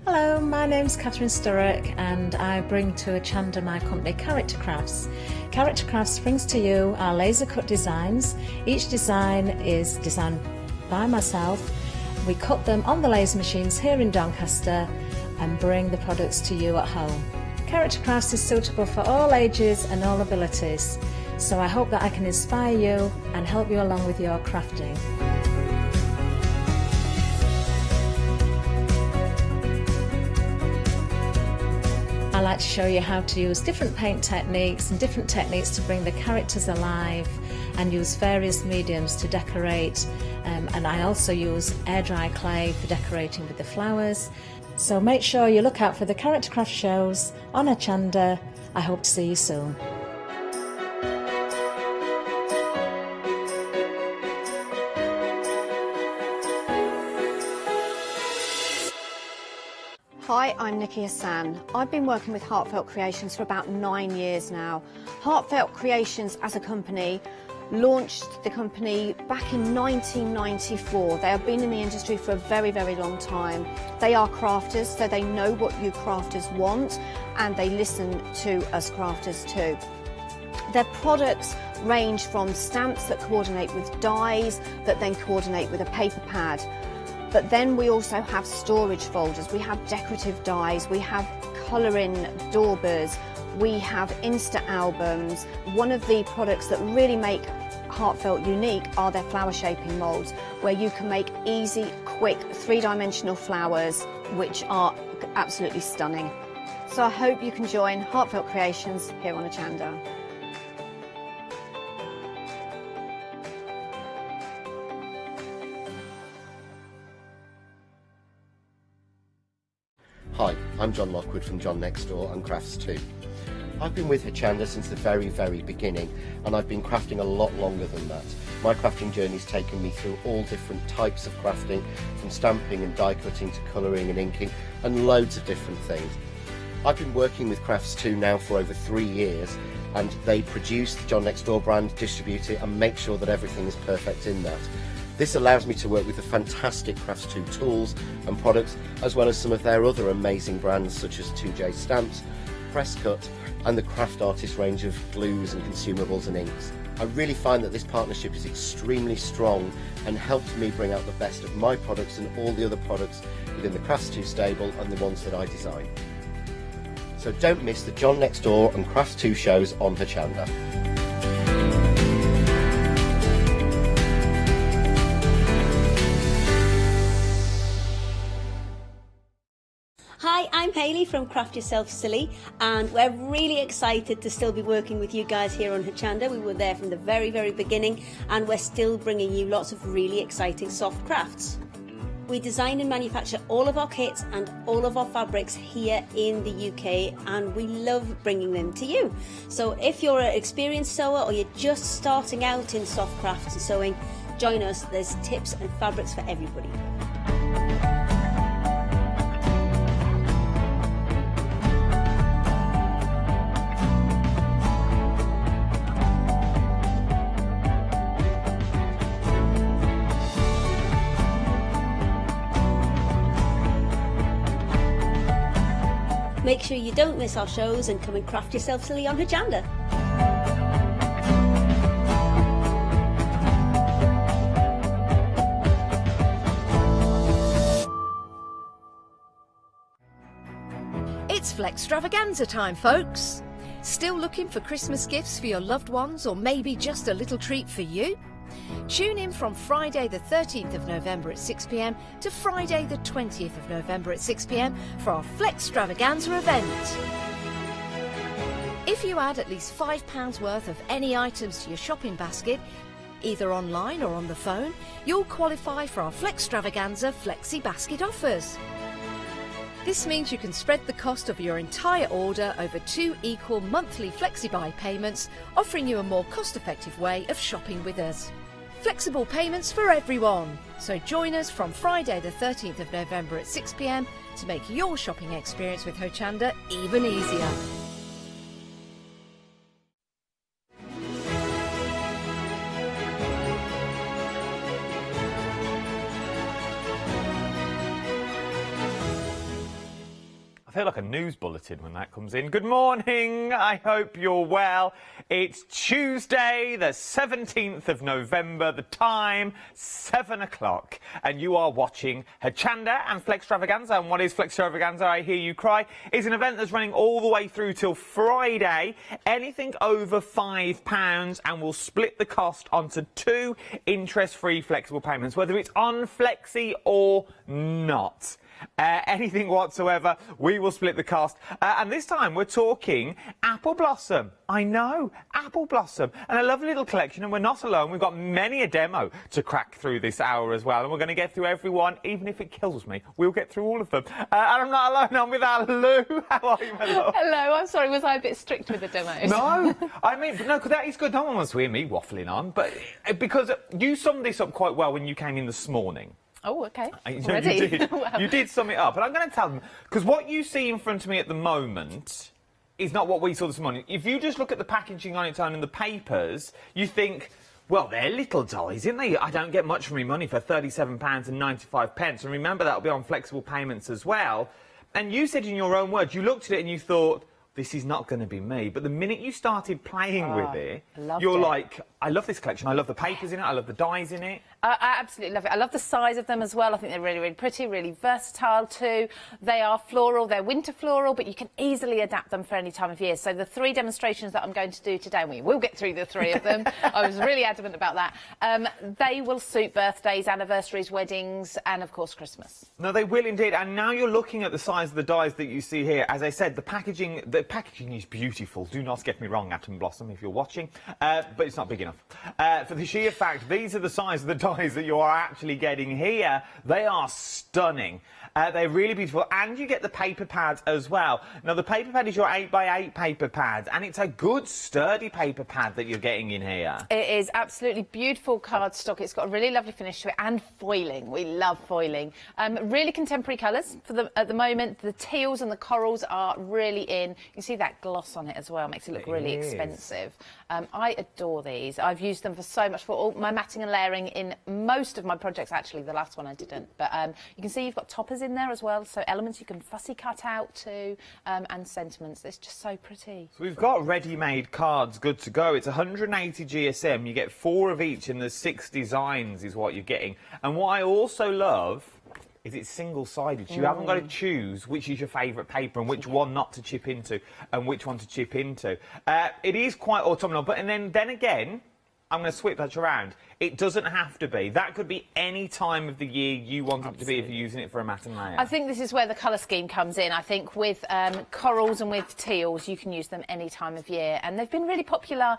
Hello, my name's Catherine Sturrock and I bring to Hochanda my company Character Crafts. Character Crafts brings to you our laser cut designs. Each design is designed by myself. We cut them on the laser machines here in Doncaster and bring the products to you at home. Character Crafts is suitable for all ages and all abilities, so I hope that I can inspire you and help you along with your crafting. I like to show you how to use different paint techniques and different techniques to bring the characters alive and use various mediums to decorate, and I also use air dry clay for decorating with the flowers. So make sure you look out for the Character Craft shows on Hochanda. I hope to see you soon. Hi, I'm Nikki Hassan. I've been working with Heartfelt Creations for about 9 years now. Heartfelt Creations as a company launched the company back in 1994. They have been in the industry for a very, very long time. They are crafters, so they know what you crafters want and they listen to us crafters too. Their products range from stamps that coordinate with dies that then coordinate with a paper pad. But then we also have storage folders, we have decorative dies, we have colouring daubers, we have Insta albums. One of the products that really make Heartfelt unique are their flower shaping moulds, where you can make easy, quick, three-dimensional flowers, which are absolutely stunning. So I hope you can join Heartfelt Creations here on Hochanda. Hi, I'm John Lockwood from John Next Door and Crafts 2. I've been with Hochanda since the very, very beginning, and I've been crafting a lot longer than that. My crafting journey's taken me through all different types of crafting, from stamping and die cutting to colouring and inking, and loads of different things. I've been working with Crafts 2 now for over 3 years, and they produce the John Next Door brand, distribute it, and make sure that everything is perfect in that. This allows me to work with the fantastic Crafts 2 tools and products, as well as some of their other amazing brands such as 2J Stamps, Press Cut, and the Craft Artist range of glues and consumables and inks. I really find that this partnership is extremely strong and helps me bring out the best of my products and all the other products within the Crafts 2 stable and the ones that I design. So don't miss the John Next Door and Crafts 2 shows on Hochanda. Hi, I'm Hayley from Craft Yourself Silly, and we're really excited to still be working with you guys here on Hochanda. We were there from the very, very beginning, and we're still bringing you lots of really exciting soft crafts. We design and manufacture all of our kits and all of our fabrics here in the UK, and we love bringing them to you. So if you're an experienced sewer or you're just starting out in soft crafts and sewing, join us. There's tips and fabrics for everybody. Make sure you don't miss our shows and come and craft yourself silly on Hochanda. It's Flextravaganza time, folks! Still looking for Christmas gifts for your loved ones, or maybe just a little treat for you? Tune in from Friday the 13th of November at 6 p.m. to Friday the 20th of November at 6 p.m. for our Flextravaganza event. If you add at least £5 worth of any items to your shopping basket, either online or on the phone, you'll qualify for our Flextravaganza Flexi Basket offers. This means you can spread the cost of your entire order over 2 equal monthly FlexiBuy payments, offering you a more cost-effective way of shopping with us. Flexible payments for everyone. So join us from Friday the 13th of November at 6 p.m. to make your shopping experience with Hochanda even easier. I feel like a news bulletin when that comes in. Good morning, I hope you're well. It's Tuesday, the 17th of November, the time 7 o'clock, and you are watching Hochanda and Flextravaganza. And what is Flextravaganza, I hear you cry, is an event that's running all the way through till Friday. Anything over £5, and we'll split the cost onto 2 interest-free flexible payments, whether it's on Flexi or not. Anything whatsoever, we will split the cost. And this time we're talking apple blossom. I know, apple blossom. And a lovely little collection, and we're not alone. We've got many a demo to crack through this hour as well. And we're going to get through every one, even if it kills me. We'll get through all of them. And I'm not alone, I'm with our Lou. How are you, my love? Hello, I'm sorry, was I a bit strict with the demos? No, I mean, no, because that is good. No one wants to hear me waffling on. But because you summed this up quite well when you came in this morning. Oh, OK. You Ready? did. You did sum it up. And I'm going to tell them, because what you see in front of me at the moment is not what we saw this morning. If you just look at the packaging on its own and the papers, you think, well, they're little dies, aren't they? I don't get much for my money for £37.95. And remember, that'll be on flexible payments as well. And you said in your own words, you looked at it and you thought, this is not going to be me. But the minute you started playing with it, you're like, I love this collection. I love the papers in it. I love the dies in it. I absolutely love it. I love the size of them as well. I think they're really, really pretty, really versatile too. They are floral, they're winter floral, but you can easily adapt them for any time of year. So the 3 demonstrations that I'm going to do today, and we will get through the 3 of them. I was really adamant about that. They will suit birthdays, anniversaries, weddings, and of course Christmas. No, they will indeed. And now you're looking at the size of the dies that you see here. As I said, the packaging is beautiful. Do not get me wrong, Atom Blossom, if you're watching. But it's not big enough. For the sheer fact, these are the size of the dies that you are actually getting here. They are stunning. They're really beautiful, and you get the paper pads as well. Now, the paper pad is your 8x8 paper pad, and it's a good, sturdy paper pad that you're getting in here. It is absolutely beautiful cardstock. It's got a really lovely finish to it, and foiling. We love foiling. Really contemporary colours at the moment. The teals and the corals are really in. You can see that gloss on it as well. Makes it look really expensive. I adore these. I've used them for so much, for all my matting and layering in most of my projects. Actually, the last one I didn't, but you can see you've got toppers in there as well, so elements you can fussy cut out too, and sentiments. It's just so pretty. So we've got ready-made cards good to go. It's 180 GSM. You get 4 of each, and there's 6 designs is what you're getting. And what I also love is it's single-sided, so you haven't got to choose which is your favourite paper and which one not to chip into and which one to chip into. It is quite autumnal, but then again, I'm going to switch that around. It doesn't have to be. That could be any time of the year you want it to be if you're using it for a mat and layer. I think this is where the colour scheme comes in. I think with corals and with teals, you can use them any time of year. And they've been really popular,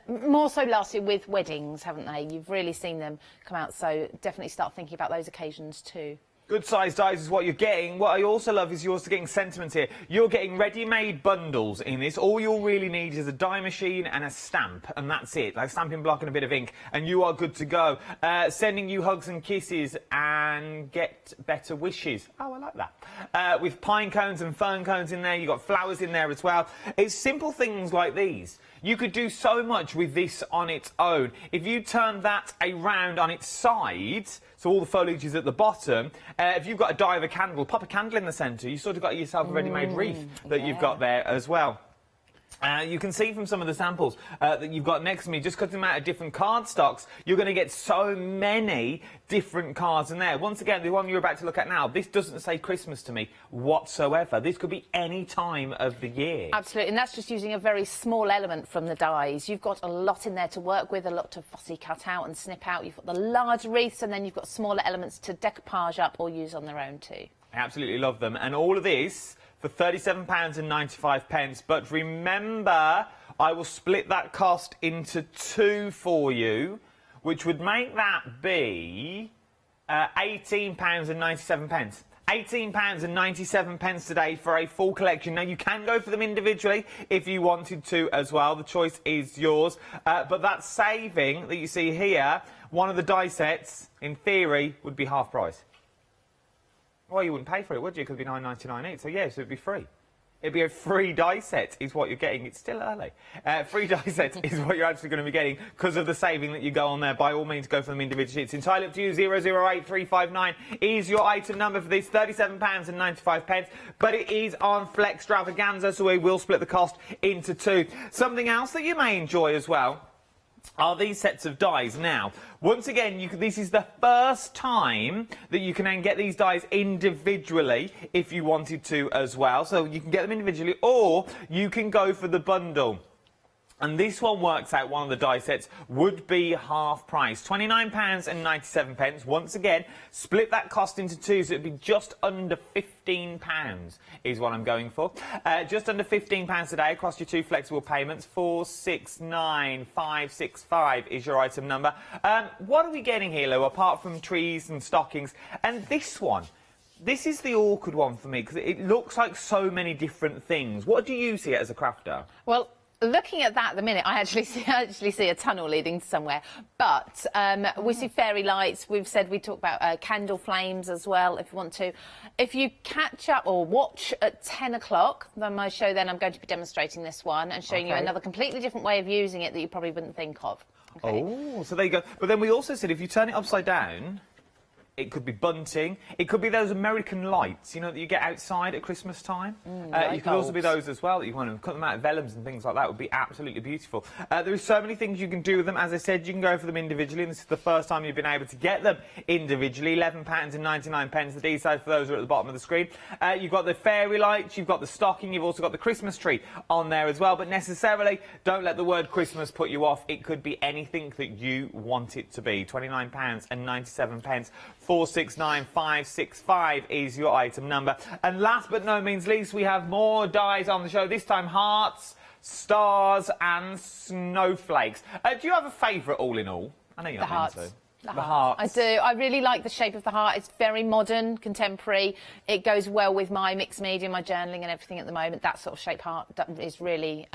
more so last year with weddings, haven't they? You've really seen them come out, so definitely start thinking about those occasions too. Good size dies is what you're getting. What I also love is you're also getting sentiments here. You're getting ready-made bundles in this. All you'll really need is a die machine and a stamp, and that's it. Like a stamping block and a bit of ink, and you are good to go. Sending you hugs and kisses and get better wishes. Oh, I like that. With pine cones and fern cones in there. You've got flowers in there as well. It's simple things like these. You could do so much with this on its own. If you turn that around on its side, so all the foliage is at the bottom, if you've got a die of a candle, pop a candle in the centre, you sort of got yourself a ready-made wreath that you've got there as well. You can see from some of the samples that you've got next to me, just because the amount of different card stocks, you're going to get so many different cards in there. Once again, the one you're about to look at now, this doesn't say Christmas to me whatsoever. This could be any time of the year. Absolutely, and that's just using a very small element from the dies. You've got a lot in there to work with, a lot to fussy cut out and snip out. You've got the large wreaths, and then you've got smaller elements to decoupage up or use on their own too. I absolutely love them. And all of this for £37.95. But remember, I will split that cost into 2 for you, which would make that be £18.97. £18.97 today for a full collection. Now, you can go for them individually if you wanted to as well. The choice is yours. But that saving that you see here, one of the die sets, in theory, would be half price. Well, you wouldn't pay for it, would you? It could be £9.99 each. So, yes, it would be free. It'd be a free die set is what you're getting. It's still early. Free die set is what you're actually going to be getting because of the saving that you go on there. By all means, go for them individually. It's entirely up to you. 008359 is your item number for this. £37.95. But it is on Flextravaganza, so we will split the cost into two. Something else that you may enjoy as well are these sets of dies. Now, once again, this is the first time that you can then get these dies individually if you wanted to as well. So you can get them individually, or you can go for the bundle. And this one works out, one of the die sets would be half price, £29.97. Once again, split that cost into two, so it'd be just under £15 is what I'm going for. Just under £15 today across your two flexible payments. 469565 is your item number. What are we getting here, Lou, apart from trees and stockings? And this one. This is the awkward one for me because it looks like so many different things. What do you see it as a crafter? Well, looking at that at the minute, I actually see a tunnel leading to somewhere. But we see fairy lights. We've said we talk about candle flames as well, if you want to. If you catch up or watch at 10 o'clock, then my show, then I'm going to be demonstrating this one and showing you another completely different way of using it that you probably wouldn't think of. Okay? Oh, so there you go. But then we also said if you turn it upside down, it could be bunting. It could be those American lights, you know, that you get outside at Christmas time. You could also be those as well. You want to cut them out of vellums and things like that. Would be absolutely beautiful. There are so many things you can do with them. As I said, you can go for them individually, and this is the first time you've been able to get them individually. £11.99. The details for those are at the bottom of the screen. You've got the fairy lights, you've got the stocking, you've also got the Christmas tree on there as well. But necessarily, don't let the word Christmas put you off. It could be anything that you want it to be. £29.97. 469565 is your item number. And last but no means least, we have more dies on the show. This time, hearts, stars and snowflakes. Do you have a favourite all in all? I know you're not hearts. into The hearts. I do. I really like the shape of the heart. It's very modern, contemporary. It goes well with my mixed media, my journaling and everything at the moment. That sort of shape heart is really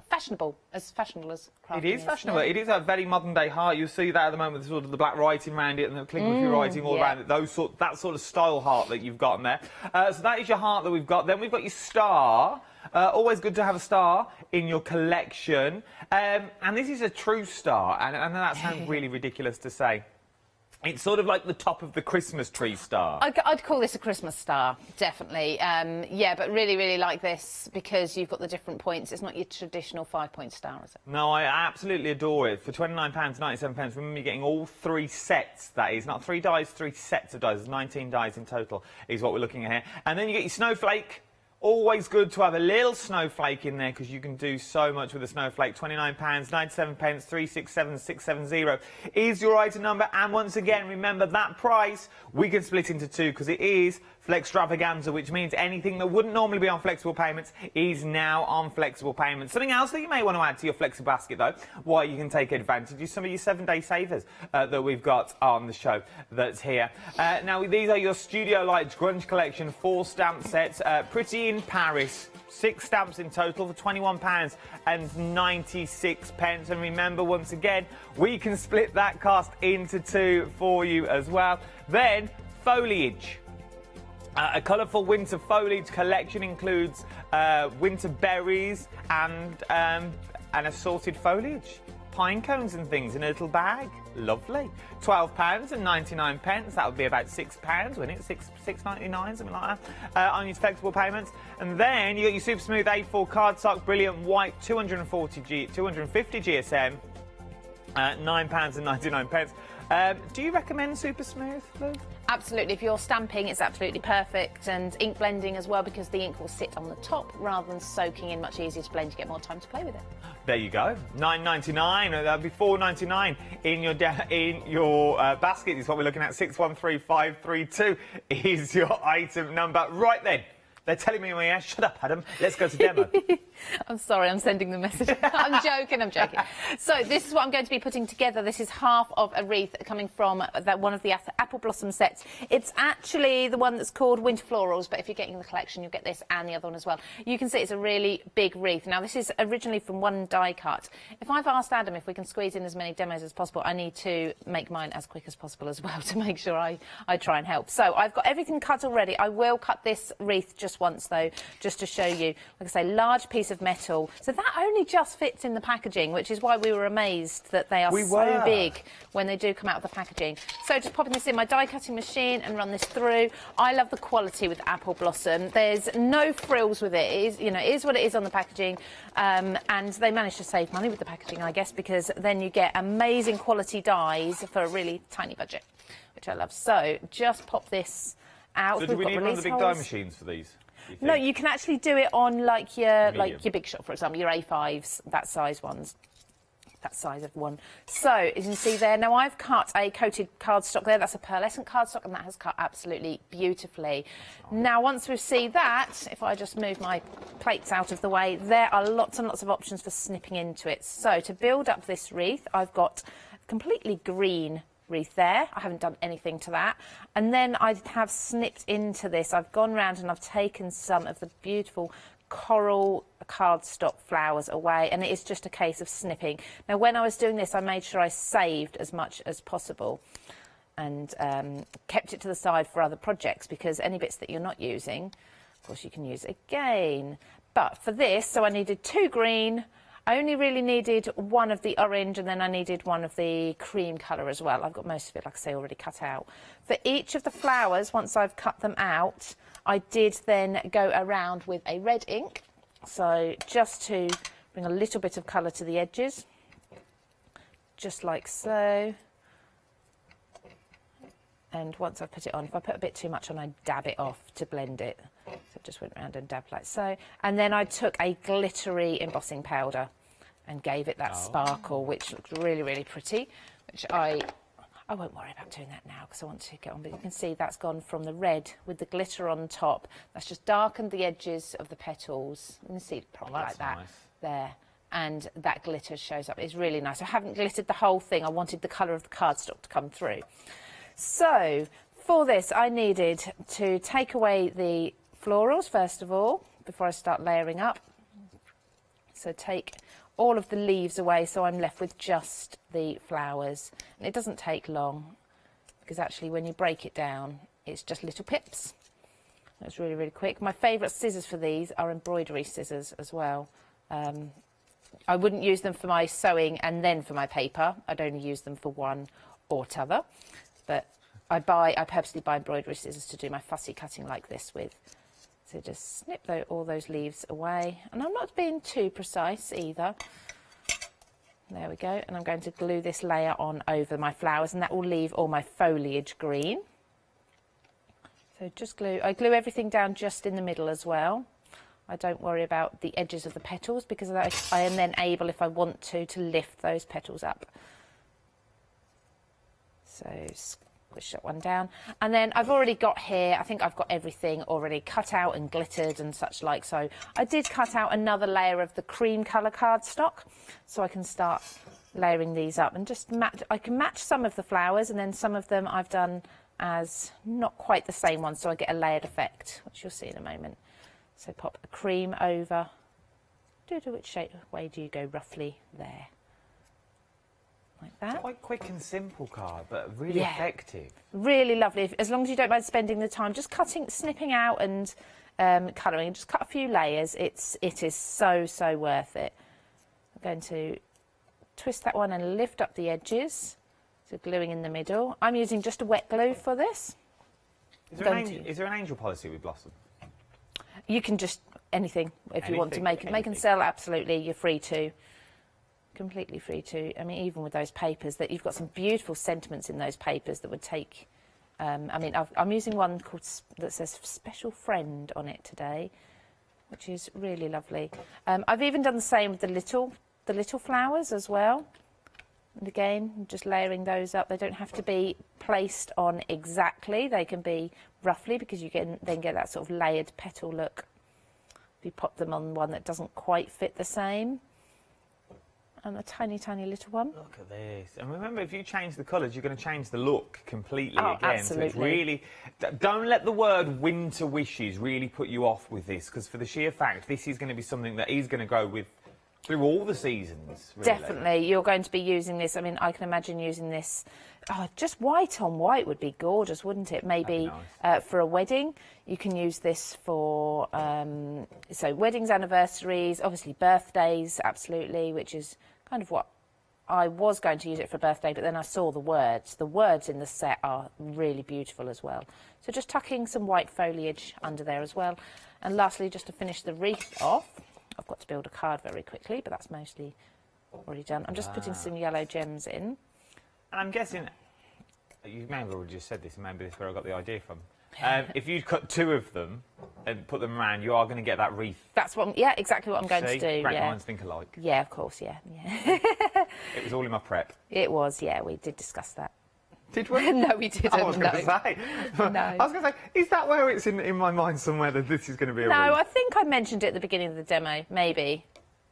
fashionable as crafting. It is fashionable. Yeah. It is a very modern day heart. You'll see that at the moment with sort of the black writing around it and the calligraphy writing all around it. That sort of style heart that you've got in there. So that is your heart that we've got. Then we've got your star. Always good to have a star in your collection. And this is a true star. And I know that sounds really ridiculous to say. It's sort of like the top of the Christmas tree star. I'd call this a Christmas star, definitely. Yeah, but really, really like this because you've got the different points. It's not your traditional 5-point star, is it? No, I absolutely adore it. For £29.97, remember you're getting all 3 sets, that is. Not 3 dies, 3 sets of dies. There's 19 dies in total is what we're looking at here. And then you get your snowflake. Always good to have a little snowflake in there because you can do so much with a snowflake. £29.97, 367670 is your item number. And once again, remember that price we can split into two because it is Flextravaganza, which means anything that wouldn't normally be on flexible payments is now on flexible payments. Something else that you may want to add to your flexible basket, though, why you can take advantage is some of your 7-day savers that we've got on the show that's here. Now, these are your Studio Lights Grunge Collection 4 stamp sets. Pretty in Paris. 6 stamps in total for £21.96. And remember, once again, we can split that cost into two for you as well. Then, foliage. A colourful winter foliage collection includes winter berries and assorted foliage. Pine cones and things in a little bag. Lovely. £12.99. That would be about £6, wouldn't it? £6.99, something like that, on your flexible payments. And then you got your super smooth A4 cardstock, brilliant white, 250 GSM, £9.99. Do you recommend super smooth, Lou? Absolutely. If you're stamping, it's absolutely perfect. And ink blending as well, because the ink will sit on the top rather than soaking in. Much easier to blend. You get more time to play with it. There you go. £9.99. That'd be £4.99 in your basket. Is what we're looking at. 613532 is your item number. Right then. They're telling me, yeah, shut up, Adam. Let's go to demo. I'm sorry, I'm sending the message. I'm joking. So this is what I'm going to be putting together. This is half of a wreath coming from one of the apple blossom sets. It's actually the one that's called Winter Florals, but if you're getting the collection, you'll get this and the other one as well. You can see it's a really big wreath. Now, this is originally from one die cut. If I've asked Adam if we can squeeze in as many demos as possible, I need to make mine as quick as possible as well to make sure I try and help. So I've got everything cut already. I will cut this wreath just just once though, just to show you. Like I say, large piece of metal. So that only just fits in the packaging, which is why we were amazed that they are so big when they do come out of the packaging. So just popping this in my die cutting machine and run this through. I love the quality with Apple Blossom. There's no frills with it. It is, you know, it is what it is on the packaging, and they managed to save money with the packaging, I guess, because then you get amazing quality dies for a really tiny budget, which I love. So just pop this out. So do we need one of the big die machines for these? No, you can actually do it on like your big shot, for example, your A5s, that size ones. That size of one. So, as you can see there, now I've cut a coated cardstock there. That's a pearlescent cardstock, and that has cut absolutely beautifully. Now, once we see that, if I just move my plates out of the way, there are lots and lots of options for snipping into it. So, to build up this wreath, I've got completely green wreath there. I haven't done anything to that. And then I have snipped into this. I've gone round and I've taken some of the beautiful coral cardstock flowers away, and it is just a case of snipping. Now, when I was doing this, I made sure I saved as much as possible and kept it to the side for other projects, because any bits that you're not using, of course, you can use again. But for this, so I needed 2 green. I only really needed 1 of the orange, and then I needed 1 of the cream colour as well. I've got most of it, like I say, already cut out. For each of the flowers, once I've cut them out, I did then go around with a red ink. So just to bring a little bit of colour to the edges, just like so. And once I've put it on, if I put a bit too much on, I dab it off to blend it. So I just went around and dabbed like so. And then I took a glittery embossing powder and gave it that sparkle, which looks really, really pretty, which I won't worry about doing that now because I want to get on. But you can see that's gone from the red with the glitter on top. That's just darkened the edges of the petals. You can see it probably like that there. And that glitter shows up. It's really nice. I haven't glittered the whole thing. I wanted the colour of the cardstock to come through. So for this, I needed to take away the florals, first of all, before I start layering up. So take all of the leaves away, so I'm left with just the flowers. And it doesn't take long, because actually when you break it down, it's just little pips. It's really, really quick. My favourite scissors for these are embroidery scissors as well. I wouldn't use them for my sewing and then for my paper. I'd only use them for one or t'other. But I purposely buy embroidery scissors to do my fussy cutting like this with. So just snip all those leaves away. And I'm not being too precise either. There we go. And I'm going to glue this layer on over my flowers, and that will leave all my foliage green. So just I glue everything down just in the middle as well. I don't worry about the edges of the petals, because I am then able, if I want to lift those petals up. So squish that one down. And then I've already got here, I think I've got everything already cut out and glittered and such like. So I did cut out another layer of the cream colour cardstock, so I can start layering these up and just match. I can match some of the flowers, and then some of them I've done as not quite the same ones, so I get a layered effect, which you'll see in a moment. So pop a cream over. Which way do you go roughly there? Like that. Quite quick and simple card, but really effective. Really lovely. As long as you don't mind spending the time just snipping out and colouring, just cut a few layers. It is so worth it. I'm going to twist that one and lift up the edges. So gluing in the middle. I'm using just a wet glue for this. Is there an angel policy with Blossom? You can just anything if you want to make and sell. Absolutely, you're free to. Completely free to. I mean, even with those papers, that you've got some beautiful sentiments in those papers that would take. I mean, I'm using one that says "Special Friend" on it today, which is really lovely. I've even done the same with the little flowers as well. And again, just layering those up. They don't have to be placed on exactly. They can be roughly, because you then get that sort of layered petal look. If you pop them on one that doesn't quite fit the same. And a tiny little one. Look at this. And remember, if you change the colours, you're going to change the look completely again. Absolutely. So it's really... Don't let the word winter wishes really put you off with this, because for the sheer fact, this is going to be something that is going to go with through all the seasons, really. Definitely, you're going to be using this. I mean, I can imagine using this. Oh, just white on white would be gorgeous, wouldn't it? Maybe nice. For a wedding, you can use this for so weddings, anniversaries, obviously birthdays, absolutely, which is kind of what I was going to use it for a birthday, but then I saw the words. The words in the set are really beautiful as well. So just tucking some white foliage under there as well. And lastly, just to finish the wreath off, I've got to build a card very quickly, but that's mostly already done. I'm just putting some yellow gems in. And I'm guessing, you may have already just said this, and maybe this is where I got the idea from. If you'd cut 2 of them and put them around, you are going to get that wreath. That's what, yeah, exactly what I'm going to do. Great yeah. minds think alike. Yeah, of course, yeah. It was all in my prep. It was, yeah, we did discuss that. Did we? No, we didn't. I was going to say. No. I was going to say, is that where it's in my mind somewhere that this is going to be a No, wreath? I think I mentioned it at the beginning of the demo, maybe.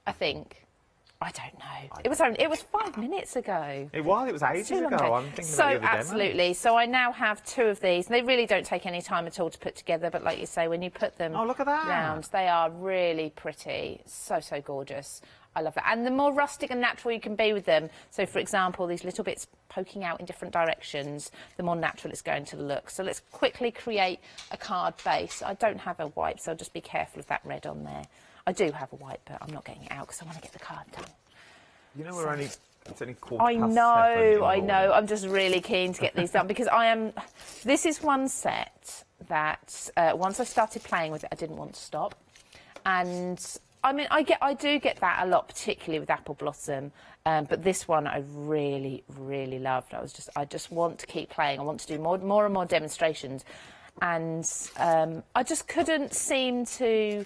I think. I don't know. It was 5 minutes ago. It was ages Too long ago. I'm thinking so about the other demo. absolutely. So I now have 2 of these. And they really don't take any time at all to put together, but like you say, when you put them Oh, look at that. round, they are really pretty. So gorgeous. I love that. And the more rustic and natural you can be with them, so for example, these little bits poking out in different directions, the more natural it's going to look. So let's quickly create a card base. I don't have a white, so just be careful of that red on there. I do have a white, but I'm not getting it out because I want to get the card done. You know, it's only quarter I past know, 7 I in the know. morning. I'm just really keen to get these done because this is one set that once I started playing with it, I didn't want to stop. And I mean, I do get that a lot, particularly with Apple Blossom. But this one I really, really loved. I just want to keep playing. I want to do more and more demonstrations. And I just couldn't seem to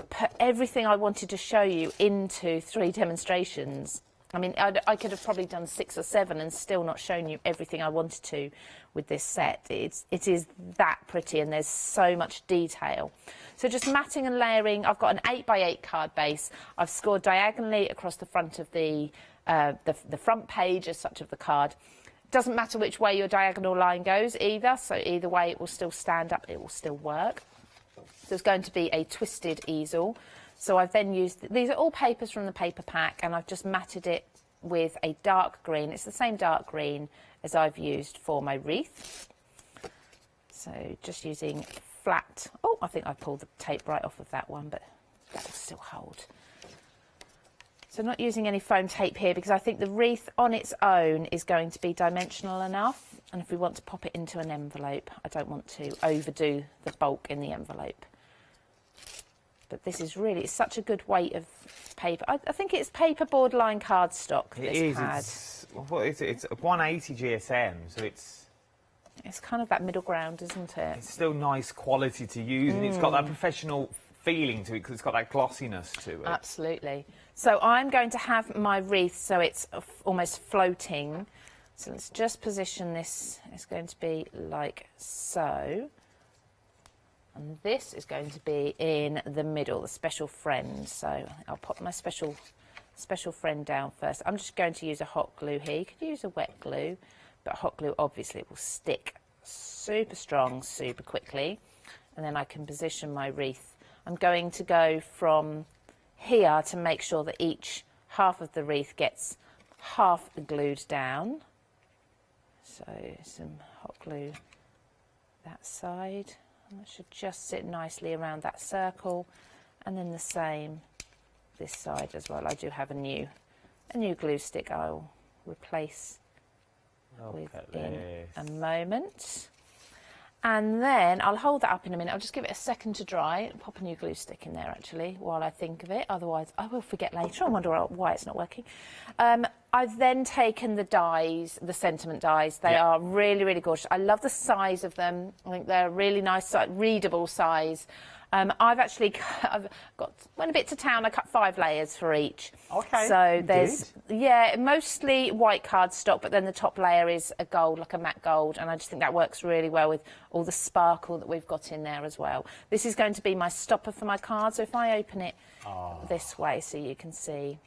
put everything I wanted to show you into 3 demonstrations. I mean, I could have probably done 6 or 7 and still not shown you everything I wanted to with this set. It is that pretty and there's so much detail. So just matting and layering. I've got an 8x8 card base. I've scored diagonally across the front of the front page as such of the card. Doesn't matter which way your diagonal line goes either. So either way it will still stand up, it will still work. So it's going to be a twisted easel. So I've then used, these are all papers from the paper pack, and I've just matted it with a dark green. It's the same dark green as I've used for my wreath. So just using flat, oh, I think I pulled the tape right off of that one, but that will still hold. So not using any foam tape here because I think the wreath on its own is going to be dimensional enough. And if we want to pop it into an envelope, I don't want to overdo the bulk in the envelope. But this is really, it's such a good weight of paper. I think it's paper borderline cardstock. It is. What is it? It's 180 GSM, so it's kind of that middle ground, isn't it? It's still nice quality to use, and it's got that professional feeling to it because it's got that glossiness to it. Absolutely. So I'm going to have my wreath so it's almost floating. So let's just position this. It's going to be like so. And this is going to be in the middle, the special friend. So I'll pop my special friend down first. I'm just going to use a hot glue here. You could use a wet glue, but hot glue obviously will stick super strong, super quickly. And then I can position my wreath. I'm going to go from here to make sure that each half of the wreath gets half glued down. So some hot glue that side. And that should just sit nicely around that circle, and then the same this side as well. I do have a new glue stick I'll replace within a moment. And then I'll hold that up in a minute. I'll just give it a second to dry. Pop a new glue stick in there actually while I think of it. Otherwise I will forget later. I wonder why it's not working. I've then taken the dies, the sentiment dies. They are really, really gorgeous. I love the size of them. I think they're a really nice, readable size. Went a bit to town. I cut 5 layers for each. Okay. So there's, mostly white cardstock, but then the top layer is a gold, like a matte gold, and I just think that works really well with all the sparkle that we've got in there as well. This is going to be my stopper for my card, so if I open it this way so you can see,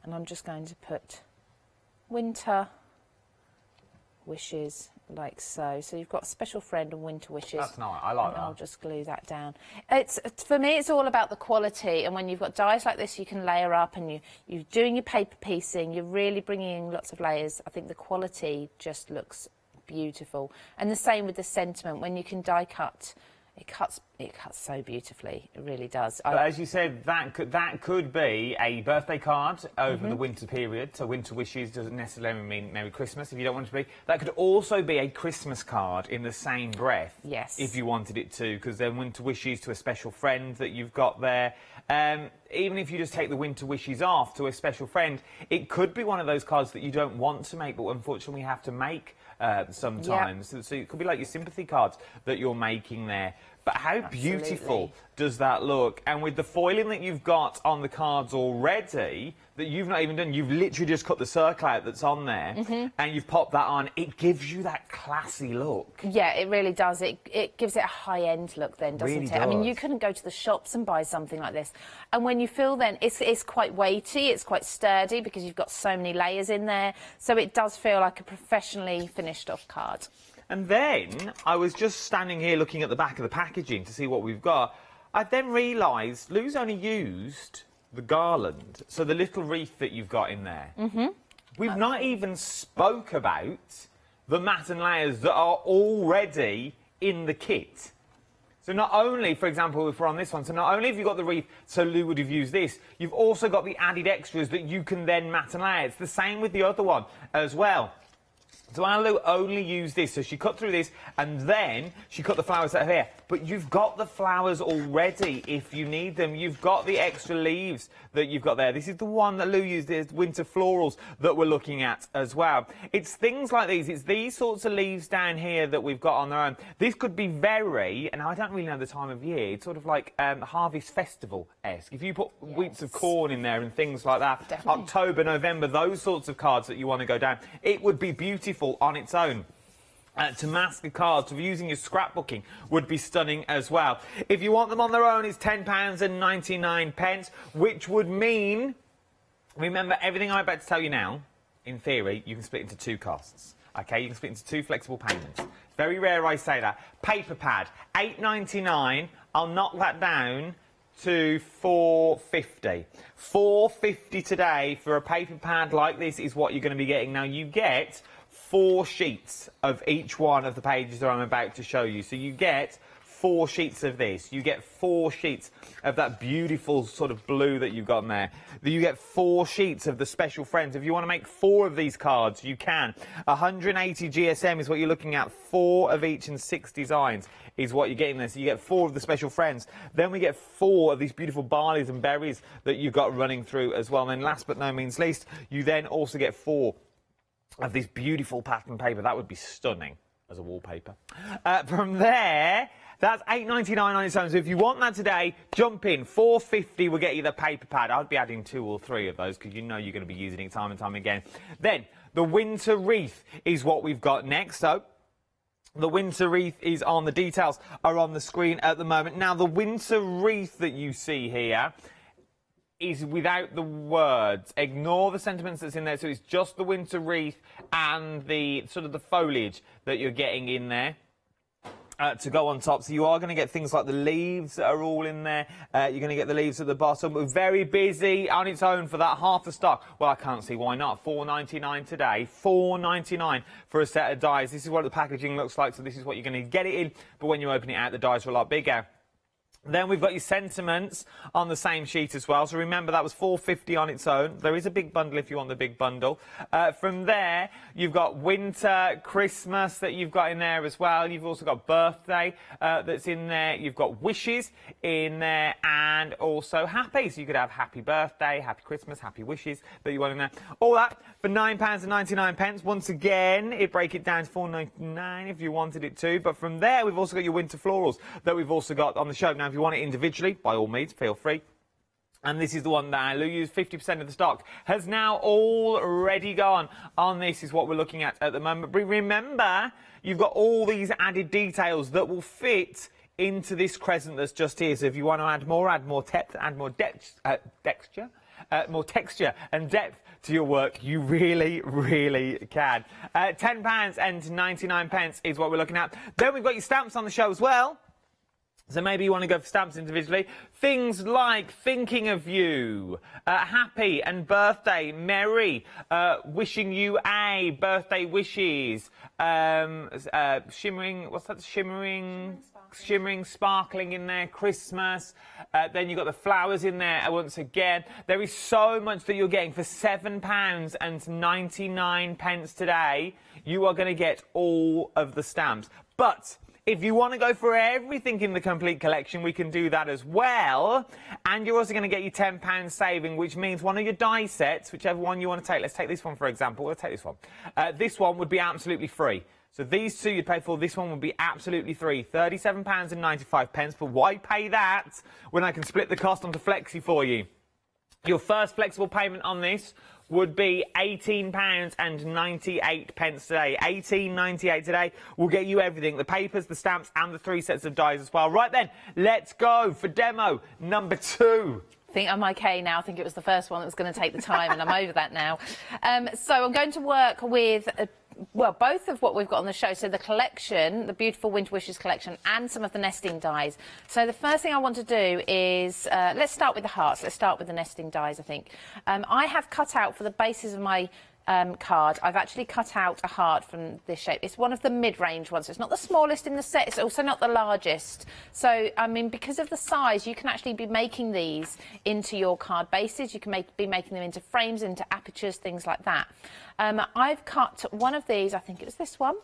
and I'm just going to put winter wishes like so. So you've got Special Friend and Winter Wishes. That's nice. I like and that. I'll just glue that down. For me, it's all about the quality. And when you've got dies like this, you can layer up, and you're doing your paper piecing. You're really bringing in lots of layers. I think the quality just looks beautiful. And the same with the sentiment. When you can die cut, it cuts so beautifully. It really does. But as you said, that could be a birthday card over the winter period. So winter wishes doesn't necessarily mean Merry Christmas if you don't want it to be. That could also be a Christmas card in the same breath. Yes. If you wanted it to, because then winter wishes to a special friend that you've got there. Even if you just take the winter wishes off to a special friend, it could be one of those cards that you don't want to make, but unfortunately we have to make sometimes. Yep. So it could be like your sympathy cards that you're making there. But how Absolutely. beautiful does that look? And with the foiling that you've got on the cards already, that you've not even done, you've literally just cut the circle out that's on there, and you've popped that on, it gives you that classy look. Yeah, it really does. It gives it a high-end look then, doesn't Really it? I mean, does. you couldn't go to the shops and buy something like this. And when you feel then, it's quite weighty, it's quite sturdy because you've got so many layers in there. So it does feel like a professionally finished off card. And then I was just standing here looking at the back of the packaging to see what we've got. I then realised Lou's only used the garland, so the little wreath that you've got in there. We've not even spoke about the mat and layers that are already in the kit. So not only, for example, if we're on this one, so not only have you got the wreath, so Lou would have used this, you've also got the added extras that you can then mat and layer. It's the same with the other one as well. So our Lou only used this, so she cut through this, and then she cut the flowers out of here. But you've got the flowers already if you need them. You've got the extra leaves that you've got there. This is the one that Lou used, the winter florals that we're looking at as well. It's things like these. It's these sorts of leaves down here that we've got on their own. This could be very, and I don't really know the time of year, it's sort of like Harvest Festival-esque. If you put wheats of corn in there and things like that, Definitely. October, November, those sorts of cards that you want to go down, it would be beautiful on its own. To mask a card, to using your scrapbooking would be stunning as well. If you want them on their own, it's £10.99, which would mean, remember everything I'm about to tell you now, in theory, you can split into two costs. Okay, you can split into two flexible payments. It's very rare I say that. Paper pad, £8.99. I'll knock that down to £4.50. £4.50 today for a paper pad like this is what you're going to be getting. Now, you get 4 sheets of each one of the pages that I'm about to show you. So you get 4 sheets of this. You get 4 sheets of that beautiful sort of blue that you've got in there. You get 4 sheets of the special friends. If you want to make 4 of these cards, you can. 180 GSM is what you're looking at. 4 of each and 6 designs is what you're getting there. So you get 4 of the special friends. Then we get 4 of these beautiful barleys and berries that you've got running through as well. And then last but no means least, you then also get 4 of this beautiful pattern paper. That would be stunning as a wallpaper. From there, that's £8.99 on its own. So if you want that today, jump in. £4.50 will get you the paper pad. I'd be adding 2 or 3 of those because you know you're going to be using it time and time again. Then the winter wreath is what we've got next. So the winter wreath is on. The details are on the screen at the moment. Now, the winter wreath that you see here is without the words. Ignore the sentiments that's in there. So it's just the winter wreath and the sort of the foliage that you're getting in there. To go on top. So you are going to get things like the leaves that are all in there. You're going to get the leaves at the bottom. We're very busy on its own for that half the stock. Well, I can't see why not. £4.99 today. £4.99 for a set of dies. This is what the packaging looks like. So this is what you're going to get it in. But when you open it out, the dies are a lot bigger. Then we've got your sentiments on the same sheet as well. So remember, that was £4.50 on its own. There is a big bundle if you want the big bundle. From there, you've got winter, Christmas that you've got in there as well. You've also got birthday that's in there. You've got wishes in there and also happy. So you could have happy birthday, happy Christmas, happy wishes that you want in there. All that for £9.99. Once again, it break it down to £4.99 if you wanted it to. But from there, we've also got your winter florals that we've also got on the show. Now, if you want it individually, by all means, feel free. And this is the one that Lou used. 50% of the stock has now already gone on. This is what we're looking at the moment. But remember, you've got all these added details that will fit into this crescent that's just here. So if you want to add more depth, add more texture, more texture and depth to your work, you really, really can. £10.99 is what we're looking at. Then we've got your stamps on the show as well. So maybe you want to go for stamps individually. Things like thinking of you, happy and birthday, merry, wishing you a, birthday wishes, shimmering, what's that, shimmering, sparkling in there, Christmas. Then you've got the flowers in there once again. There is so much that you're getting for £7.99 today. You are going to get all of the stamps. But if you want to go for everything in the complete collection, we can do that as well. And you're also going to get your £10 saving, which means one of your die sets, whichever one you want to take. Let's take this one, for example. We'll take this one. This one would be absolutely free. So these two you'd pay for. This one would be absolutely free. £37.95. But why pay that when I can split the cost onto Flexi for you? Your first flexible payment on this would be £18.98 today. £18.98 today will get you everything. The papers, the stamps, and the 3 sets of dies as well. Right then, let's go for demo number 2. I think I'm okay now. I think it was the first one that was going to take the time, and I'm over that now. So I'm going to work with well, both of what we've got on the show. So the collection, the beautiful Winter Wishes collection, and some of the nesting dies. So the first thing I want to do is, let's start with the hearts. Let's start with the nesting dies, I think. I have cut out for the bases of my card, I've actually cut out a heart from this shape. It's one of the mid-range ones. So it's not the smallest in the set. It's also not the largest. So, I mean, because of the size, you can actually be making these into your card bases. You can be making them into frames, into apertures, things like that. I've cut one of these, I think it was this one.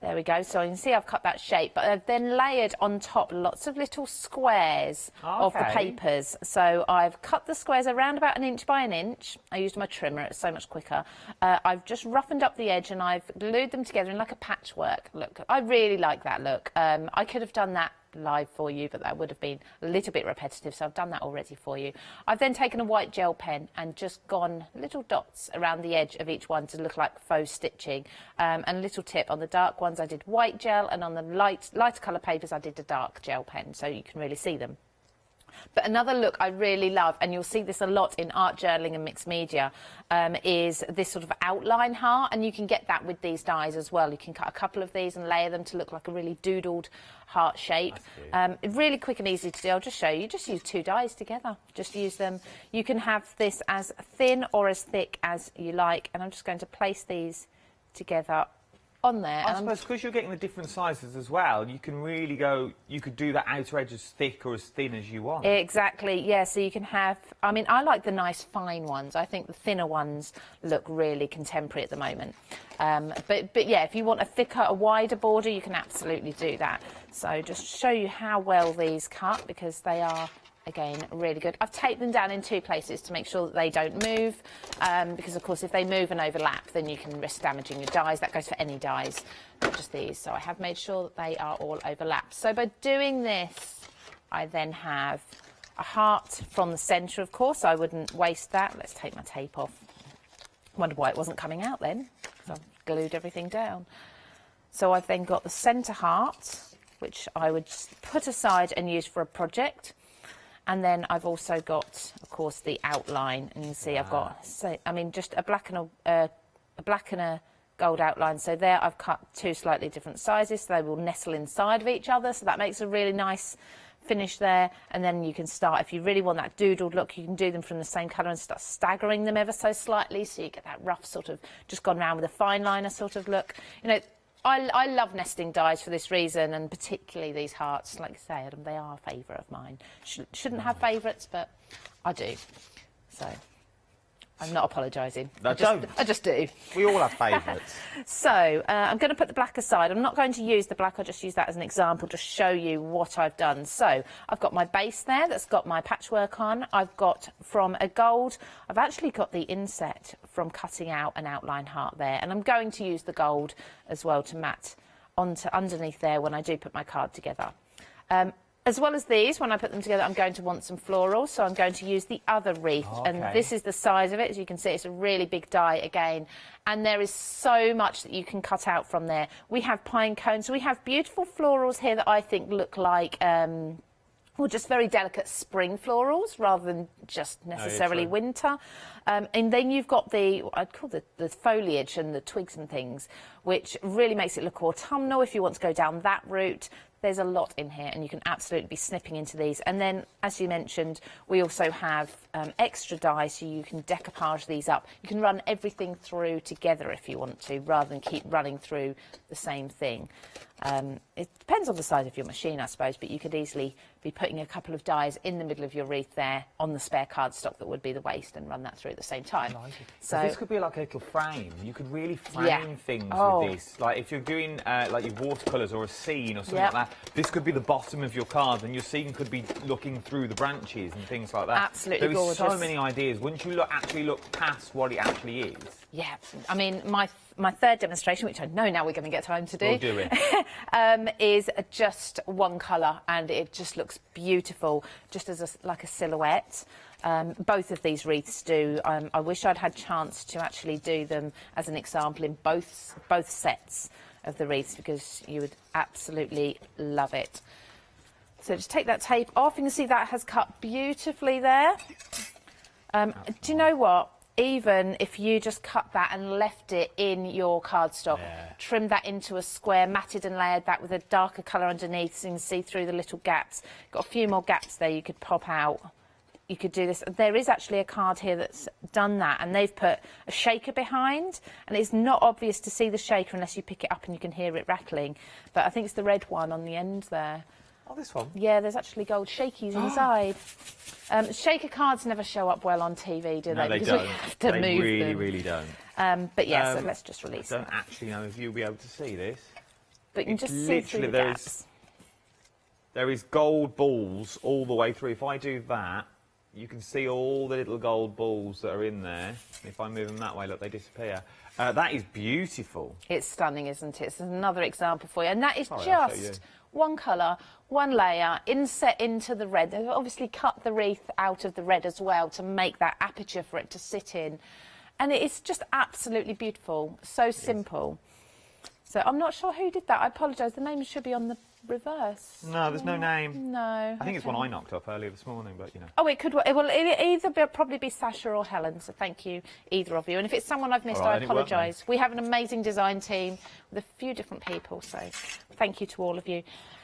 There we go. So you can see I've cut that shape, but I've then layered on top lots of little squares of the papers. So I've cut the squares around about 1 inch by 1 inch. I used my trimmer, it's so much quicker. I've just roughened up the edge and I've glued them together in like a patchwork look. I really like that look. I could have done that live for you, but that would have been a little bit repetitive, so I've done that already for you. I've then taken a white gel pen and just gone little dots around the edge of each one to look like faux stitching. And a little tip, on the dark ones I did white gel, and on the lighter colour papers I did a dark gel pen, so you can really see them. But another look I really love, and you'll see this a lot in art journaling and mixed media, is this sort of outline heart, and you can get that with these dies as well. You can cut a couple of these and layer them to look like a really doodled heart shape. Really quick and easy to do. I'll just show you. Just use 2 dies together. Just use them. You can have this as thin or as thick as you like, and I'm just going to place these together on there. I suppose because you're getting the different sizes as well, you can really go, you could do that outer edge as thick or as thin as you want. Exactly, yeah, so you can have, I mean, I like the nice fine ones. I think the thinner ones look really contemporary at the moment. But yeah, if you want a thicker, a wider border, you can absolutely do that. So just show you how well these cut, because they are, again, really good. I've taped them down in 2 places to make sure that they don't move, because of course if they move and overlap then you can risk damaging your dies. That goes for any dies, not just these. So I have made sure that they are all overlapped. So by doing this, I then have a heart from the centre, of course. I wouldn't waste that. Let's take my tape off. Wonder why it wasn't coming out then, because I've glued everything down. So I've then got the centre heart, which I would put aside and use for a project. And then I've also got, of course, the outline, and you can see I've got, so, I mean, just a black and a gold outline. So there I've cut 2 slightly different sizes, so they will nestle inside of each other. So that makes a really nice finish there. And then you can start, if you really want that doodled look, you can do them from the same colour and start staggering them ever so slightly, so you get that rough sort of, just gone round with a fine liner sort of look. You know, I love nesting dies for this reason, and particularly these hearts. Like I say, Adam, they are a favourite of mine. Shouldn't have favourites, but I do. So I'm not apologising. I just do. We all have favourites. So I'm going to put the black aside. I'm not going to use the black. I'll just use that as an example to show you what I've done. So I've got my base there that's got my patchwork on. I've got from a gold. I've actually got the inset from cutting out an outline heart there. And I'm going to use the gold as well to mat onto underneath there when I do put my card together. As well as these, when I put them together, I'm going to want some florals, so I'm going to use the other wreath. And this is the size of it. As you can see, it's a really big die again. And there is so much that you can cut out from there. We have pine cones. We have beautiful florals here that I think look like or just very delicate spring florals rather than just necessarily true. winter. And then you've got I'd call the foliage and the twigs and things, which really makes it look autumnal if you want to go down that route. There's a lot in here, and you can absolutely be snipping into these. And then, as you mentioned, we also have extra dies, so you can decoupage these up. You can run everything through together if you want to, rather than keep running through the same thing. It depends on the size of your machine, I suppose, but you could easily be putting a couple of dies in the middle of your wreath there on the spare cardstock that would be the waste, and run that through at the same time. So this could be like a little frame. You could really frame things with this. Like if you're doing like your watercolours or a scene or something like that, this could be the bottom of your card, and your scene could be looking through the branches and things like that. Absolutely gorgeous. There is so many ideas. Once you actually look past what it actually is. Yeah, I mean, my third demonstration, which I know now we're going to get time to do, We'll do it. is just one colour, and it just looks beautiful, just as like a silhouette. Both of these wreaths do. I wish I'd had chance to actually do them as an example in both sets of the wreaths, because you would absolutely love it. So just take that tape off. You can see that has cut beautifully there. Do you know what? Even if you just cut that and left it in your cardstock, trimmed that into a square, matted and layered that with a darker colour underneath so you can see through the little gaps. Got a few more gaps there you could pop out. You could do this. There is actually a card here that's done that, and they've put a shaker behind, and it's not obvious to see the shaker unless you pick it up and you can hear it rattling. But I think it's the red one on the end there. Oh, this one? Yeah, there's actually gold shakies inside. Shaker cards never show up well on TV, do they? No, they because don't. We have to they move really, them. really don't. But yeah, so let's just release I it. don't actually know if you'll be able to see this. But you can just see through the gaps. There is gold balls all the way through. If I do that, you can see all the little gold balls that are in there. If I move them that way, look, they disappear. That is beautiful. It's stunning, isn't it? It's another example for you. And that is Sorry, I'll show you. just one colour, one layer, inset into the red. They've obviously cut the wreath out of the red as well to make that aperture for it to sit in. And it's just absolutely beautiful. So simple. So I'm not sure who did that. I apologise. The name should be on the reverse. No, there's no name. No. I think it's one I knocked up earlier this morning, but you know. Oh, it could. It will either probably be Sasha or Helen. So thank you, either of you. And if it's someone I've missed, All right, I then it worked, apologise. We have an amazing design team with a few different people. So thank you to all of you.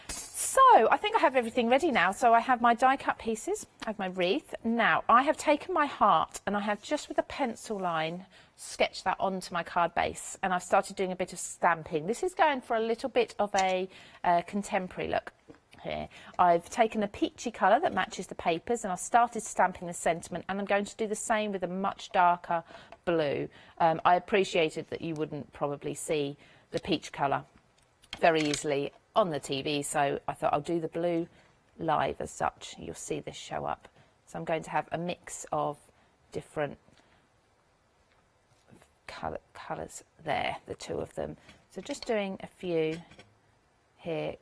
So I think I have everything ready now. So I have my die cut pieces. I have my wreath. Now I have taken my heart and I have just with a pencil line sketched that onto my card base, and I've started doing a bit of stamping. This is going for a little bit of a contemporary look here. I've taken a peachy colour that matches the papers, and I've started stamping the sentiment, and I'm going to do the same with a much darker blue. I appreciated that you wouldn't probably see the peach colour very easily on the TV, so I thought I'll do the blue live as such. You'll see this show up. So I'm going to have a mix of different colours there, the two of them. So just doing a few here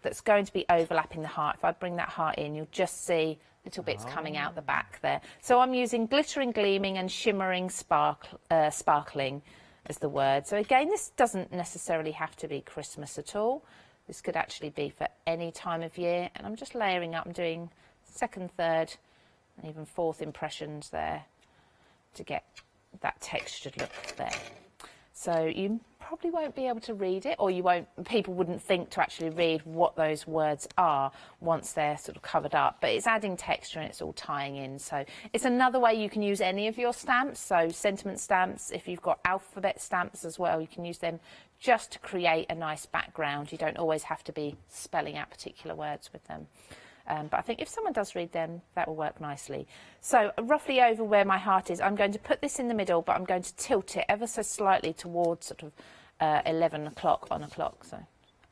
that's going to be overlapping the heart. If I bring that heart in, you'll just see little bits coming out the back there. So I'm using glittering, gleaming and shimmering sparkling as the word. So again, this doesn't necessarily have to be Christmas at all. This could actually be for any time of year. And I'm just layering up. I'm doing second, third and even fourth impressions there to get that textured look there. So you probably won't be able to read it, or people wouldn't think to actually read what those words are once they're sort of covered up, but it's adding texture and it's all tying in. So it's another way you can use any of your stamps. So sentiment stamps, if you've got alphabet stamps as well, you can use them just to create a nice background. You don't always have to be spelling out particular words with them. But I think if someone does read them, that will work nicely. So roughly over where my heart is, I'm going to put this in the middle, but I'm going to tilt it ever so slightly towards sort of 11 o'clock on a clock, so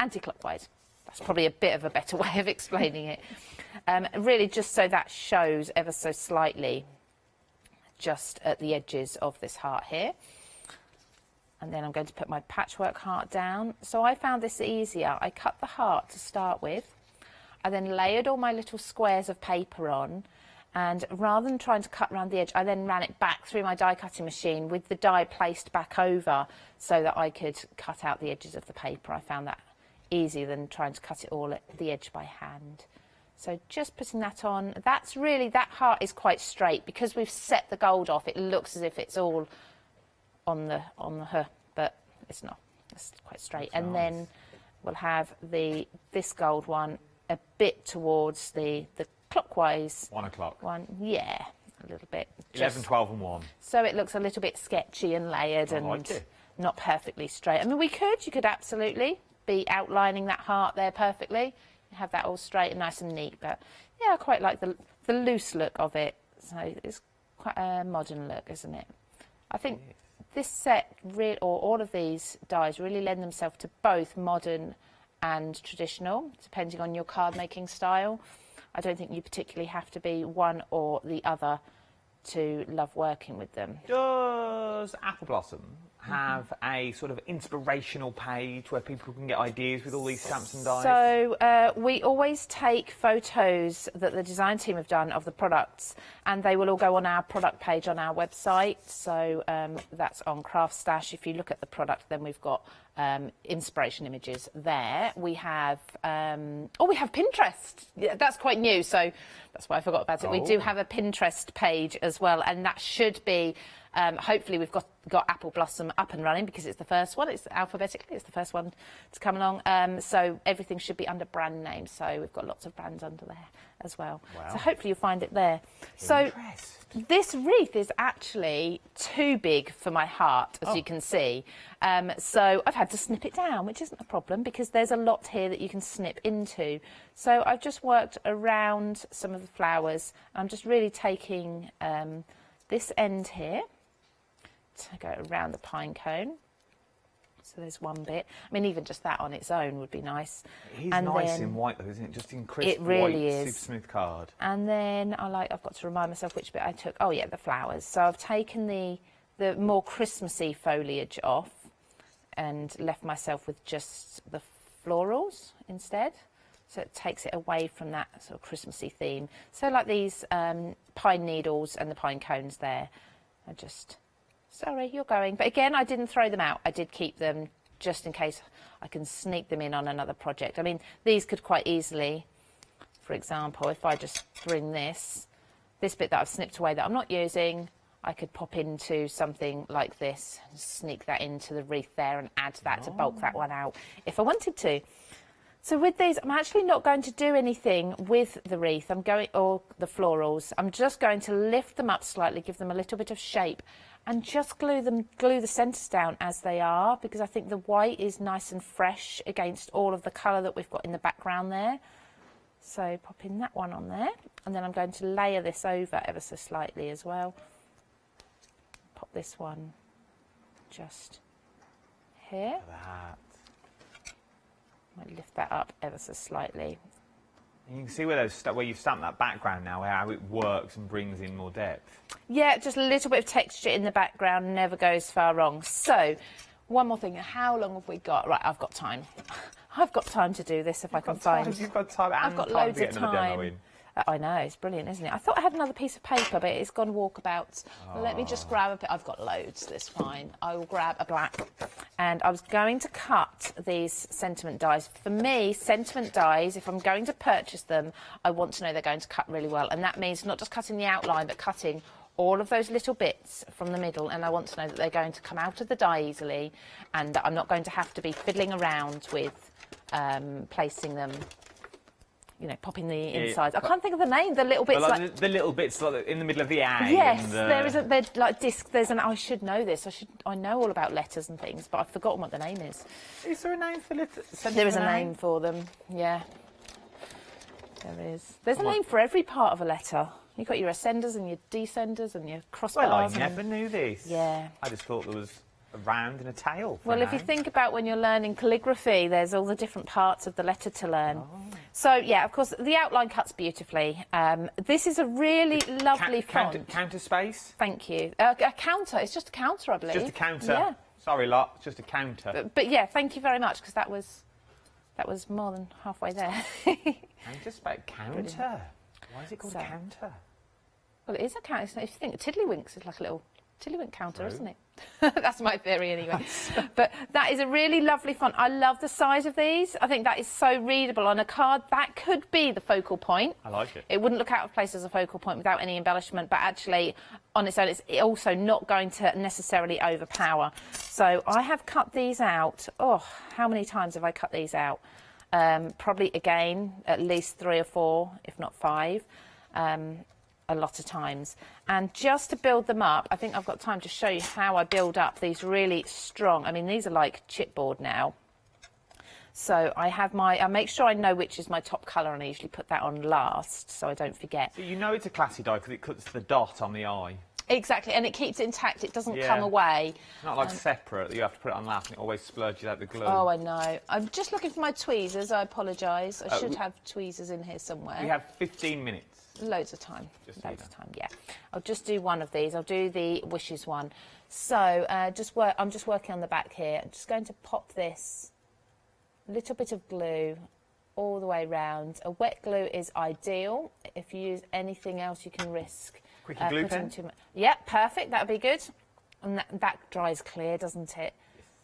anti-clockwise. That's probably a bit of a better way of explaining it. Really just so that shows ever so slightly just at the edges of this heart here. And then I'm going to put my patchwork heart down. So I found this easier. I cut the heart to start with. I then layered all my little squares of paper on, and rather than trying to cut around the edge, I then ran it back through my die cutting machine with the die placed back over so that I could cut out the edges of the paper. I found that easier than trying to cut it all at the edge by hand. So just putting that on. That's really, that heart is quite straight because we've set the gold off. It looks as if it's all on the her, but it's not. It's quite straight. That's and nice. then we'll have this gold one a bit towards the clockwise 1 o'clock. one. Yeah, a little bit. 11, 12 and 1. So it looks a little bit sketchy and layered I and like it. not perfectly straight. I mean, you could absolutely be outlining that heart there perfectly. Have that all straight and nice and neat. But yeah, I quite like the loose look of it. So it's quite a modern look, isn't it? I think this set, or all of these dies, really lend themselves to both modern and traditional, depending on your card making style. I don't think you particularly have to be one or the other to love working with them. Does Apple Blossom have a sort of inspirational page where people can get ideas with all these stamps and dies? So we always take photos that the design team have done of the products, and they will all go on our product page on our website. So that's on Craft Stash. If you look at the product, then we've got inspiration images there. We have we have Pinterest. Yeah, that's quite new, so that's why I forgot about it. We do have a Pinterest page as well, and that should be hopefully we've got Apple Blossom up and running because it's the first one. It's alphabetically, it's the first one to come along. So everything should be under brand name. So we've got lots of brands under there as well. Wow. So hopefully you'll find it there. So this wreath is actually too big for my heart, as you can see. So I've had to snip it down, which isn't a problem because there's a lot here that you can snip into. So I've just worked around some of the flowers. I'm just really taking this end here to go around the pine cone. So there's one bit. I mean, even just that on its own would be nice. It is and nice then, in white, though, isn't it? Just in crisp it really white, is. super smooth card. And then I've got to remind myself which bit I took. Oh, yeah, the flowers. So I've taken the more Christmassy foliage off and left myself with just the florals instead. So it takes it away from that sort of Christmassy theme. So like these pine needles and the pine cones there. I just... Sorry, you're going. But again, I didn't throw them out. I did keep them just in case I can sneak them in on another project. I mean, these could quite easily, for example, if I just bring this bit that I've snipped away that I'm not using, I could pop into something like this, and sneak that into the wreath there and add that to bulk that one out if I wanted to. So with these, I'm actually not going to do anything with the wreath. Or the florals. I'm just going to lift them up slightly, give them a little bit of shape, and just glue the centres down as they are, because I think the white is nice and fresh against all of the colour that we've got in the background there. So popping that one on there, and then I'm going to layer this over ever so slightly as well. Pop this one just here. That. Might lift that up ever so slightly. And you can see where you've stamped that background now, how it works and brings in more depth. Yeah, just a little bit of texture in the background never goes far wrong. So, one more thing. How long have we got? Right, I've got time. I've got time to do this if I can find. You've got time. And I've got time loads to get of another demo time. in. I know, it's brilliant, isn't it? I thought I had another piece of paper, but it's gone walkabouts. Let me just grab a bit. I've got loads, that's fine. I will grab a black. And I was going to cut these sentiment dies. For me, sentiment dies, if I'm going to purchase them, I want to know they're going to cut really well. And that means not just cutting the outline, but cutting all of those little bits from the middle, and I want to know that they're going to come out of the die easily, and that I'm not going to have to be fiddling around with placing them, you know, popping the insides. I can't think of the name. The little bits, like the little bits like in the middle of the A. Yes, and there is a like disc. There's an. I should know this. I know all about letters and things, but I've forgotten what the name is. Is there a name for letters? There is a name for them. Yeah, there is. There's a name for every part of a letter. You've got your ascenders and your descenders and your crossbars. Well, I never knew this. Yeah. I just thought there was a round and a tail. Well, if you think about when you're learning calligraphy, there's all the different parts of the letter to learn. Oh. So, yeah, of course, the outline cuts beautifully. This is a really lovely font. Counter space? Thank you. A counter. It's just a counter, I believe. Just a counter. Yeah. Sorry, lot. It's just a counter. But yeah, thank you very much, because that was more than halfway there. Counter space. Counter. Brilliant. Why is it called a counter? Well, it is a counter. If you think Tiddlywinks is like a little Tiddlywink counter, isn't it? That's my theory anyway. But that is a really lovely font. I love the size of these. I think that is so readable on a card. That could be the focal point. I like it. It wouldn't look out of place as a focal point without any embellishment, but actually on its own it's also not going to necessarily overpower. So I have cut these out. Oh, how many times have I cut these out? Probably again at least 3 or 4, if not 5. A lot of times. And just to build them up, I think I've got time to show you how I build up these really strong. I mean, these are like chipboard now. So I have I make sure I know which is my top colour, and I usually put that on last so I don't forget. So you know it's a classy die because it cuts the dot on the eye. Exactly, and it keeps it intact, it doesn't Yeah. come away. It's not like separate, that you have to put it on last and it always splurges out the glue. Oh, I know. I'm just looking for my tweezers, I apologise. I should have tweezers in here somewhere. We have 15 minutes. Loads of time. Just Loads of time, yeah. I'll just do one of these. I'll do the wishes one. So I'm just working on the back here. I'm just going to pop this little bit of glue all the way round. A wet glue is ideal. If you use anything else, you can risk Quickie glue pen? Yeah, perfect. That would be good. And that dries clear, doesn't it?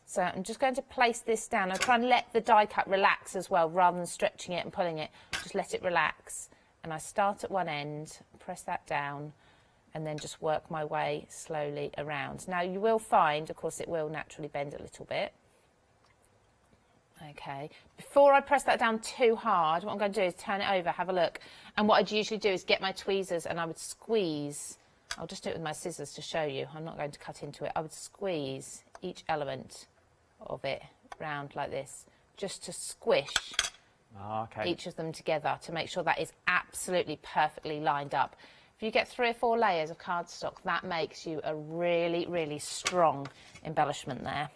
So I'm just going to place this down. I'll try and let the die cut relax as well, rather than stretching it and pulling it. Just let it relax. And I start at one end, press that down, and then just work my way slowly around. Now you will find, of course, it will naturally bend a little bit. Okay, before I press that down too hard, what I'm going to do is turn it over, have a look. And what I'd usually do is get my tweezers and I would squeeze. I'll just do it with my scissors to show you. I'm not going to cut into it. I would squeeze each element of it round like this, just to squish each of them together to make sure that is absolutely perfectly lined up. If you get 3 or 4 layers of cardstock, that makes you a really, really strong embellishment there.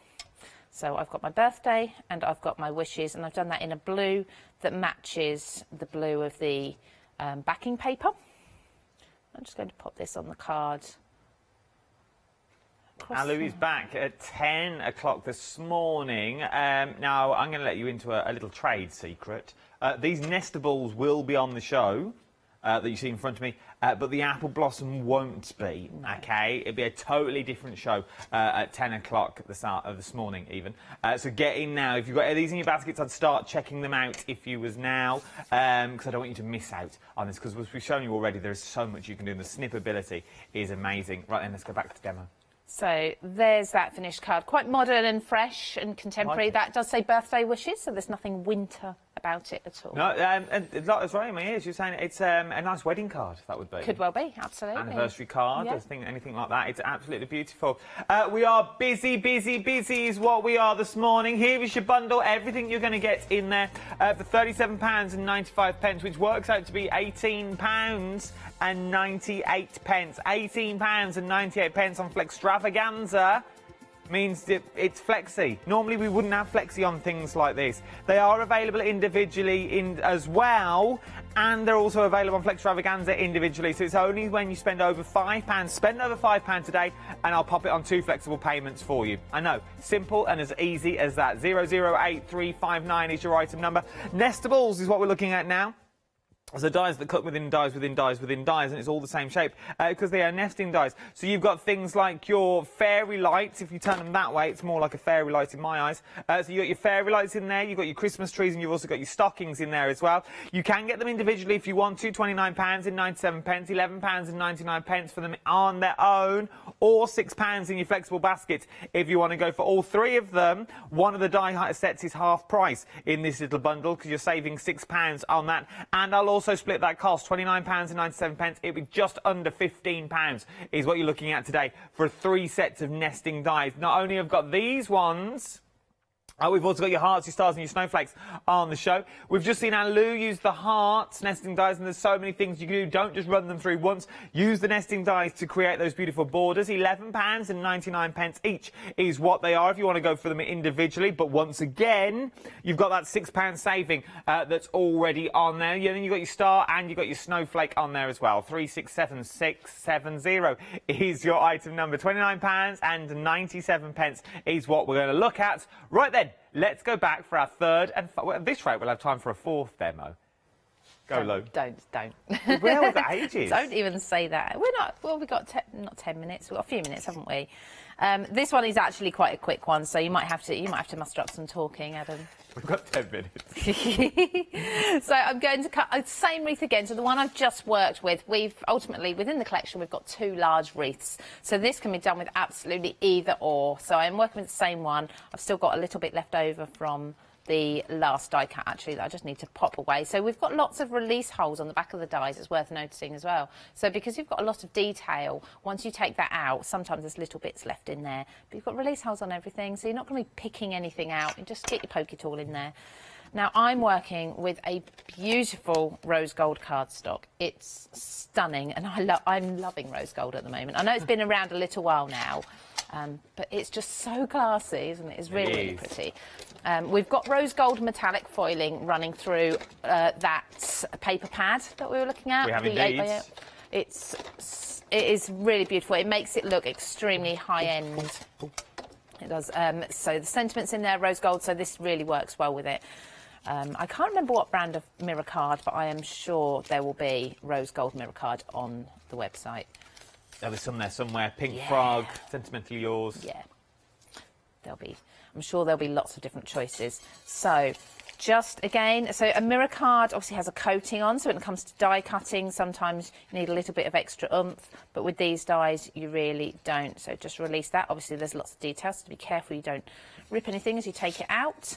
So I've got my birthday and I've got my wishes, and I've done that in a blue that matches the blue of the backing paper. I'm just going to pop this on the card. Alu is back at 10 o'clock this morning. Now, I'm going to let you into a little trade secret. These nestables will be on the show that you see in front of me, but the apple blossom won't be, okay? It'll be a totally different show at 10 o'clock this morning, even. So get in now. If you've got these in your baskets, I'd start checking them out if you was now, because I don't want you to miss out on this, because as we've shown you already, there is so much you can do, and the snippability is amazing. Right then, let's go back to the demo. So there's that finished card. Quite modern and fresh and contemporary. That does say birthday wishes, so there's nothing winter about it at all. No, and that's right in my ears. You're saying it's a nice wedding card, that would be. Could well be, absolutely. Anniversary card, Yeah. anything like that. It's absolutely beautiful. We are busy is what we are this morning. Here is your bundle, everything you're going to get in there for £37.95, which works out to be £18.98. £18.98 on Flextravaganza. Means it's flexi. Normally we wouldn't have flexi on things like this. They are available individually as well, and they're also available on Flextravaganza individually. So it's only when you spend over £5 today, and I'll pop it on 2 flexible payments for you. I know, simple and as easy as that. 008359 is your item number. Nestables is what we're looking at now. So dies that cut within dies within dies within dies, and it's all the same shape because they are nesting dies. So you've got things like your fairy lights. If you turn them that way, it's more like a fairy light in my eyes. So you've got your fairy lights in there, you've got your Christmas trees, and you've also got your stockings in there as well. You can get them individually if you want to, £29.97, £11.99 for them on their own, or £6 in your flexible basket if you want to go for all 3 of them. One of the die sets is half price in this little bundle because you're saving £6 on that, and I'll also split that cost, £29.97. It'll be just under £15 is what you're looking at today for 3 sets of nesting dies. Not only have got these ones, we've also got your hearts, your stars and your snowflakes on the show. We've just seen Alu use the hearts nesting dies, and there's so many things you can do. Don't just run them through once. Use the nesting dies to create those beautiful borders. £11.99 each is what they are if you want to go for them individually. But once again, you've got that £6 saving that's already on there. Yeah, then you've got your star and you've got your snowflake on there as well. 367670 is your item number. £29.97 is what we're going to look at. Right then, let's go back for our third and at this rate we'll have time for a 4th demo. Go low. Don't. Well, we've got ages. Don't even say that. We're not. Well, we've got not 10 minutes. We've got a few minutes, haven't we? This one is actually quite a quick one, so you might have to muster up some talking, Adam. We've got 10 minutes. So I'm going to cut the same wreath again. So the one I've just worked with, we've ultimately, within the collection, we've got 2 large wreaths. So this can be done with absolutely either or. So I'm working with the same one. I've still got a little bit left over from the last die cut, actually, that I just need to pop away. So we've got lots of release holes on the back of the dies. It's worth noticing as well. So because you've got a lot of detail, once you take that out, sometimes there's little bits left in there. But you've got release holes on everything, so you're not going to be picking anything out. You just get your pokey tool in there. Now I'm working with a beautiful rose gold cardstock. It's stunning, and I'm loving rose gold at the moment. I know it's been around a little while now, but it's just so classy, isn't it? It's really, really pretty. We've got rose gold metallic foiling running through that paper pad that we were looking at. We have the indeed. 8x8. It is really beautiful. It makes it look extremely high end. It does. So the sentiment's in there, rose gold. So this really works well with it. I can't remember what brand of mirror card, but I am sure there will be rose gold mirror card on the website. There was some there somewhere. Pink Frog, Sentimentally Yours. Yeah, I'm sure there'll be lots of different choices. So just again, so a mirror card obviously has a coating on, so when it comes to die cutting, sometimes you need a little bit of extra oomph, but with these dies you really don't. So just release that. Obviously there's lots of details, so be careful you don't rip anything as you take it out.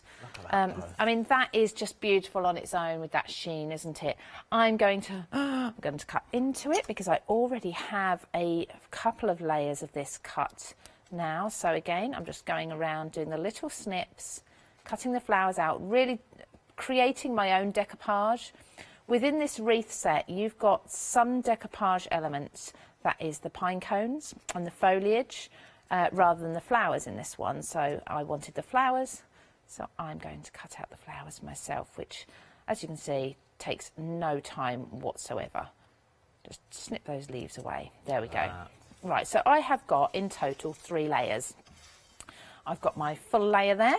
I mean, that is just beautiful on its own with that sheen, isn't it? I'm going to cut into it because I already have a couple of layers of this cut now. So again, I'm just going around doing the little snips, cutting the flowers out, really creating my own decoupage. Within this wreath set, you've got some decoupage elements. That is the pine cones and the foliage, rather than the flowers in this one. So I wanted the flowers, so I'm going to cut out the flowers myself, which, as you can see, takes no time whatsoever. Just snip those leaves away. There we go. Right, so I have got in total 3 layers. I've got my full layer there.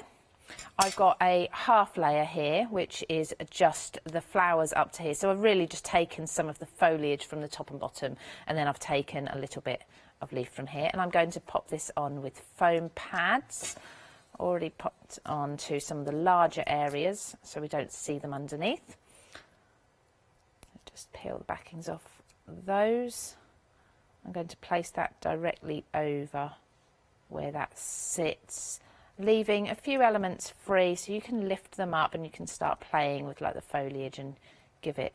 I've got a half layer here, which is just the flowers up to here. So I've really just taken some of the foliage from the top and bottom, and then I've taken a little bit of leaf from here. And I'm going to pop this on with foam pads. Already popped on to some of the larger areas so we don't see them underneath. Just peel the backings off those. I'm going to place that directly over where that sits, leaving a few elements free so you can lift them up and you can start playing with like the foliage and give it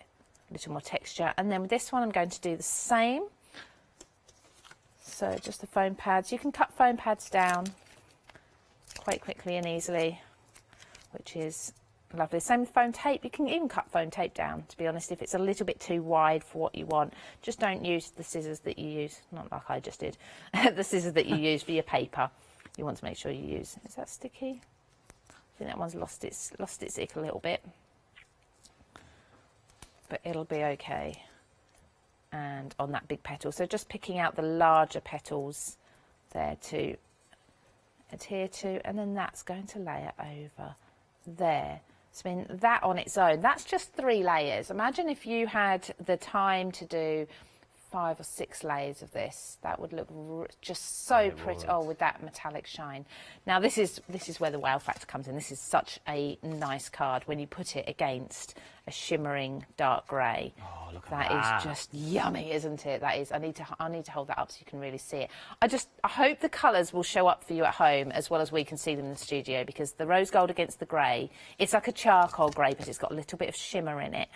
a little more texture. And then with this one I'm going to do the same. So just the foam pads. You can cut foam pads down quite quickly and easily, which is lovely. Same with foam tape. You can even cut foam tape down, to be honest, if it's a little bit too wide for what you want. Just don't use the scissors that you use, not like I just did, the scissors that you use for your paper. You want to make sure you use. Is that sticky? I think that one's lost its ick a little bit, but it'll be okay. And on that big petal, so just picking out the larger petals there to adhere to, and then that's going to layer over there. So I mean, that on its own, that's just 3 layers. Imagine if you had the time to do 5 or 6 layers of this. That would look just so pretty. Oh, with that metallic shine. Now this is where the wow factor comes in. This is such a nice card when you put it against a shimmering dark grey. Oh, look at that. That is just yummy, isn't it? That is. I need to hold that up so you can really see it. I hope the colours will show up for you at home as well as we can see them in the studio, because the rose gold against the grey, it's like a charcoal grey, but it's got a little bit of shimmer in it.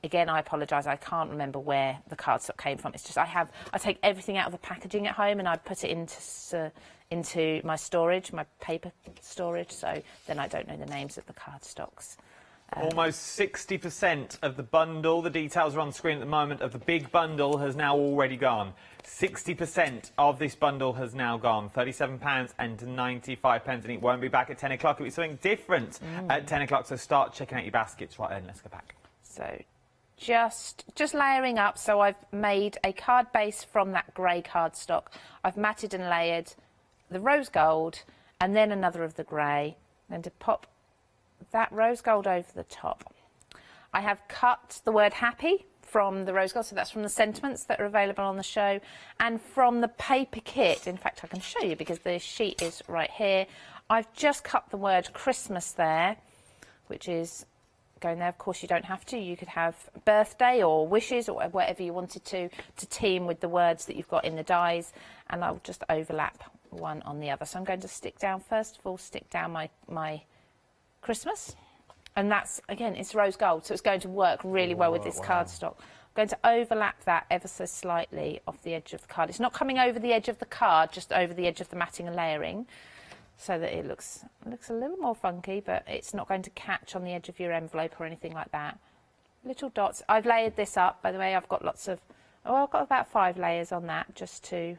Again, I apologise, I can't remember where the cardstock came from. It's just I take everything out of the packaging at home and I put it into my storage, my paper storage, so then I don't know the names of the cardstocks. Almost 60% of the bundle, the details are on screen at the moment, of the big bundle has now already gone. 60% of this bundle has now gone. £37 and 95 pence, and it won't be back at 10 o'clock. It'll be something different at 10 o'clock, so start checking out your baskets right then. Let's go back. So just layering up. So I've made a card base from that grey cardstock. I've matted and layered the rose gold and then another of the grey. Then to pop that rose gold over the top, I have cut the word happy from the rose gold, so that's from the sentiments that are available on the show, and from the paper kit. In fact, I can show you because the sheet is right here. I've just cut the word Christmas there, which is going there. Of course, you don't have to. You could have birthday or wishes or whatever you wanted to team with the words that you've got in the dies, and I'll just overlap one on the other. So I'm going to stick down, first of all, stick down my Christmas. And that's, again, it's rose gold, so it's going to work really well with this cardstock. I'm going to overlap that ever so slightly off the edge of the card. It's not coming over the edge of the card, just over the edge of the matting and layering, so that it looks a little more funky, but it's not going to catch on the edge of your envelope or anything like that. Little dots. I've layered this up, by the way. I've got lots of, I've got about 5 layers on that, just to,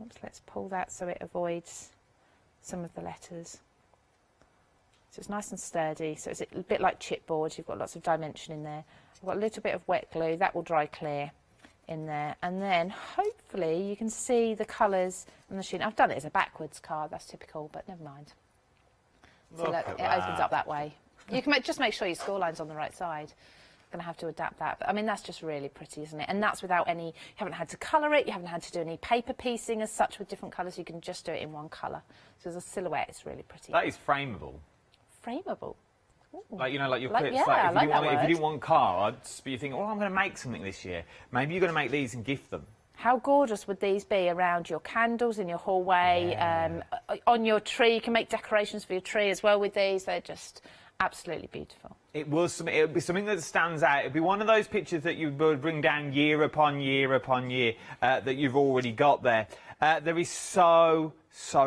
oops, let's pull that so it avoids some of the letters. So it's nice and sturdy, so it's a bit like chipboard. You've got lots of dimension in there. I've got a little bit of wet glue, that will dry clear in there. And then hopefully you can see the colours and the sheet. I've done it as a backwards card, that's typical, but never mind. So look, it opens up that way. You can just make sure your score line's on the right side. Going to have to adapt that, but I mean, that's just really pretty, isn't it? And that's without any, you haven't had to colour it, you haven't had to do any paper piecing as such with different colours. You can just do it in one colour. So as a silhouette, it's really pretty. That is frameable. Frameable. Ooh. Like, you know, like your Like, clips. yeah, Like, I like that if you word. didn't want cards, but you think, oh, I'm going to make something this year. Maybe you're going to make these and gift them. How gorgeous would these be around your candles in your hallway, on your tree? You can make decorations for your tree as well with these. They're just absolutely beautiful. It would be something that stands out. It'd be one of those pictures that you would bring down year upon year upon year that you've already got there. There is so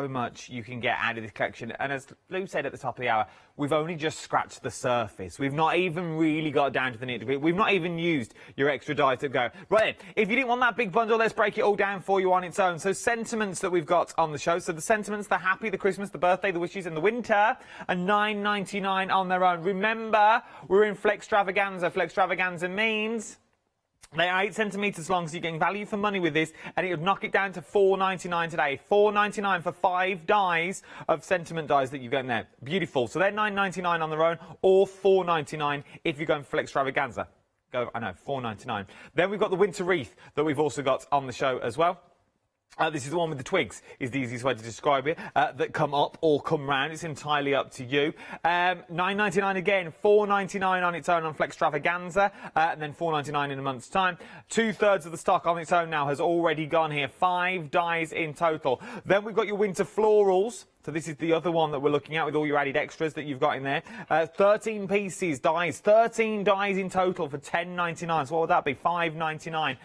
much you can get out of this collection, and as Lou said at the top of the hour, we've only just scratched the surface. We've not even really got down to the nitty-gritty. We've not even used your extra dies to go. Right then, if you didn't want that big bundle, let's break it all down for you on its own. So sentiments that we've got on the show. So the sentiments, the happy, the Christmas, the birthday, the wishes and the winter are $9.99 on their own. Remember, we're in Flextravaganza. Flextravaganza means they are 8 centimetres long, so you're getting value for money with this, and it would knock it down to $4.99 today. $4.99 for 5 dies of sentiment dies that you get in there. Beautiful. So they're $9.99 on their own, or $4.99 if you're going for Flextravaganza. I know, $4.99. Then we've got the winter wreath that we've also got on the show as well. This is the one with the twigs, is the easiest way to describe it, that come up or come round. It's entirely up to you. $9.99 again, $4.99 on its own on Flextravaganza, and then $4.99 in a month's time. 2/3 of the stock on its own now has already gone here. 5 dies in total. Then we've got your winter florals. So this is the other one that we're looking at with all your added extras that you've got in there. 13 pieces, dies, 13 dies in total for $10.99. So what would that be? $5.99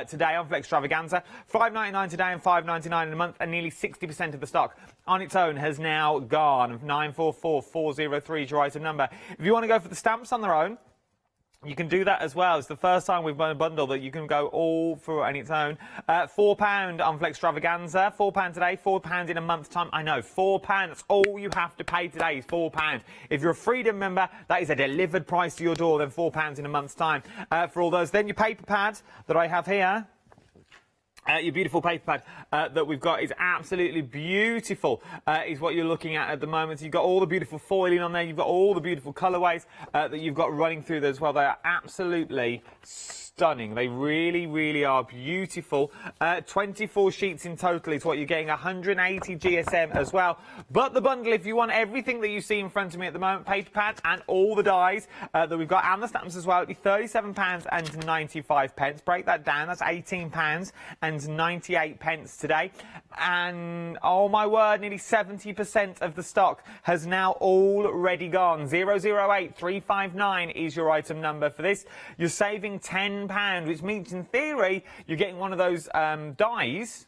today on Flextravaganza. $5.99 today and $5.99 in a month, and nearly 60% of the stock on its own has now gone. 944403 is your item number. If you want to go for the stamps on their own, you can do that as well. It's the first time we've done a bundle that you can go all for on its own. £4 on Flextravaganza. £4 today, £4 in a month's time. I know, £4. That's all you have to pay today is £4. If you're a Freedom member, that is a delivered price to your door, then £4 in a month's time for all those. Then your paper pad that I have here. Your beautiful paper pad that we've got is absolutely beautiful, is what you're looking at the moment. So you've got all the beautiful foiling on there. You've got all the beautiful colourways that you've got running through there as well. They are absolutely stunning. They really, really are beautiful. 24 sheets in total is what you're getting. 180 GSM as well. But the bundle, if you want everything that you see in front of me at the moment, paper pads and all the dies that we've got, and the stamps as well, it'll be £37.95. Break that down. That's £18.98 today. And oh my word, nearly 70% of the stock has now already gone. 008359 is your item number for this. You're saving £10, which means in theory you're getting one of those dies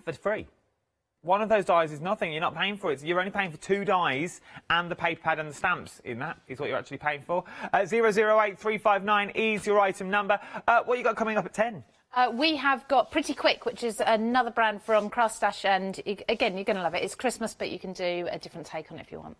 for free. One of those dies is nothing. You're not paying for it. So you're only paying for 2 dies and the paper pad and the stamps in that is what you're actually paying for. 008359 is your item number. What you got coming up at 10? We have got Pretty Quick, which is another brand from Craft Stash, and again, you're going to love it. It's Christmas, but you can do a different take on it if you want.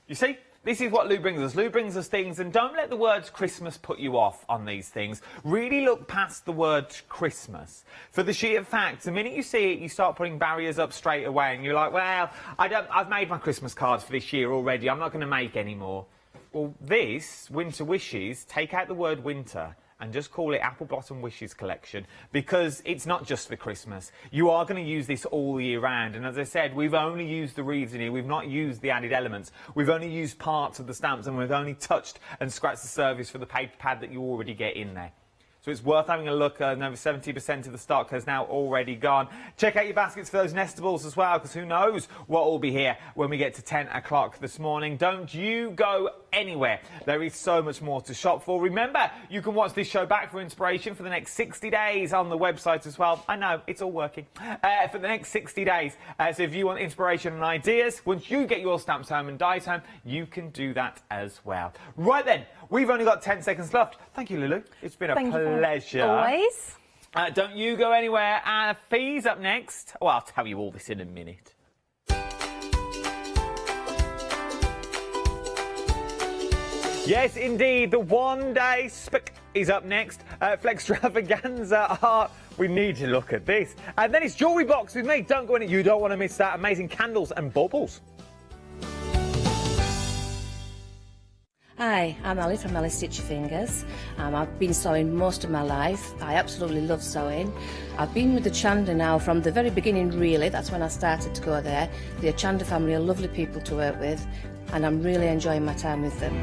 You see, this is what Lou brings us. Lou brings us things, and don't let the words Christmas put you off on these things. Really look past the word Christmas. For the sheer fact, the minute you see it, you start putting barriers up straight away, and you're like, well, I've made my Christmas cards for this year already. I'm not going to make any more. Well, this Winter Wishes, take out the word winter and just call it Apple Blossom Wishes Collection, because it's not just for Christmas. You are going to use this all year round, and as I said, we've only used the wreaths in here. We've not used the added elements. We've only used parts of the stamps, and we've only touched and scratched the surface for the paper pad that you already get in there. So it's worth having a look. Over 70% of the stock has now already gone. Check out your baskets for those nestables as well, because who knows what will be here when we get to 10 o'clock this morning. Don't you go anywhere. There is so much more to shop for. Remember, you can watch this show back for inspiration for the next 60 days on the website as well. I know, it's all working. For the next 60 days. So if you want inspiration and ideas, once you get your stamps home and dies home, you can do that as well. Right then, we've only got 10 seconds left. Thank you, Lulu. It's been a pleasure. Always. Don't you go anywhere. Fee's up next. Well, I'll tell you all this in a minute. Yes, indeed. The one-day Spic is up next. Flextravaganza art. We need to look at this. And then it's Jewellery Box with me. Don't go in it. You don't want to miss that. Amazing candles and baubles. Hi, I'm Ali from Ali Stitch Your Fingers. I've been sewing most of my life. I absolutely love sewing. I've been with the Hochanda now from the very beginning, really. That's when I started to go there. The Hochanda family are lovely people to work with, and I'm really enjoying my time with them.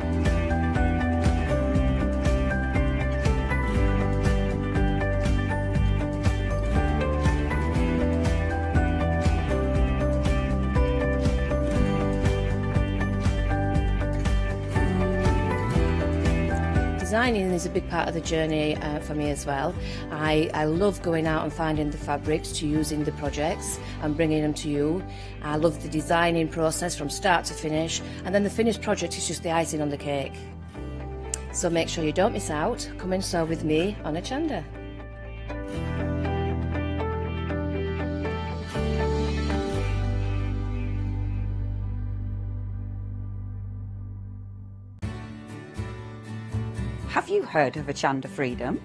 Designing is a big part of the journey for me as well. I love going out and finding the fabrics to use in the projects and bringing them to you. I love the designing process from start to finish, and then the finished project is just the icing on the cake. So make sure you don't miss out. Come and sew with me on Hochanda. Have you heard of Hochanda Freedom?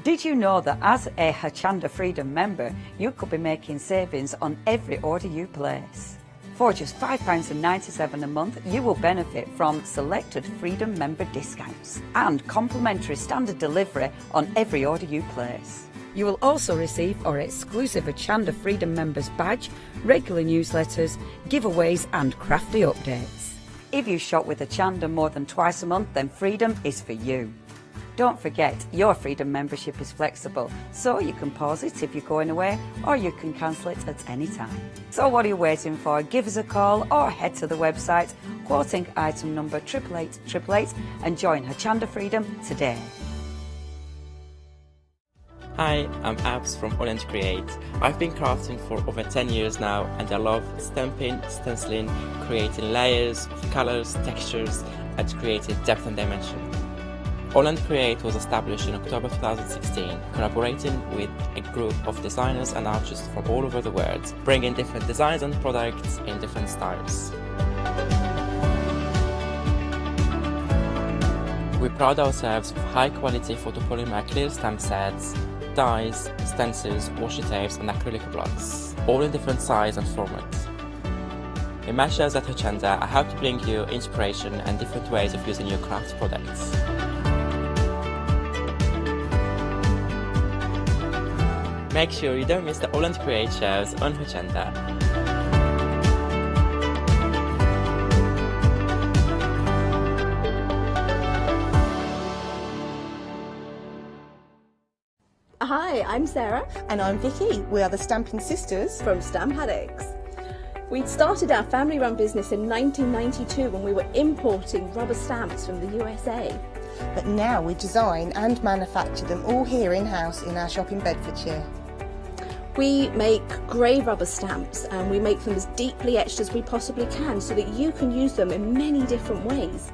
Did you know that as a Hochanda Freedom member, you could be making savings on every order you place? For just £5.97 a month, you will benefit from selected Freedom member discounts and complimentary standard delivery on every order you place. You will also receive our exclusive Hochanda Freedom members badge, regular newsletters, giveaways and crafty updates. If you shop with Hochanda more than twice a month, then Freedom is for you. Don't forget, your Freedom membership is flexible, so you can pause it if you're going away, or you can cancel it at any time. So what are you waiting for? Give us a call or head to the website, quoting item number 88888 and join Hochanda Freedom today. Hi, I'm Abs from Holland Create. I've been crafting for over 10 years now, and I love stamping, stenciling, creating layers of colors, textures, and creating depth and dimension. Holland Create was established in October 2016, collaborating with a group of designers and artists from all over the world, bringing different designs and products in different styles. We pride ourselves with high-quality photopolymer clear stamp sets, dies, stencils, washi tapes and acrylic blocks, all in different size and formats. In my shows at Hochanda, I hope to bring you inspiration and different ways of using your craft products. Make sure you don't miss the Holland Create shows on Hochanda. Hi, I'm Sarah. And I'm Vicky. We are the Stamping Sisters from Stamp Addicts. We started our family-run business in 1992 when we were importing rubber stamps from the USA. But now we design and manufacture them all here in-house in our shop in Bedfordshire. We make grey rubber stamps and we make them as deeply etched as we possibly can so that you can use them in many different ways.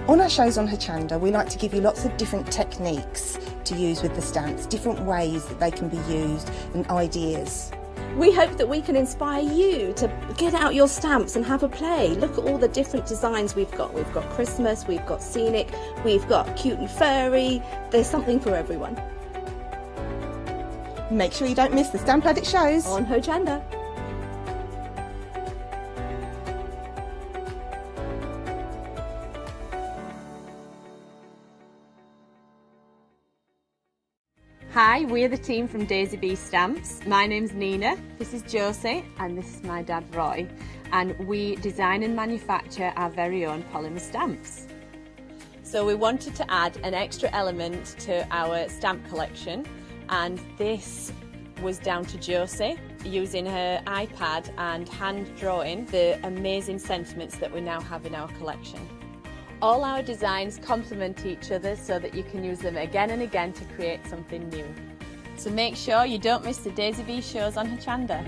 On our shows on Hochanda, we like to give you lots of different techniques to use with the stamps, different ways that they can be used and ideas. We hope that we can inspire you to get out your stamps and have a play. Look at all the different designs we've got. We've got Christmas, we've got scenic, we've got cute and furry. There's something for everyone. Make sure you don't miss the Stamp Addict shows on Hochanda. Hi, we're the team from Daisy Bee Stamps. My name's Nina, this is Josie, and this is my dad Roy. And we design and manufacture our very own polymer stamps. So we wanted to add an extra element to our stamp collection, and this was down to Josie using her iPad and hand drawing the amazing sentiments that we now have in our collection. All our designs complement each other so that you can use them again and again to create something new. So make sure you don't miss the Daisy Bee shows on Hochanda.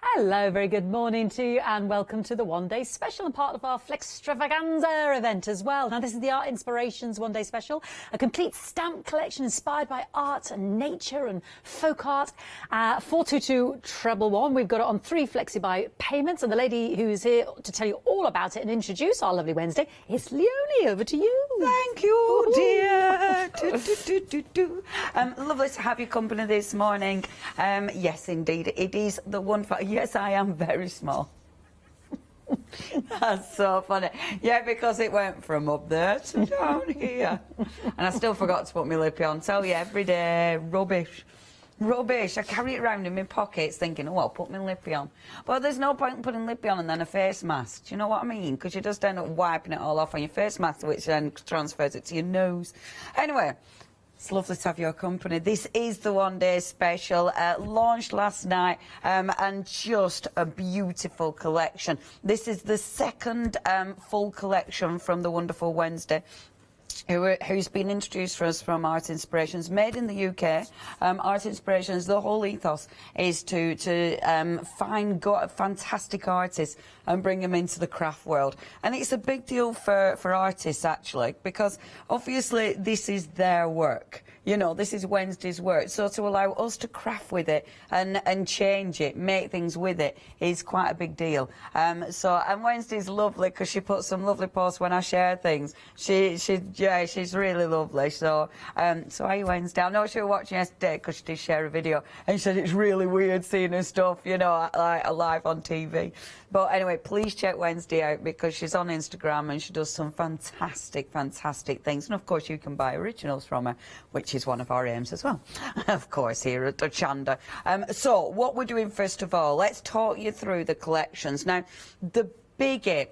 Hello, very good morning to you and welcome to the One Day Special and part of our Flextravaganza event as well. Now this is the Art Inspirations One Day Special, a complete stamp collection inspired by art and nature and folk art. 42211, we've got it on 3 FlexiBuy payments, and the lady who's here to tell you all about it and introduce our lovely Wednesday is Leonie. Over to you. Thank you, dear. Lovely to have your company this morning. Yes, indeed, it is the one for... Yes, I am very small. That's so funny. Yeah, because it went from up there to down here. And I still forgot to put my lippy on. Tell you, every day, rubbish. Rubbish. I carry it around in my pockets thinking, oh, I'll put my lippy on. But there's no point in putting lippy on and then a face mask. Do you know what I mean? Because you just end up wiping it all off on your face mask, which then transfers it to your nose. Anyway, it's lovely to have your company. This is the One Day Special, launched last night, and just a beautiful collection. This is the second full collection from the wonderful Wednesday, who's been introduced for us from Art Inspirations, made in the UK. Art Inspirations, the whole ethos is to find fantastic artists and bring them into the craft world. And it's a big deal for artists, actually, because obviously this is their work. You know, this is Wednesday's work. So to allow us to craft with it and change it, make things with it, is quite a big deal. And Wednesday's lovely because she puts some lovely posts when I share things. She's really lovely. So hi Wednesday. I know she was watching yesterday because she did share a video and she said it's really weird seeing her stuff, you know, like live on TV. But anyway, please check Wednesday out because she's on Instagram and she does some fantastic, fantastic things. And of course, you can buy originals from her, which is one of our aims as well, of course, here at Hochanda. So what we're doing, first of all, let's talk you through the collections. Now, the biggie,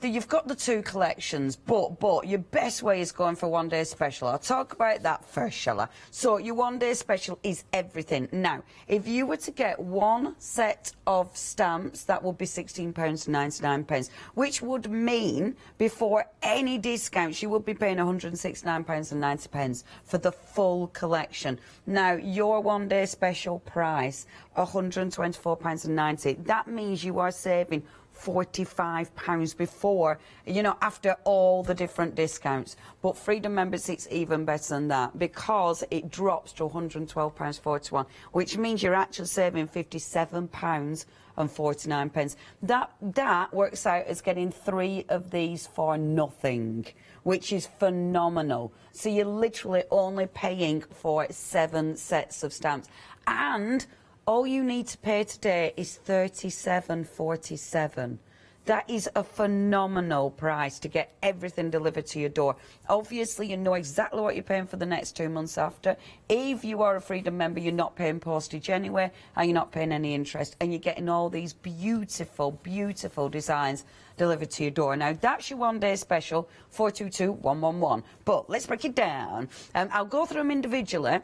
you've got the 2 collections, but your best way is going for One Day Special. I'll talk about that first, shall I? So your One Day Special is everything. Now, if you were to get 1 set of stamps, that would be £16.99, which would mean before any discounts you would be paying £169.90 for the full collection. Now, your One Day Special price, £124.90. That means you are saving £45 before, you know, after all the different discounts. But Freedom members, it's even better than that because it drops to £112.41, which means you're actually saving £57.49. That works out as getting 3 of these for nothing, which is phenomenal. So you're literally only paying for 7 sets of stamps, and all you need to pay today is $37.47. That is a phenomenal price to get everything delivered to your door. Obviously, you know exactly what you're paying for the next 2 months after. If you are a Freedom member, you're not paying postage anyway, and you're not paying any interest, and you're getting all these beautiful, beautiful designs delivered to your door. Now, that's your One Day Special, 422111. But let's break it down. I'll go through them individually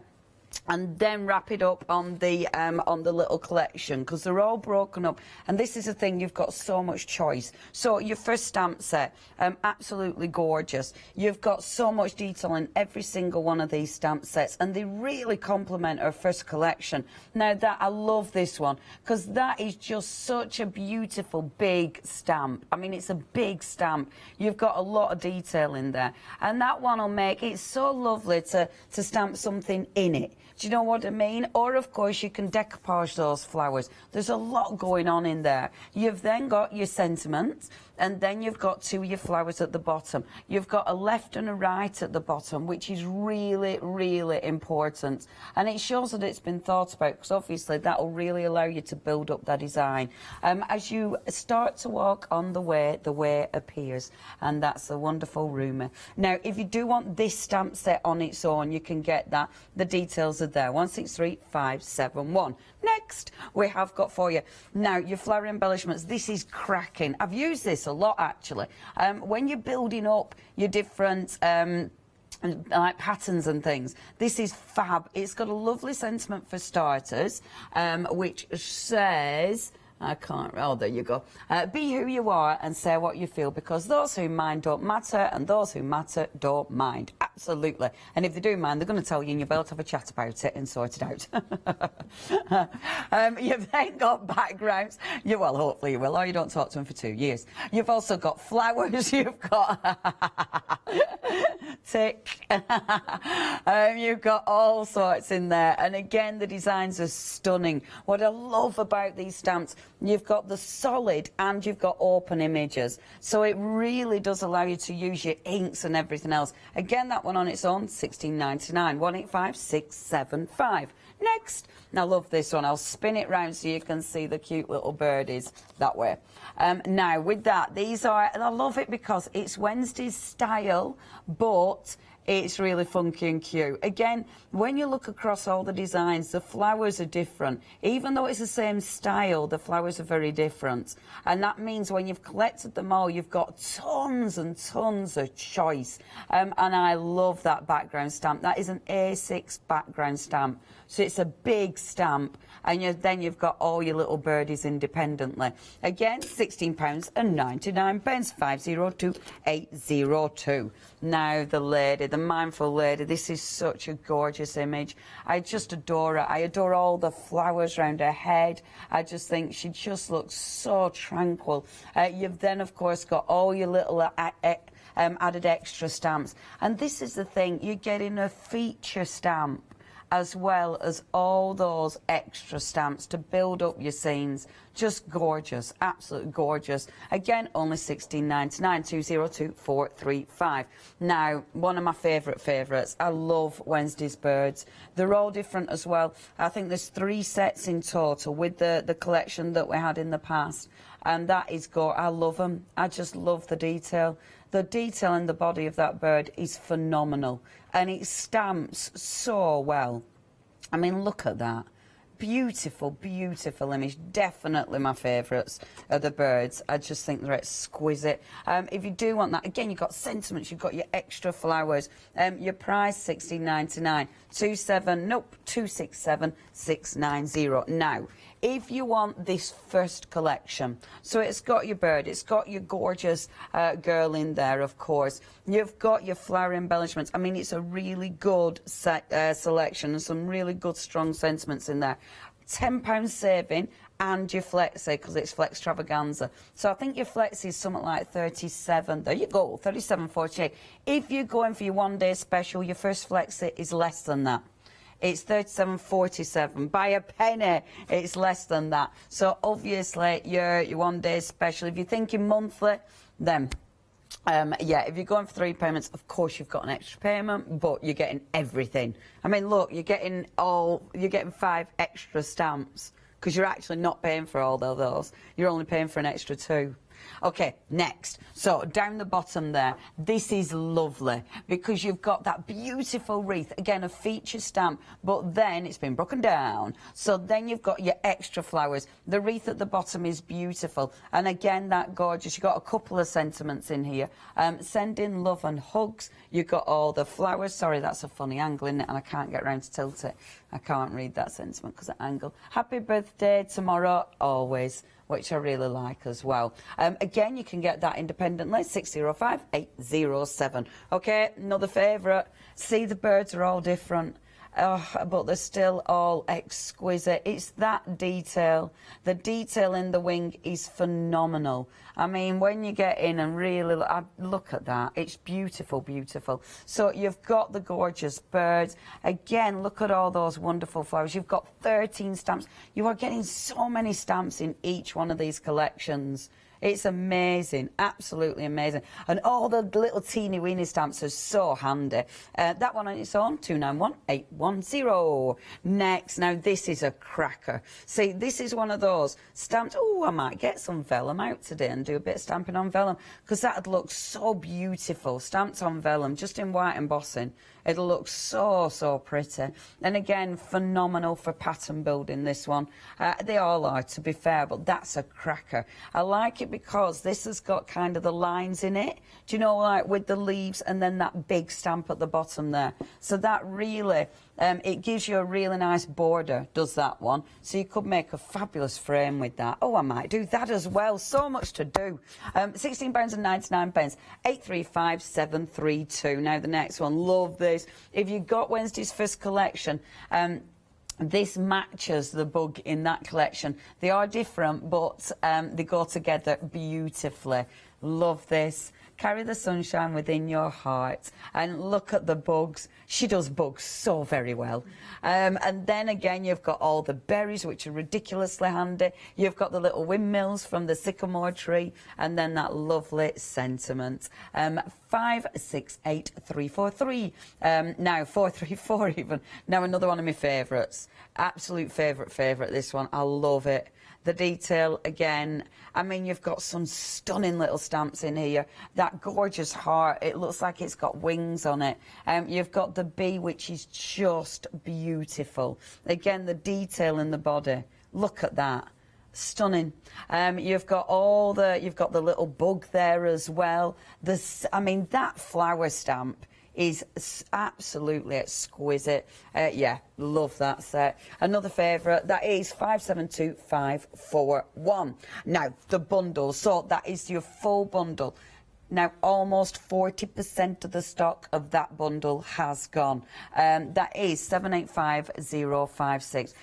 and then wrap it up on the little collection because they're all broken up. And this is the thing, you've got so much choice. So your first stamp set, absolutely gorgeous. You've got so much detail in every single one of these stamp sets, and they really complement our first collection. Now, I love this one because that is just such a beautiful big stamp. I mean, it's a big stamp. You've got a lot of detail in there, and that one will make it so lovely to stamp something in it. Do you know what I mean? Or, of course, you can decoupage those flowers. There's a lot going on in there. You've then got your sentiments, and then you've got two of your flowers at the bottom. You've got a left and a right at the bottom, which is really, really important. And it shows that it's been thought about, because obviously that will really allow you to build up that design. As you start to walk on the way appears. And that's a wonderful rumour. Now, if you do want this stamp set on its own, you can get that. The details are there, 163571. Next, we have got for you now your flower embellishments. This is cracking. I've used this a lot, actually. When you're building up your different like patterns and things, this is fab. It's got a lovely sentiment for starters, which says, I can't, oh, there you go. Be who you are and say what you feel, because those who mind don't matter and those who matter don't mind. Absolutely. And if they do mind, they're going to tell you and you'll be able to have a chat about it and sort it out. You've then got backgrounds. Well, hopefully you will, or you don't talk to them for 2 years. You've also got flowers. You've got... tick. You've got all sorts in there. And again, the designs are stunning. What I love about these stamps, you've got the solid and you've got open images. So it really does allow you to use your inks and everything else. Again, that one on its own, $16.99, 185675. Next, now I love this one. I'll spin it round so you can see the cute little birdies that way. Now, with that, these are, and I love it because it's Wednesday's style, but it's really funky and cute. Again, when you look across all the designs, the flowers are different. Even though it's the same style, the flowers are very different. And that means when you've collected them all, you've got tons and tons of choice. And I love that background stamp. That is an A6 background stamp. So it's a big stamp. And then you've got all your little birdies independently. Again, £16.99, 502802. Now the lady, the mindful lady, this is such a gorgeous image. I just adore her. I adore all the flowers around her head. I just think she just looks so tranquil. You've then, of course, got all your little added extra stamps. And this is the thing, you're getting a feature stamp as well as all those extra stamps to build up your scenes. Just gorgeous, absolutely gorgeous. Again, only $16.99, 202435. Now, one of my favourites. I love Wednesday's birds. They're all different as well. I think there's 3 sets in total with the collection that we had in the past. And that is I love them. I just love the detail. The detail in the body of that bird is phenomenal. And it stamps so well. I mean, look at that. Beautiful, beautiful image. Definitely my favourites are the birds. I just think they're exquisite. If you do want that, again, you've got sentiments, you've got your extra flowers. Your price, $16.99. 267-690. Now, if you want this first collection, so it's got your bird, it's got your gorgeous girl in there, of course. You've got your flower embellishments. I mean, it's a really good selection and some really good, strong sentiments in there. £10 saving and your flexi, because it's Flextravaganza. So I think your flexi is something like 37. There you go, 37.48. If you're going for your one-day special, your first flexi is less than that. It's 37.47. By a penny, it's less than that. So obviously, your one-day special. If you're thinking monthly, then yeah, if you're going for 3 payments, of course you've got an extra payment, but you're getting everything. I mean, look, you're getting 5 extra stamps, because you're actually not paying for all of those. You're only paying for an extra 2. Okay, next. So down the bottom there, this is lovely because you've got that beautiful wreath, again a feature stamp, but then it's been broken down. So then you've got your extra flowers. The wreath at the bottom is beautiful, and again that gorgeous. You've got a couple of sentiments in here. Sending love and hugs. You've got all the flowers. Sorry, that's a funny angle, isn't it? And I can't get around to tilt it. I can't read that sentiment because of angle. Happy birthday tomorrow, always, which I really like as well. Again, you can get that independently, 605-807. Okay, another favourite. See, the birds are all different. but they're still all exquisite. It's that detail. The detail in the wing is phenomenal. I mean, when you get in and really look at that, it's beautiful, beautiful. So you've got the gorgeous birds. Again, look at all those wonderful flowers. You've got 13 stamps. You are getting so many stamps in each one of these collections. It's amazing, absolutely amazing. And all the little teeny weeny stamps are so handy. That one on its own, 291810. Next, now this is a cracker. See, this is one of those stamps. Oh, I might get some vellum out today and do a bit of stamping on vellum, because that'd look so beautiful. Stamped on vellum, just in white embossing. It'll look so, so pretty. And again, phenomenal for pattern building, this one. They all are, to be fair, but that's a cracker. I like it because this has got kind of the lines in it. Do you know, like with the leaves and then that big stamp at the bottom there. So that really, it gives you a really nice border, does that one. So you could make a fabulous frame with that. Oh, I might do that as well. So much to do. £16.99, 835732. Now the next one, love this. If you got Wednesday's first collection, this matches the bug in that collection. They are different, but they go together beautifully. Love this. Carry the sunshine within your heart. And look at the bugs. She does bugs so very well. And then again, you've got all the berries, which are ridiculously handy. You've got the little windmills from the sycamore tree. And then that lovely sentiment. 568343. Now 434 even. Now another one of my favourites. Absolute favourite, this one. I love it. The detail, again, I mean, you've got some stunning little stamps in here. That gorgeous heart, it looks like it's got wings on it. You've got the bee, which is just beautiful. Again, the detail in the body. Look at that. Stunning. You've got the little bug there as well. I mean, that flower stamp is absolutely exquisite. Yeah, love that set. Another favourite, that is 572541. Now, the bundle, so that is your full bundle. Now, almost 40% of the stock of that bundle has gone. That is 785056.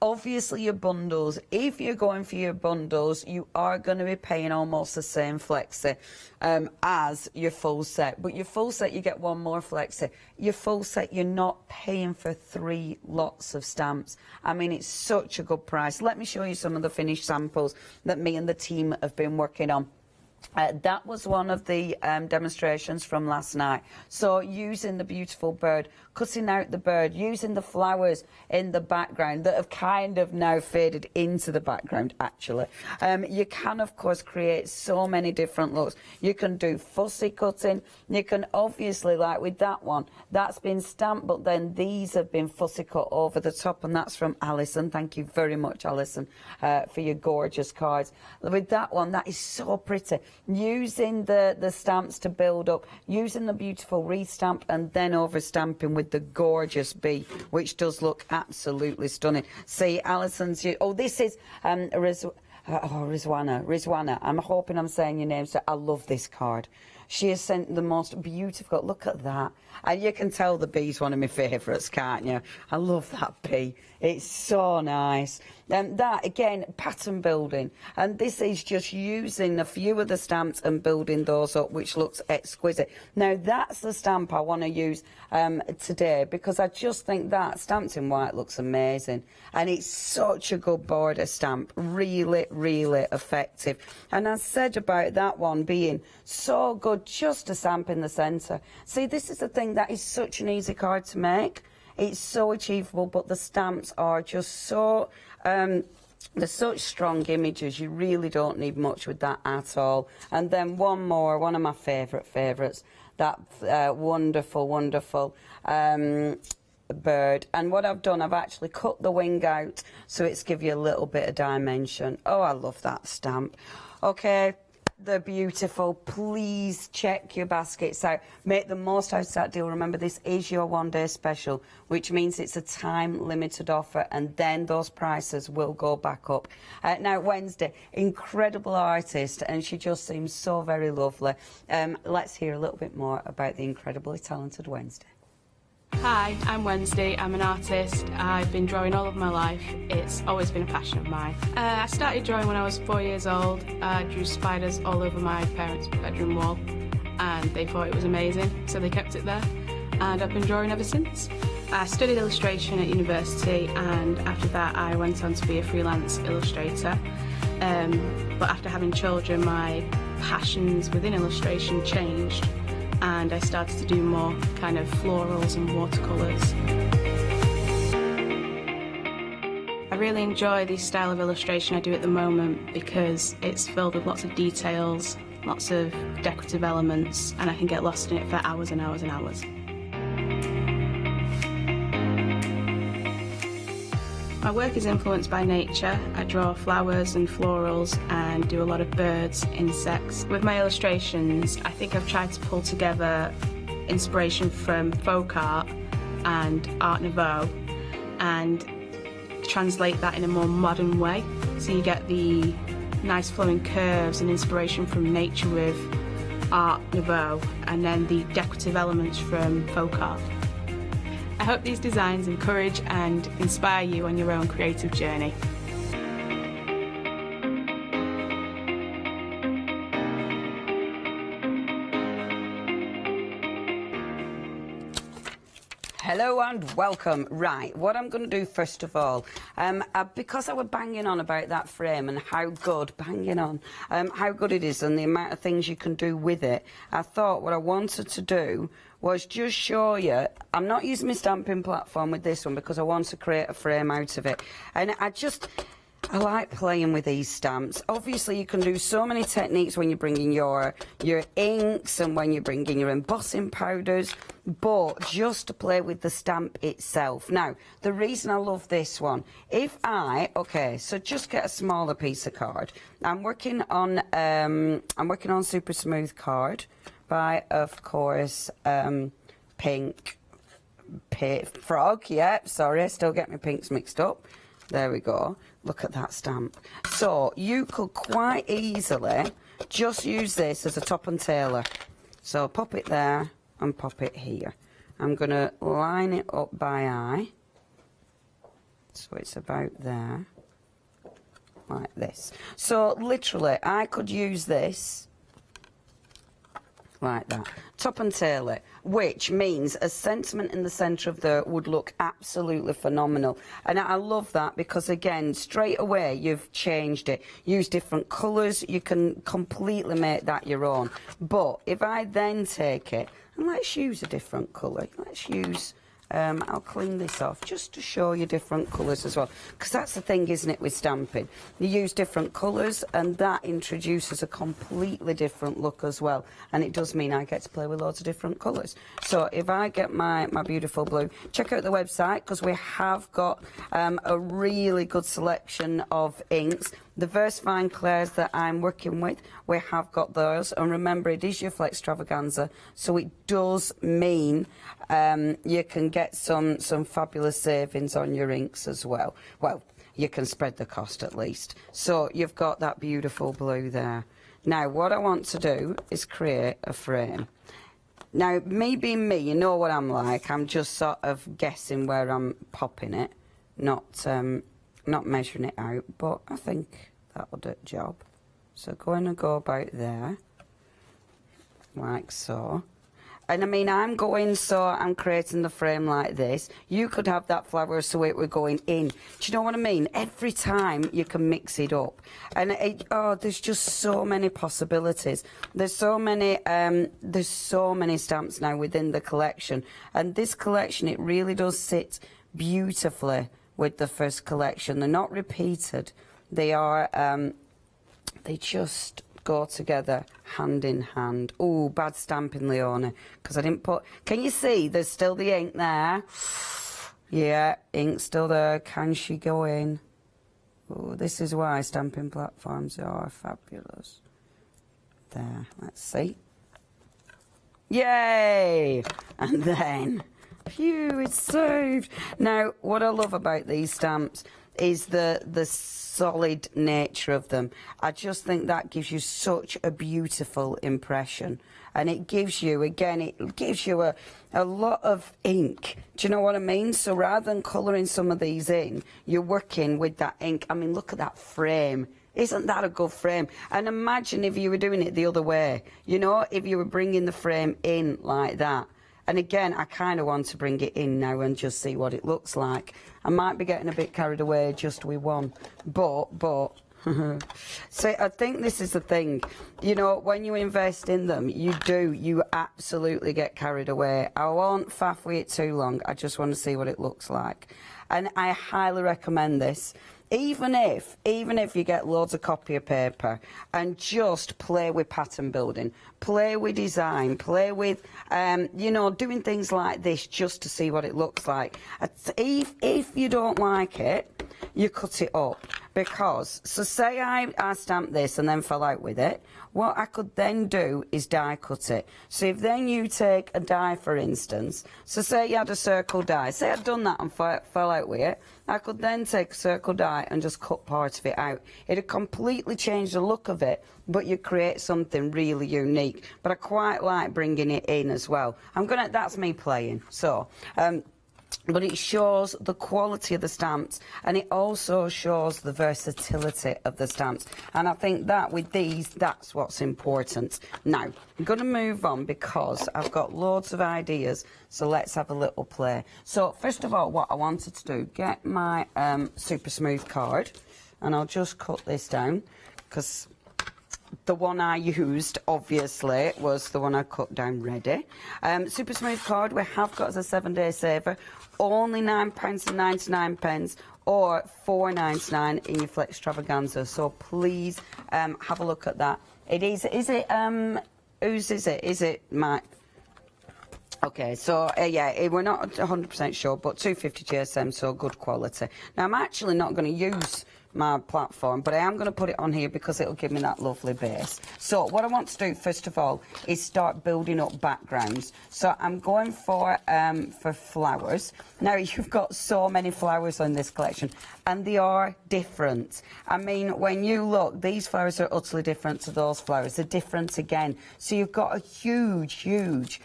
Obviously, your bundles, if you're going for your bundles, you are going to be paying almost the same flexi as your full set. But your full set, you get one more flexi. Your full set, you're not paying for 3 lots of stamps. I mean, it's such a good price. Let me show you some of the finished samples that me and the team have been working on. That was one of the demonstrations from last night. So using the beautiful bird, cutting out the bird, using the flowers in the background that have kind of now faded into the background, actually. You can, of course, create so many different looks. You can do fussy cutting. You can obviously, like with that one, that's been stamped, but then these have been fussy cut over the top, and that's from Alison. Thank you very much, Alison, for your gorgeous cards. With that one, that is so pretty. Using the stamps to build up, using the beautiful wreath stamp, and then over stamping with the gorgeous bee, which does look absolutely stunning. See, Alison's, this is Rizwana. I'm hoping I'm saying your name, so I love this card. She has sent the most beautiful, look at that. And you can tell the bee's one of my favourites, can't you? I love that bee. It's so nice. That, again, pattern building. And this is just using a few of the stamps and building those up, which looks exquisite. Now, that's the stamp I want to use today, because I just think that stamped in white looks amazing. And it's such a good border stamp. Really, really effective. And I said about that one being so good, just a stamp in the centre. See, this is the thing, that is such an easy card to make. It's so achievable, but the stamps are just so, they're such strong images. You really don't need much with that at all. And then one more, one of my favourites, that wonderful bird. And what I've done, I've actually cut the wing out, so it's give you a little bit of dimension. Oh, I love that stamp. Okay. They're beautiful. Please check your baskets out. Make the most out of that deal. Remember, this is your one-day special, which means it's a time-limited offer, and then those prices will go back up. Now, Wednesday, incredible artist, and she just seems so very lovely. Let's hear a little bit more about the incredibly talented Wednesday. Hi, I'm Wednesday. I'm an artist. I've been drawing all of my life. It's always been a passion of mine. I started drawing when I was 4 years old. I drew spiders all over my parents' bedroom wall and they thought it was amazing, so they kept it there. And I've been drawing ever since. I studied illustration at university and after that I went on to be a freelance illustrator. But after having children, my passions within illustration changed and I started to do more kind of florals and watercolours. I really enjoy the style of illustration I do at the moment because it's filled with lots of details, lots of decorative elements, and I can get lost in it for hours and hours and hours. My work is influenced by nature. I draw flowers and florals and do a lot of birds, insects. With my illustrations, I think I've tried to pull together inspiration from folk art and Art Nouveau and translate that in a more modern way. So you get the nice flowing curves and inspiration from nature with Art Nouveau and then the decorative elements from folk art. I hope these designs encourage and inspire you on your own creative journey. Hello and welcome. Right, what I'm going to do first of all, because I was banging on about that frame and how good, how good it is and the amount of things you can do with it, I thought what I wanted to do was just show you. I'm not using my stamping platform with this one because I want to create a frame out of it. And I like playing with these stamps. Obviously, you can do so many techniques when you're bringing your inks and when you're bringing your embossing powders, but just to play with the stamp itself. Now, the reason I love this one, so just get a smaller piece of card. I'm working on Super Smooth card by, of course, Pink Frog. Yeah, sorry, I still get my pinks mixed up. There we go. Look at that stamp. So you could quite easily just use this as a top and tailer. So pop it there and pop it here. I'm going to line it up by eye. So it's about there. Like this. So literally I could use this like that. Top and tail it, which means a sentiment in the centre of there would look absolutely phenomenal. And I love that because, again, straight away you've changed it. Use different colours, you can completely make that your own. But if I then take it, and let's use a different colour. Let's use... I'll clean this off just to show you different colours as well, because that's the thing, isn't it, with stamping? You use different colours and that introduces a completely different look as well, and it does mean I get to play with loads of different colours. So if I get my beautiful blue, check out the website because we have got a really good selection of inks. The VersaFine Clairs that I'm working with, we have got those. And remember, it is your Flextravaganza, so it does mean you can get some fabulous savings on your inks as well. Well, you can spread the cost at least. So you've got that beautiful blue there. Now, what I want to do is create a frame. Now, me being me, you know what I'm like. I'm just sort of guessing where I'm popping it, not measuring it out, but I think that'll do the job. So going to go about there, like so. And I mean, I'm creating the frame like this. You could have that flower so it were going in. Do you know what I mean? Every time you can mix it up. And there's just so many possibilities. There's so many stamps now within the collection. And this collection, it really does sit beautifully with the first collection. They're not repeated. They are, they just go together hand in hand. Oh, bad stamping, Leona, because I didn't put... Can you see there's still the ink there? Yeah, ink's still there. Can she go in? Oh, this is why stamping platforms are fabulous. There, let's see. Yay! And then... Phew, it's saved. Now, what I love about these stamps is the solid nature of them. I just think that gives you such a beautiful impression. And it gives you, again, it gives you a lot of ink. Do you know what I mean? So rather than colouring some of these in, you're working with that ink. I mean, look at that frame. Isn't that a good frame? And imagine if you were doing it the other way. You know, if you were bringing the frame in like that. And again, I kind of want to bring it in now and just see what it looks like. I might be getting a bit carried away just with one. But... So I think this is the thing, you know, when you invest in them, you absolutely get carried away. I won't faff with it too long. I just want to see what it looks like. And I highly recommend this. Even if you get loads of copy of paper and just play with pattern building, play with design, play with, you know, doing things like this just to see what it looks like. If you don't like it, you cut it up. Because, so say I stamp this and then fell out with it, what I could then do is die cut it. So if then you take a die, for instance, so say you had a circle die, say I'd done that and fell out with it, I could then take a circle die and just cut part of it out. It'd completely change the look of it, but you create something really unique. But I quite like bringing it in as well. That's me playing, so... but it shows the quality of the stamps, and it also shows the versatility of the stamps. And I think that with these, that's what's important. Now, I'm going to move on because I've got loads of ideas, so let's have a little play. So, first of all, what I wanted to do, get my super smooth card, and I'll just cut this down, because the one I used, obviously, was the one I cut down ready. Super smooth card, we have got as a 7-day saver, only £9.99 or £4.99 in your Flextravaganza. So please have a look at that. It is it, whose is it? Is it my... Okay, so yeah, we're not 100% sure, but 250 GSM, so good quality. Now, I'm actually not going to use my platform, but I am going to put it on here because it'll give me that lovely base. So what I want to do first of all is start building up backgrounds. So I'm going for flowers. Now, you've got so many flowers on this collection, and they are different. I mean, when you look, these flowers are utterly different to those flowers. They're different again. So you've got a huge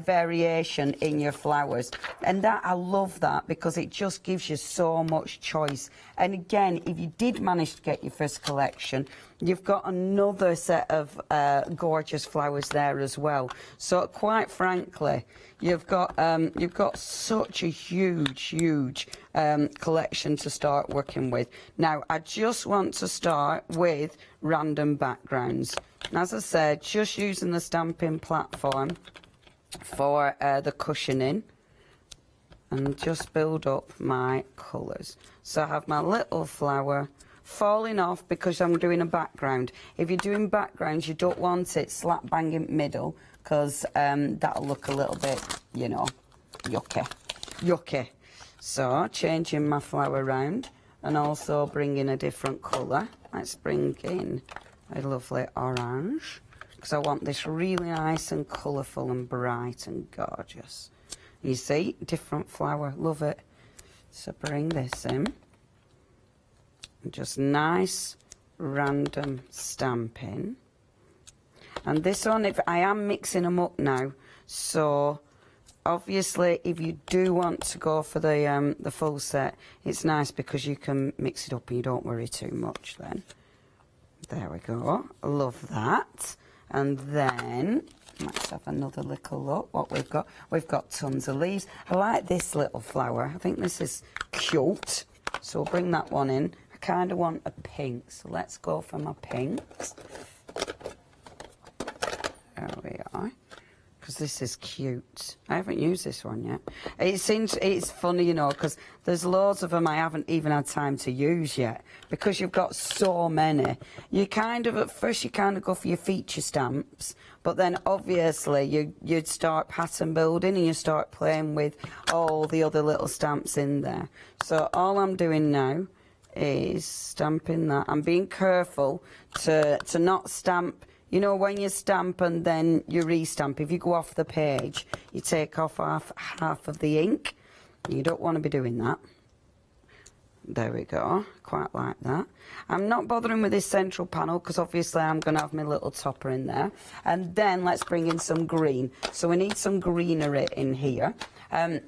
variation in your flowers, and that, I love that, because it just gives you so much choice. And again, if you did manage to get your first collection, you've got another set of gorgeous flowers there as well. So quite frankly, you've got such a huge collection to start working with. Now, I just want to start with random backgrounds. As I said, just using the stamping platform for the cushioning, and just build up my colours. So I have my little flower falling off because I'm doing a background. If you're doing backgrounds, you don't want it slap bang in the middle, because that'll look a little bit, you know, yucky. So changing my flower around and also bringing a different colour. Let's bring in a lovely orange, because I want this really nice and colourful and bright and gorgeous. You see, different flower, love it. So bring this in. Just nice random stamping. And this one, if I am mixing them up now, so obviously if you do want to go for the full set, it's nice because you can mix it up and you don't worry too much then. There we go, I love that. And then let's have another little look what we've got. We've got tons of leaves. I like this little flower. I think this is cute. So we'll bring that one in. I kind of want a pink, so let's go for my pinks. There we are. Because this is cute. I haven't used this one yet. It's funny, you know, because there's loads of them I haven't even had time to use yet, because you've got so many. At first you kind of go for your feature stamps, but then obviously you'd start pattern building and you start playing with all the other little stamps in there. So all I'm doing now is stamping that. I'm being careful to not stamp. You know, when you stamp and then you re-stamp, if you go off the page, you take off half of the ink. You don't want to be doing that. There we go, quite like that. I'm not bothering with this central panel because obviously I'm going to have my little topper in there. And then let's bring in some green. So we need some greenery in here. And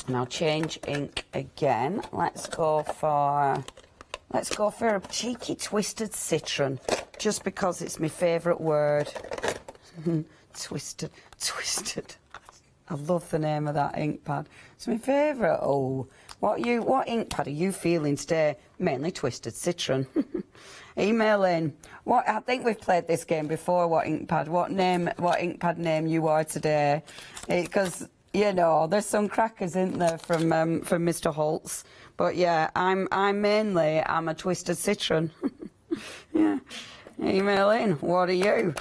I'll change ink again. Let's go for a cheeky twisted citron, just because it's my favourite word. Twisted. I love the name of that ink pad. It's my favourite. Oh, what ink pad are you feeling today? Mainly Twisted Citron. Email in. I think we've played this game before. What ink pad name you are today? Because you know there's some crackers, isn't there, from Mr. Holtz. But yeah, I'm a Twisted Citron. Yeah. Email in. What are you?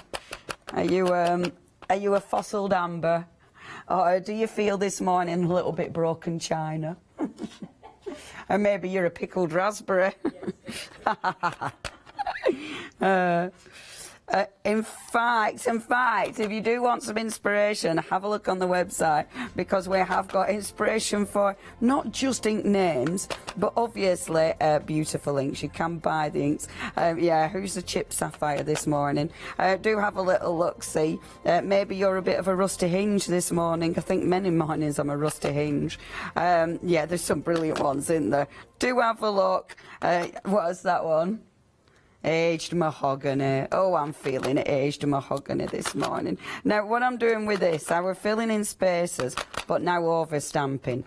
Are you a fossiled amber? Or do you feel this morning a little bit broken china? And maybe you're a pickled raspberry. In fact, if you do want some inspiration, have a look on the website, because we have got inspiration for not just ink names, but obviously beautiful inks. You can buy the inks. Yeah, who's the chip sapphire this morning? Do have a little look, see. Maybe you're a bit of a rusty hinge this morning. I think many mornings I'm a rusty hinge. Yeah, there's some brilliant ones in there. Do have a look. What is that one? Aged mahogany. Oh, I'm feeling aged mahogany this morning. Now, what I'm doing with this, I was filling in spaces, but now overstamping.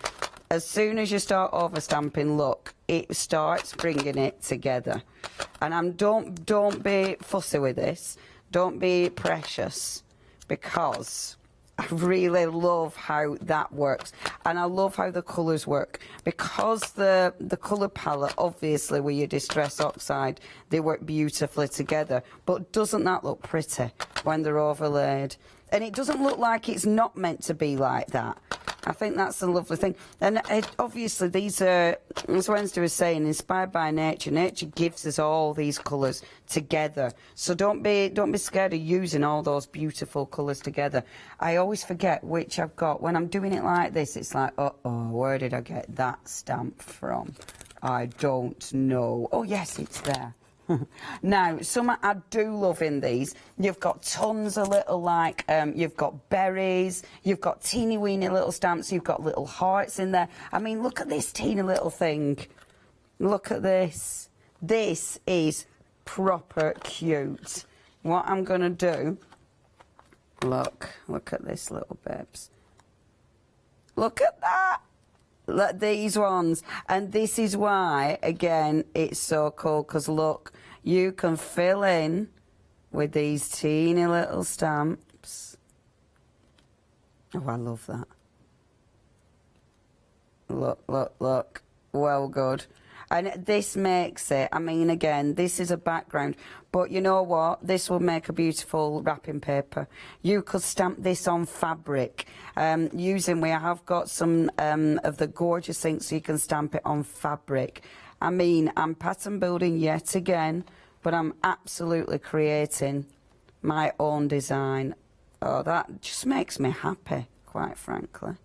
As soon as you start overstamping, look, it starts bringing it together. And don't be fussy with this. Don't be precious, because I really love how that works, and I love how the colours work, because the colour palette, obviously with your Distress Oxide, they work beautifully together. But doesn't that look pretty when they're overlaid? And it doesn't look like it's not meant to be like that. I think that's the lovely thing. And obviously these are, as Wednesday was saying, inspired by nature. Nature gives us all these colours together. So don't be scared of using all those beautiful colours together. I always forget which I've got. When I'm doing it like this, it's like, uh-oh, where did I get that stamp from? I don't know. Oh, yes, it's there. Now, some I do love in these. You've got tons of little, like, you've got berries, you've got teeny weeny little stamps, you've got little hearts in there. I mean, look at this teeny little thing. Look at this. This is proper cute. What I'm going to do, look at this little babes. Look at that. Look, these ones. And this is why, again, it's so cool, because look, you can fill in with these teeny little stamps. Oh, I love that. Look. Well, good. And this makes it, I mean, again, this is a background, but you know what? This will make a beautiful wrapping paper. You could stamp this on fabric. We have got some of the gorgeous ink, so you can stamp it on fabric. I mean, I'm pattern building yet again, but I'm absolutely creating my own design. Oh, that just makes me happy, quite frankly.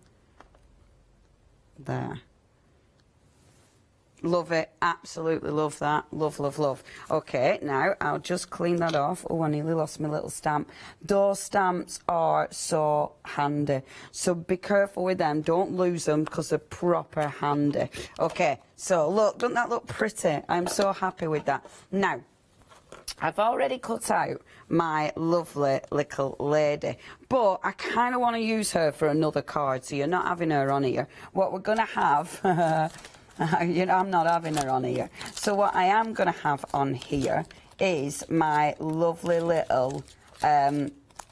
There. Love it, absolutely love that. Love. Okay, now I'll just clean that off. Oh, I nearly lost my little stamp. Those stamps are so handy, so be careful with them. Don't lose them, because they're proper handy. Okay, so look, doesn't that look pretty? I'm so happy with that. Now, I've already cut out my lovely little lady, but I kind of want to use her for another card, so you're not having her on here. What we're going to have... You know, I'm not having her on here. So what I am going to have on here is my lovely little,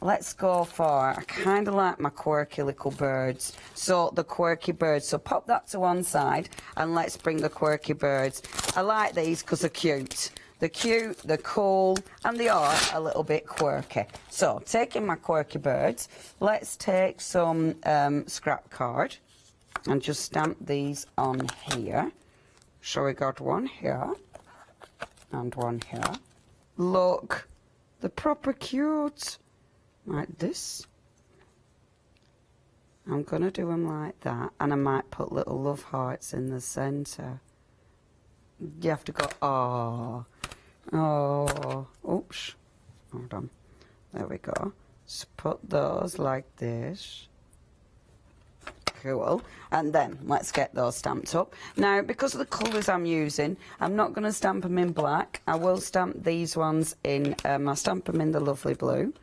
let's go for, I kind of like my quirky little birds. So the quirky birds, so pop that to one side and let's bring the quirky birds. I like these because they're cute. They're cute, they're cool, and they are a little bit quirky. So taking my quirky birds, let's take some scrap card and just stamp these on here. So we got one here and one here. Look, they're proper cute. Like this. I'm going to do them like that, and I might put little love hearts in the centre. you have to go, oh, oh, oops, hold on, there we go. So put those like this. Cool. And then let's get those stamped up. Now, because of the colours I'm using, I'm not going to stamp them in black. I will stamp these ones in, I'll stamp them in the lovely blue.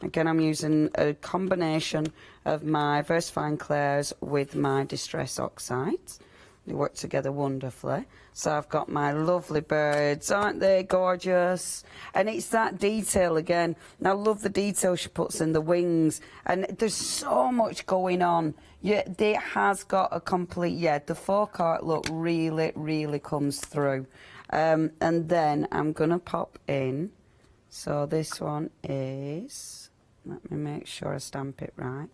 Again, I'm using a combination of my VersaFine Clairs with my Distress Oxides. They work together wonderfully. So I've got my lovely birds, aren't they gorgeous? And it's that detail again. And I love the detail she puts in the wings. And there's so much going on. Yeah, it has got a complete, yeah, the folk art look really, really comes through. And then I'm going to pop in. So this one is, let me make sure I stamp it right.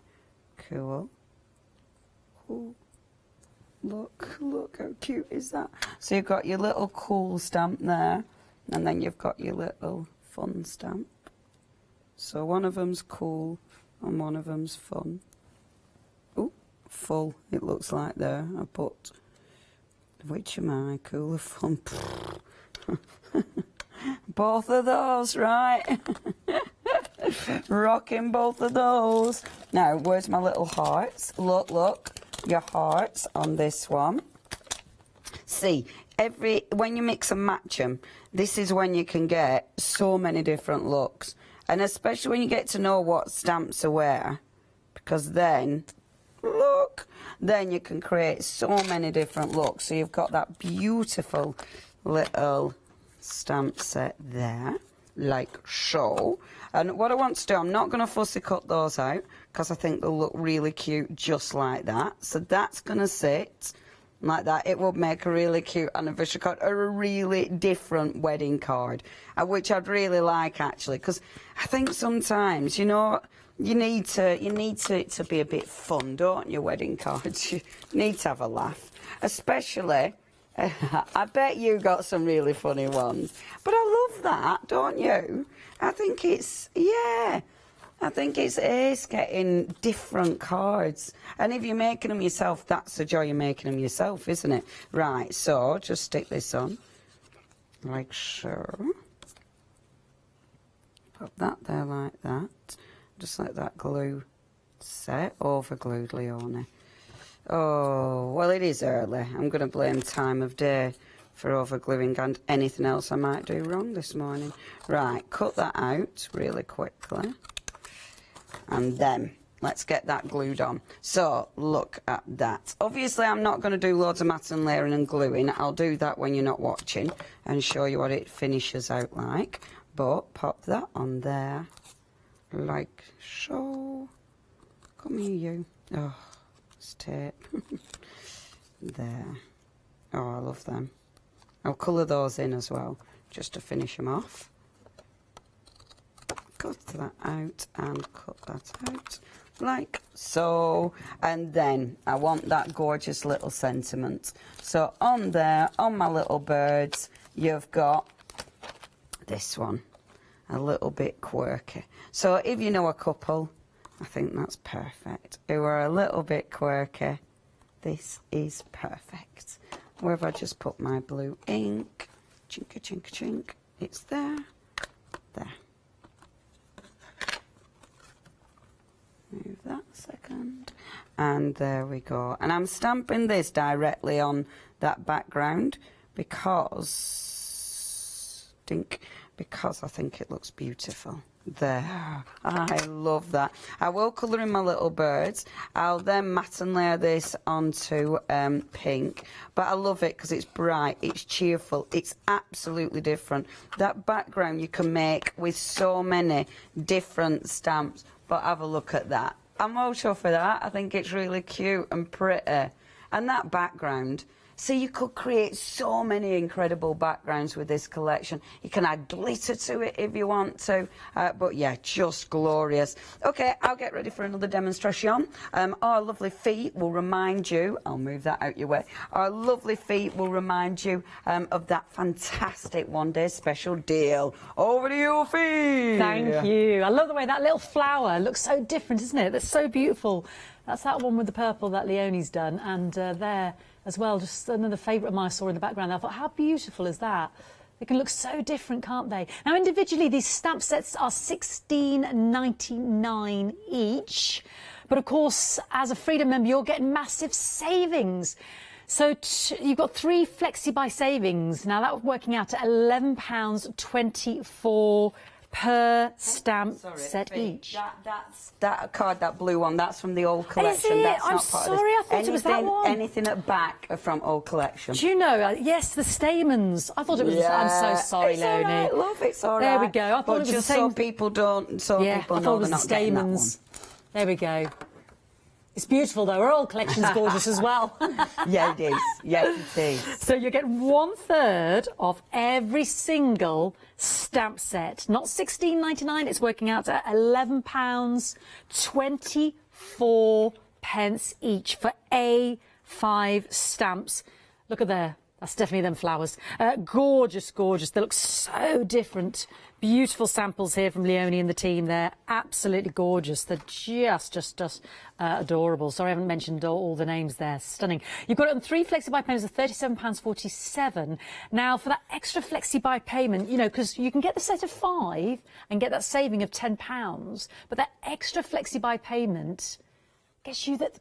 Cool. Cool. Look how cute is that? So you've got your little cool stamp there, and then you've got your little fun stamp. So one of them's cool and one of them's fun. Oh, full, it looks like there. I put, which am I? Cool or fun? Both of those, right? Rocking both of those. Now, where's my little hearts? Look. Your hearts on this one. See, when you mix and match them, this is when you can get so many different looks, and especially when you get to know what stamps are where, because then then you can create so many different looks. So you've got that beautiful little stamp set there, like so. And what I want to do, I'm not going to fussy cut those out because I think they'll look really cute just like that. So that's going to sit like that. It will make a really cute anniversary card or a really different wedding card, which I'd really like actually, because I think sometimes, you know, you need it to be a bit fun, don't you, wedding cards? You need to have a laugh, especially. I bet you got some really funny ones. But I love that, don't you? I think it's, yeah, I think it's ace getting different cards. And if you're making them yourself, that's the joy of making them yourself, isn't it? Right, so just stick this on, like so. Put that there like that. Just let that glue set. Over glued, Leonie. Oh, well, it is early. I'm going to blame time of day for overgluing and anything else I might do wrong this morning. Right, cut that out really quickly. And then let's get that glued on. So, look at that. Obviously, I'm not going to do loads of matting, layering and gluing. I'll do that when you're not watching and show you what it finishes out like. But pop that on there like so. Come here, you. Oh. Tape there. Oh, I love them. I'll colour those in as well just to finish them off. Cut that out and cut that out like so. And then I want that gorgeous little sentiment. So on there, on my little birds, you've got this one, a little bit quirky. So if you know a couple, I think that's perfect. Who are a little bit quirky, this is perfect. Where have I just put my blue ink? Chink, chink, chink. It's there. There. Move that a second. And there we go. And I'm stamping this directly on that background because I think it looks beautiful. There. I love that. I will colour in my little birds. I'll then matte and layer this onto pink. But I love it because it's bright, it's cheerful, it's absolutely different. That background you can make with so many different stamps. But have a look at that. I'm all sure for that. I think it's really cute and pretty. And that background, so you could create so many incredible backgrounds with this collection. You can add glitter to it if you want to. But yeah, just glorious. Okay, I'll get ready for another demonstration. Our lovely feet will remind you, I'll move that out your way. Our lovely feet will remind you of that fantastic one-day special deal. Over to you, feet. Thank you. I love the way that little flower looks so different, isn't it? That's so beautiful. That's that one with the purple that Leonie's done. And there as well. Just another favourite of mine I saw in the background. I thought, how beautiful is that? They can look so different, can't they? Now, individually, these stamp sets are $16.99 each. But of course, as a Freedom member, you're getting massive savings. So you've got 3 Flexi-Buy savings. Now, that was working out at £11.24 per stamp set each. That card, that blue one, that's from the old collection. Is it? That's I'm not part sorry, of I thought it was that one. Anything at back are from old collection. Do you know, yes, the stamens. I thought it was, I'm so sorry, it's Leonie. All right, love, it's all there right. we go. I thought but it was just the same. so people don't, so yeah, people I know thought it was they're the not getting that one. stamens. There we go. It's beautiful, though. Our old collection's gorgeous as well. Yeah, it is. Yeah, it is. So you get 1/3 of every single stamp set. Not £16.99. It's working out at £11.24 each for A5 stamps. Look at there. That's definitely them flowers. Gorgeous, gorgeous. They look so different. Beautiful samples here from Leonie and the team there. Absolutely gorgeous. They're just adorable. Sorry, I haven't mentioned all the names there. Stunning. You've got it on 3 Flexi-Buy payments of £37.47. Now, for that extra Flexi-Buy payment, you know, because you can get the set of 5 and get that saving of £10, but that extra Flexi-Buy payment gets you that,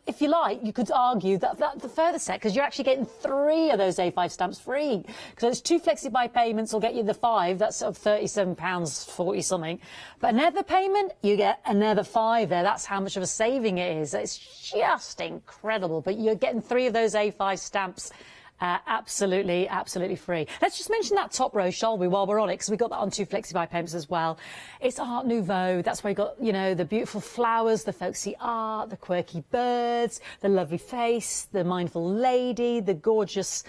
if you like, you could argue that the further set, because you're actually getting 3 of those A5 stamps free. Because those 2 Flexi-Buy payments will get you the 5, that's sort of £37.40 something. But another payment, you get another 5 there. That's how much of a saving it is. It's just incredible. But you're getting 3 of those A5 stamps. Absolutely free. Let's just mention that top row, shall we, while we're on it, because we got that on 2 Flexi-Buy payments as well. It's Art Nouveau. That's where you got, you know, the beautiful flowers, the folksy art, the quirky birds, the lovely face, the mindful lady, the gorgeous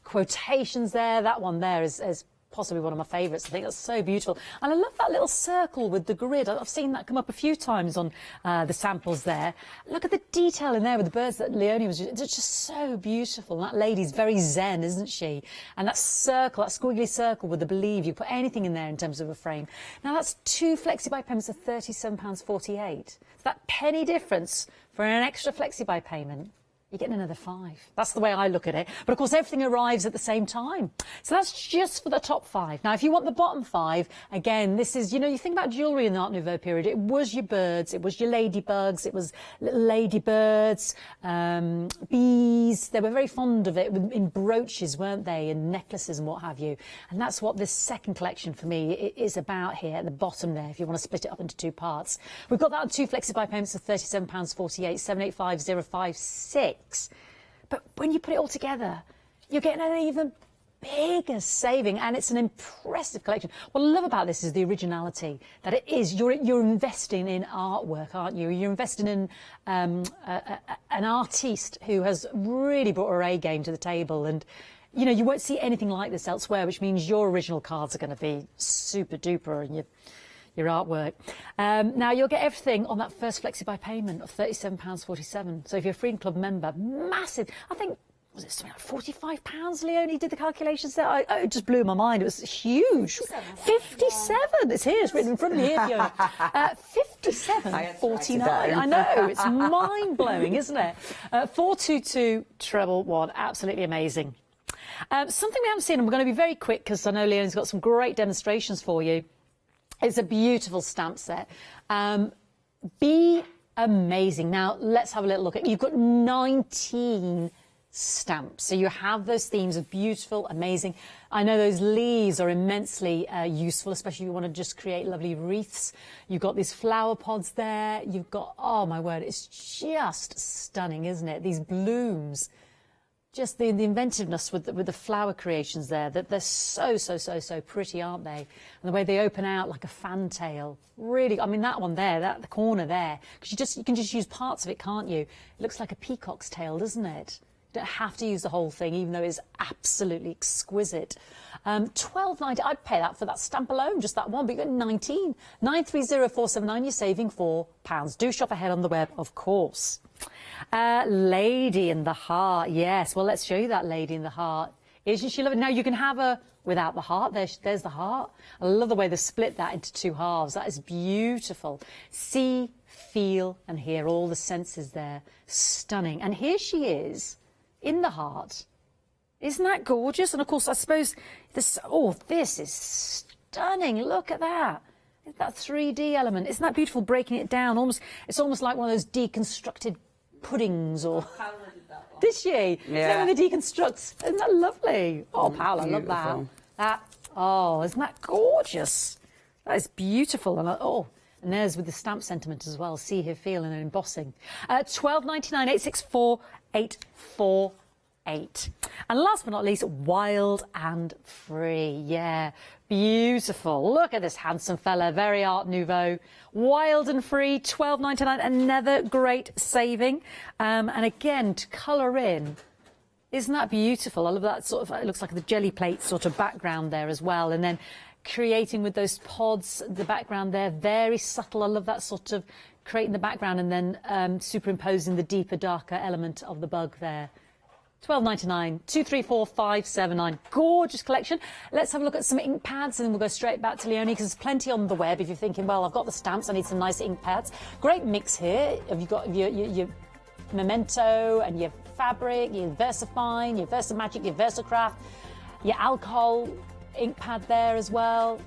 quotations there. That one there is possibly one of my favourites. I think that's so beautiful. And I love that little circle with the grid. I've seen that come up a few times on the samples there. Look at the detail in there with the birds that Leonie was... It's just so beautiful. And that lady's very zen, isn't she? And that circle, that squiggly circle with the believe, you put anything in there in terms of a frame. Now, that's 2 Flexi-Buy payments of £37.48. So that penny difference for an extra Flexi-Buy payment, you're getting another 5. That's the way I look at it. But of course, everything arrives at the same time. So that's just for the top 5. Now, if you want the bottom 5, again, this is, you know, you think about jewellery in the Art Nouveau period. It was your birds, it was your ladybugs, it was little ladybirds, bees. They were very fond of it in brooches, weren't they, and necklaces and what have you. And that's what this second collection for me is about here at the bottom there, if you want to split it up into 2 parts. We've got that on 2 Flexi-Buy payments of £37.48, 785056. But when you put it all together, you're getting an even bigger saving, and it's an impressive collection. What I love about this is the originality, that it is, you're investing in artwork, aren't you? You're investing in an artiste who has really brought her A game to the table, and you know, you won't see anything like this elsewhere, which means your original cards are going to be super duper, and your artwork. Now, you'll get everything on that first Flexi-Buy payment of £37.47. So if you're a Freedom Club member, massive. I think, was it something like £45, Leonie did the calculations there? It just blew my mind. It was huge. 57. It's here. It's written in front of me here, Fiona. 57.49. I know. It's mind-blowing, isn't it? 422-111. Absolutely amazing. Something we haven't seen, and we're going to be very quick because I know Leonie's got some great demonstrations for you. It's a beautiful stamp set. Be amazing. Now, let's have a little look at it. You've got 19 stamps. So you have those themes of beautiful, amazing. I know those leaves are immensely useful, especially if you want to just create lovely wreaths. You've got these flower pods there. You've got, oh my word, it's just stunning, isn't it? These blooms. Just the inventiveness with the flower creations there, that they're so pretty, aren't they? And the way they open out like a fantail. Really, I mean, that one there, the corner there, because you can just use parts of it, can't you? It looks like a peacock's tail, doesn't it? You don't have to use the whole thing, even though it's absolutely exquisite. £12.90, I'd pay that for that stamp alone, just that one, but you got 19. 930479, you're saving £4. Do shop ahead on the web, of course. Lady in the Heart, yes. Well, let's show you that Lady in the Heart. Isn't she lovely? Now, you can have her without the heart. There's the heart. I love the way they split that into 2 halves. That is beautiful. See, feel and hear all the senses there. Stunning. And here she is in the heart. Isn't that gorgeous? And of course, I suppose this, this is stunning. Look at that. That 3D element. Isn't that beautiful, breaking it down? It's almost like one of those deconstructed puddings or... Did she? Yeah. When they deconstruct. Isn't that lovely? Oh, Paola, I love that. Isn't that gorgeous? That is beautiful. And and there's with the stamp sentiment as well. See, hear, feel, and embossing. £12.99, 864 848. And last but not least, Wild and Free. Yeah, beautiful. Look at this handsome fella, very Art Nouveau. Wild and Free, £12.99, another great saving. And again, to colour in, isn't that beautiful? I love that sort of, it looks like the jelly plate sort of background there as well. And then creating with those pods, the background there, very subtle. I love that sort of creating the background and then superimposing the deeper, darker element of the bug there. £12.99, 234579. Gorgeous collection. Let's have a look at some ink pads and then we'll go straight back to Leonie because there's plenty on the web if you're thinking, well, I've got the stamps, I need some nice ink pads. Great mix here. Have you got your Memento and your fabric, your VersaFine, your VersaMagic, your VersaCraft, your alcohol ink pad there as well.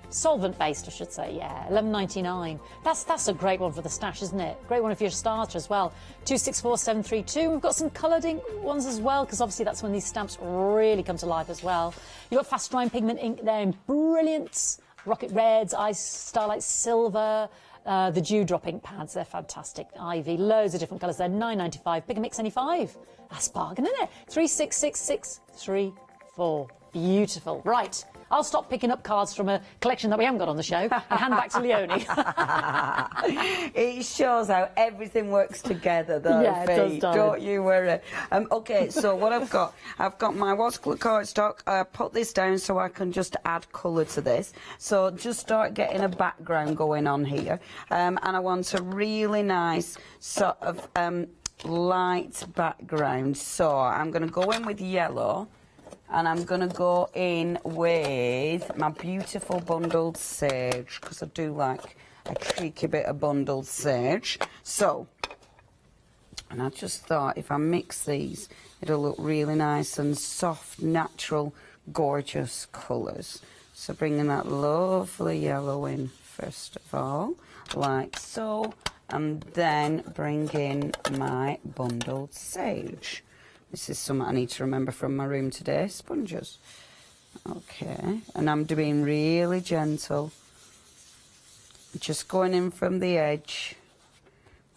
Solvent based, I should say, yeah, £11.99. That's a great one for the stash, isn't it? Great one if you're a starter as well. 264732. We've got some coloured ink ones as well, because obviously that's when these stamps really come to life as well. You've got fast drying pigment ink there in brilliant rocket reds, ice starlight silver. The dewdrop ink pads, they're fantastic. Ivy, loads of different colours there. £9.95. Pick and mix any 5. That's bargain, isn't it? 366634. Beautiful. Right. I'll stop picking up cards from a collection that we haven't got on the show and hand back to Leonie. It shows how everything works together, though. Yeah, it does, darling. Don't you worry. OK, so what I've got my watercolour cardstock. I put this down so I can just add colour to this. So just start getting a background going on here. And I want a really nice sort of light background. So I'm going to go in with yellow. And I'm going to go in with my beautiful bundled sage, because I do like a cheeky bit of bundled sage. So, and I just thought if I mix these, it'll look really nice and soft, natural, gorgeous colours. So bringing that lovely yellow in first of all, like so, and then bring in my bundled sage. This is something I need to remember from my room today, sponges. Okay, and I'm being really gentle. Just going in from the edge,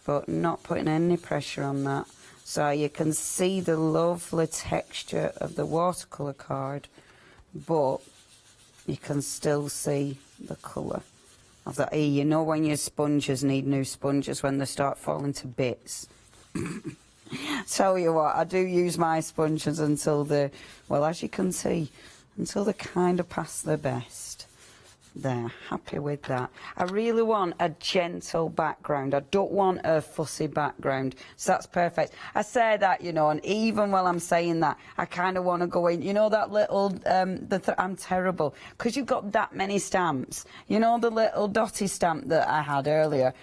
but not putting any pressure on that. So you can see the lovely texture of the watercolour card, but you can still see the colour of that. You know when your sponges need new sponges when they start falling to bits. Tell you what, I do use my sponges until they're, well, as you can see, until they're kind of past their best. There, happy with that. I really want a gentle background. I don't want a fussy background. So that's perfect. I say that, you know, and even while I'm saying that, I kind of want to go in, you know, that little, I'm terrible, because you've got that many stamps. You know, the little dotty stamp that I had earlier.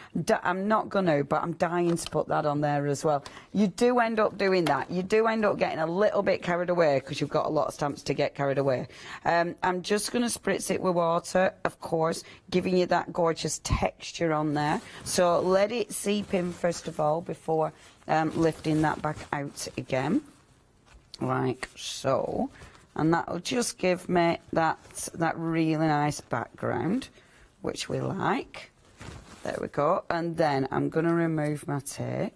I'm not going to, but I'm dying to put that on there as well. You do end up doing that. You do end up getting a little bit carried away, because you've got a lot of stamps to get carried away. I'm just going to spritz it with water, of course, giving you that gorgeous texture on there. So let it seep in first of all before lifting that back out again, like so. And that'll just give me that really nice background, which we like. There we go. And then I'm going to remove my tape,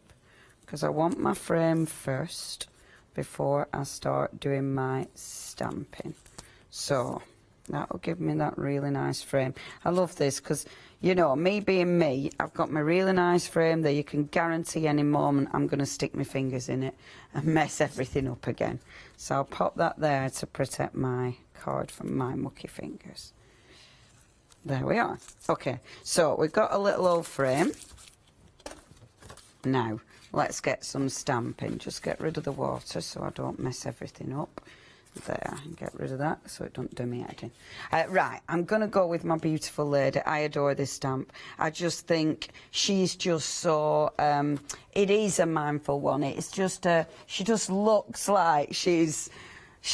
because I want my frame first before I start doing my stamping. So that'll give me that really nice frame. I love this because, you know, me being me, I've got my really nice frame there. You can guarantee any moment I'm going to stick my fingers in it and mess everything up again. So I'll pop that there to protect my card from my mucky fingers. There we are. Okay, so we've got a little old frame. Now, let's get some stamping. Just get rid of the water so I don't mess everything up. There, get rid of that so it don't do me editing. Right, I'm going to go with my beautiful lady. I adore this stamp. I just think she's just so, it is a mindful one. It's just, she just looks like she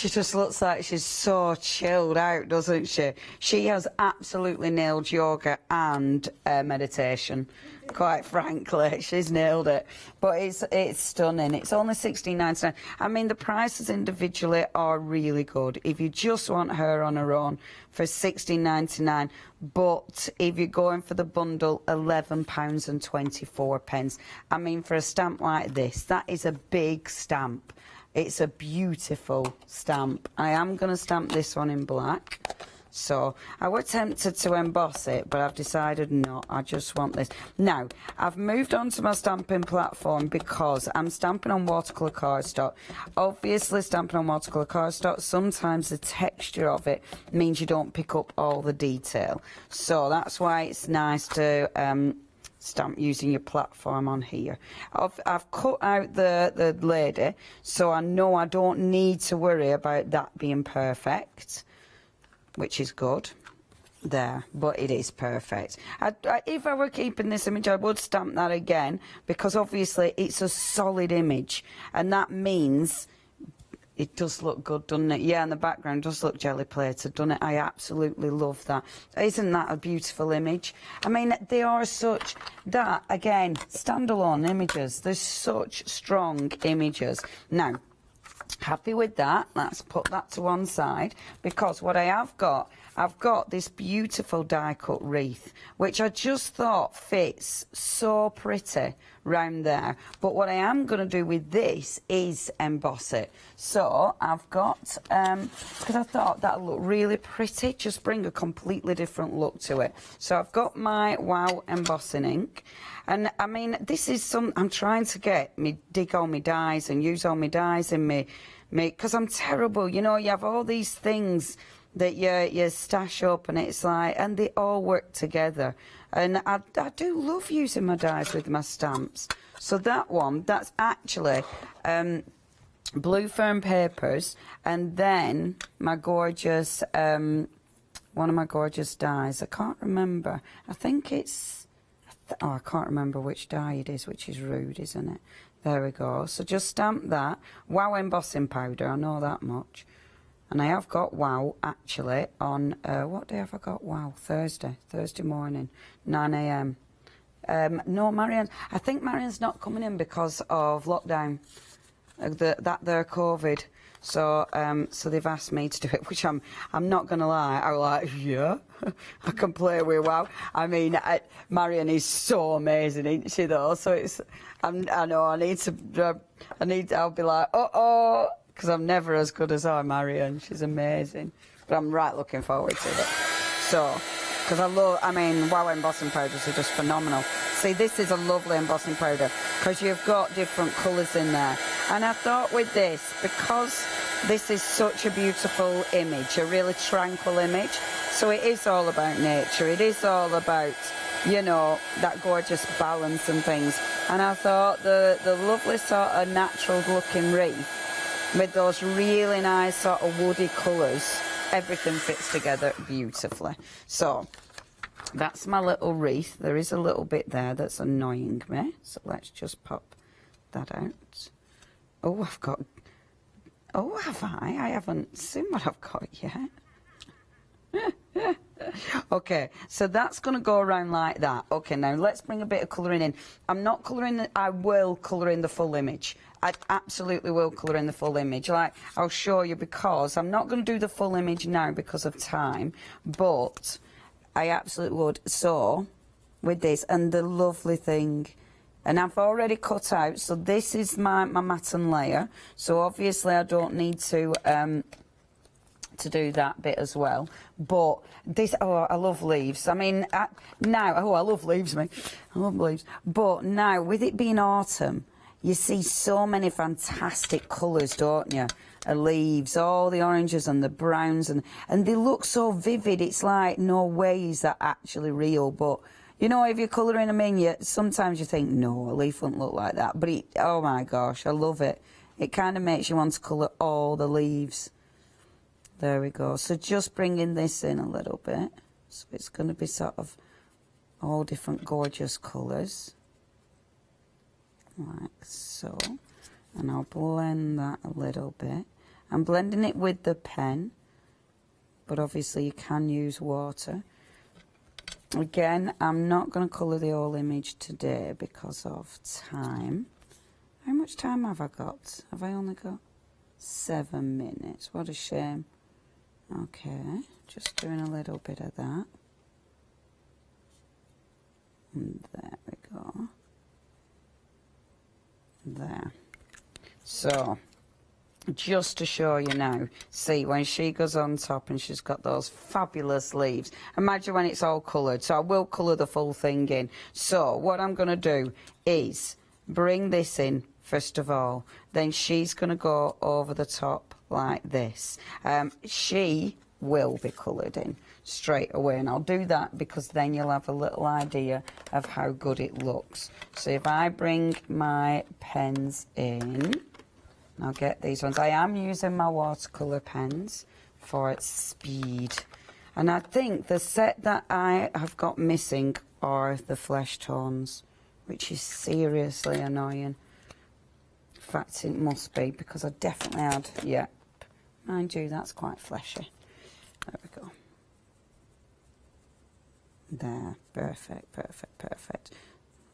just looks like she's so chilled out, doesn't she? She has absolutely nailed yoga and meditation. Quite frankly, she's nailed it. But it's stunning. It's only $16.99. I mean, the prices individually are really good. If you just want her on her own for $16.99, but if you're going for the bundle, £11.24. I mean, for a stamp like this, that is a big stamp. It's a beautiful stamp. I am going to stamp this one in black. So I was tempted to emboss it, but I've decided not. I just want this. Now, I've moved on to my stamping platform because I'm stamping on watercolour cardstock. Obviously, stamping on watercolour cardstock, sometimes the texture of it means you don't pick up all the detail. So that's why it's nice to stamp using your platform on here. I've cut out the lady, so I know I don't need to worry about that being perfect, which is good. There, but it is perfect. If I were keeping this image, I would stamp that again, because obviously it's a solid image, and that means it does look good, doesn't it? Yeah, and the background does look jelly plated, doesn't it? I absolutely love that. Isn't that a beautiful image? I mean, they are such, that, again, standalone images. There's such strong images. Now, happy with that. Let's put that to one side, because what I have got, I've got this beautiful die cut wreath, which I just thought fits so pretty round there. But what I am going to do with this is emboss it. So I've got, because I thought that would look really pretty, just bring a completely different look to it. So I've got my Wow embossing ink. And I mean, this is I'm trying to get me dig all my dies and use all my dies in me, because I'm terrible. You know, you have all these things that you stash up, and it's like, and they all work together. And I do love using my dies with my stamps. So that one, that's actually blue firm papers, and then my gorgeous, one of my gorgeous dies. I can't remember. I think it's, I can't remember which die it is, which is rude, isn't it? There we go. So just stamp that. Wow embossing powder, I know that much. And I have got Wow, actually, on, what day have I got Wow? Thursday morning, 9 a.m. No, Marianne, I think Marianne's not coming in because of lockdown, that their COVID. So, so they've asked me to do it, which I'm not going to lie, I'm like, yeah, I can play with Wow. I mean, Marianne is so amazing, isn't she, though? So it's, I know, I'll be like, uh-oh, because I'm never as good as Marianne. She's amazing. But I'm right looking forward to it. So, because I mean, Wow embossing powders are just phenomenal. See, this is a lovely embossing powder, because you've got different colours in there. And I thought with this, because this is such a beautiful image, a really tranquil image, so it is all about nature. It is all about, you know, that gorgeous balance and things. And I thought the lovely sort of natural looking wreath, with those really nice sort of woody colours, everything fits together beautifully. So that's my little wreath. There is a little bit there that's annoying me, so let's just pop that out. Oh, I've got, oh, have I? I haven't seen what I've got yet. Okay, so that's going to go around like that. Okay, now let's bring a bit of colouring in. I'm not colouring, I will colour in the full image. I absolutely will colour in the full image. Like, I'll show you, because I'm not going to do the full image now because of time, but I absolutely would. So, with this, and the lovely thing, and I've already cut out, so this is my matten layer, so obviously I don't need to do that bit as well. But this, oh, I love leaves. I mean, now, oh, I love leaves, me. I love leaves. But now, with it being autumn, you see so many fantastic colours, don't you? Leaves, all the oranges and the browns, and they look so vivid. It's like, no way is that actually real. But, you know, if you're colouring them in, sometimes you think, no, a leaf wouldn't look like that. But, oh my gosh, I love it. It kind of makes you want to colour all the leaves. There we go. So just bringing this in a little bit. So it's going to be sort of all different gorgeous colours. Like so. And I'll blend that a little bit. I'm blending it with the pen, but obviously you can use water. Again, I'm not going to colour the whole image today because of time. How much time have I got? Have I only got 7 minutes? What a shame. Okay, just doing a little bit of that. And there we go. There. So, just to show you now, see when she goes on top and she's got those fabulous leaves. Imagine when it's all coloured. So I will colour the full thing in. So what I'm going to do is bring this in first of all. Then she's going to go over the top like this. She will be coloured in straight away, and I'll do that because then you'll have a little idea of how good it looks. So if I bring my pens in, I'll get these ones. I am using my watercolour pens for its speed. And I think the set that I have got missing are the flesh tones, which is seriously annoying. In fact, it must be because I definitely had, yeah. Mind you, that's quite fleshy. There we go. There, perfect, perfect, perfect.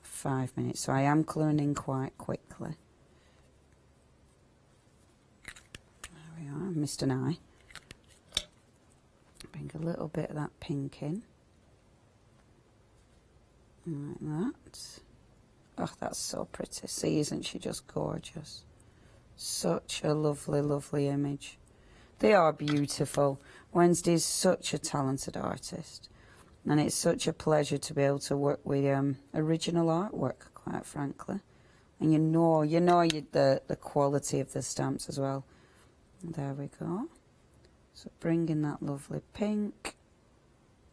5 minutes. So I am colouring in quite quickly. I missed an eye. Bring a little bit of that pink in. Like that. Oh, that's so pretty. See, isn't she just gorgeous? Such a lovely, lovely image. They are beautiful. Wednesday's such a talented artist. And it's such a pleasure to be able to work with original artwork, quite frankly. And you know the quality of the stamps as well. There we go. So bringing that lovely pink,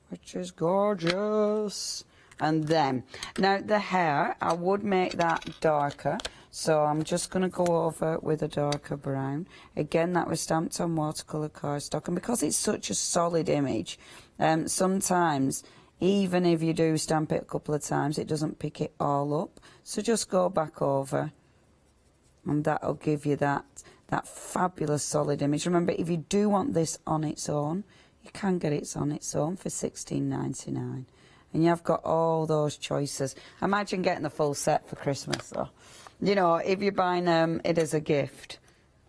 which is gorgeous. And then, now the hair, I would make that darker. So I'm just going to go over with a darker brown. Again, that was stamped on watercolour cardstock. And because it's such a solid image, sometimes, even if you do stamp it a couple of times, it doesn't pick it all up. So just go back over. And that'll give you that fabulous solid image. Remember, if you do want this on its own, you can get it on its own for $16.99. And you've got all those choices. Imagine getting the full set for Christmas, though. You know, if you're buying it as a gift,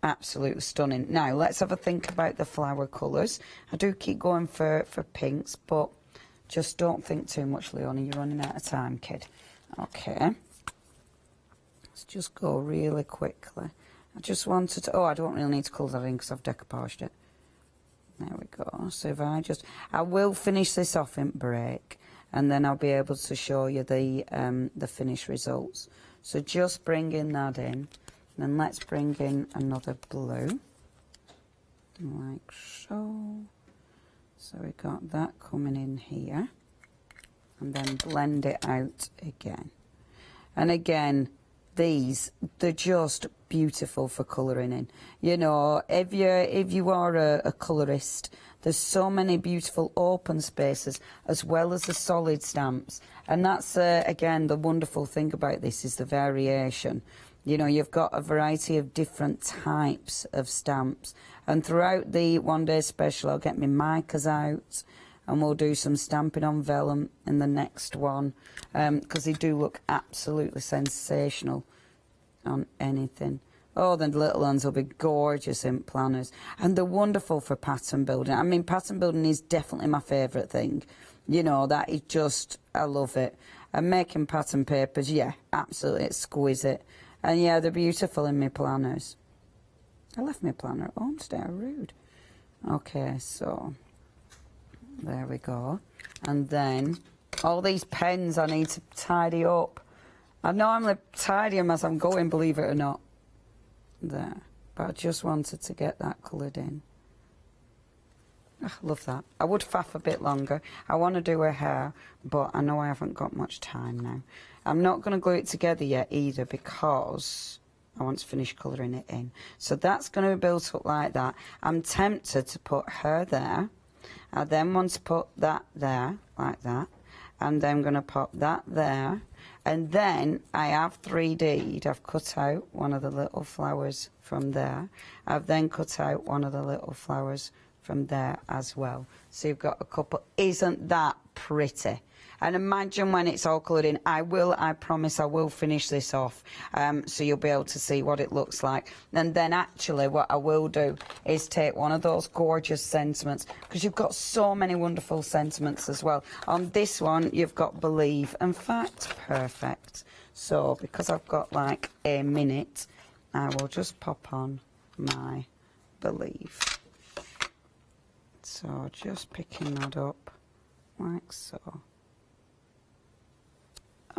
absolutely stunning. Now, let's have a think about the flower colours. I do keep going for pinks, but just don't think too much, Leonie. You're running out of time, kid. Okay. Let's just go really quickly. I just wanted to, I don't really need to colour that in because I've decoupaged it. There we go. So if I will finish this off in break, and then I'll be able to show you the finished results. So just bringing that in, and then let's bring in another blue, like so. So we got that coming in here, and then blend it out again. And again, they're just beautiful for colouring in. You know, if you are a colourist, there's so many beautiful open spaces as well as the solid stamps. And that's, again, the wonderful thing about this is the variation. You know, you've got a variety of different types of stamps. And throughout the one-day special, I'll get my micas out, and we'll do some stamping on vellum in the next one, because they do look absolutely sensational on anything. Oh, the little ones will be gorgeous in planners. And they're wonderful for pattern building. I mean, pattern building is definitely my favourite thing. You know, that is just, I love it. And making pattern papers, yeah, absolutely exquisite. And yeah, they're beautiful in my planners. I left my planner at home today, how rude. Okay, so there we go. And then all these pens I need to tidy up. I normally tidy them as I'm going, believe it or not. There. But I just wanted to get that coloured in. I love that. I would faff a bit longer. I want to do her hair, but I know I haven't got much time now. I'm not going to glue it together yet either because I want to finish colouring it in. So that's going to be built up like that. I'm tempted to put her there. I then want to put that there, like that. And then I'm going to pop that there. And then I have 3D'd. I've cut out one of the little flowers from there. I've then cut out one of the little flowers from there as well. So you've got a couple. Isn't that pretty? And imagine when it's all coloured in. I promise I will finish this off, so you'll be able to see what it looks like. And then actually what I will do is take one of those gorgeous sentiments, because you've got so many wonderful sentiments as well. On this one, you've got Believe. In fact, perfect. So because I've got like a minute, I will just pop on my Believe. So just picking that up like so.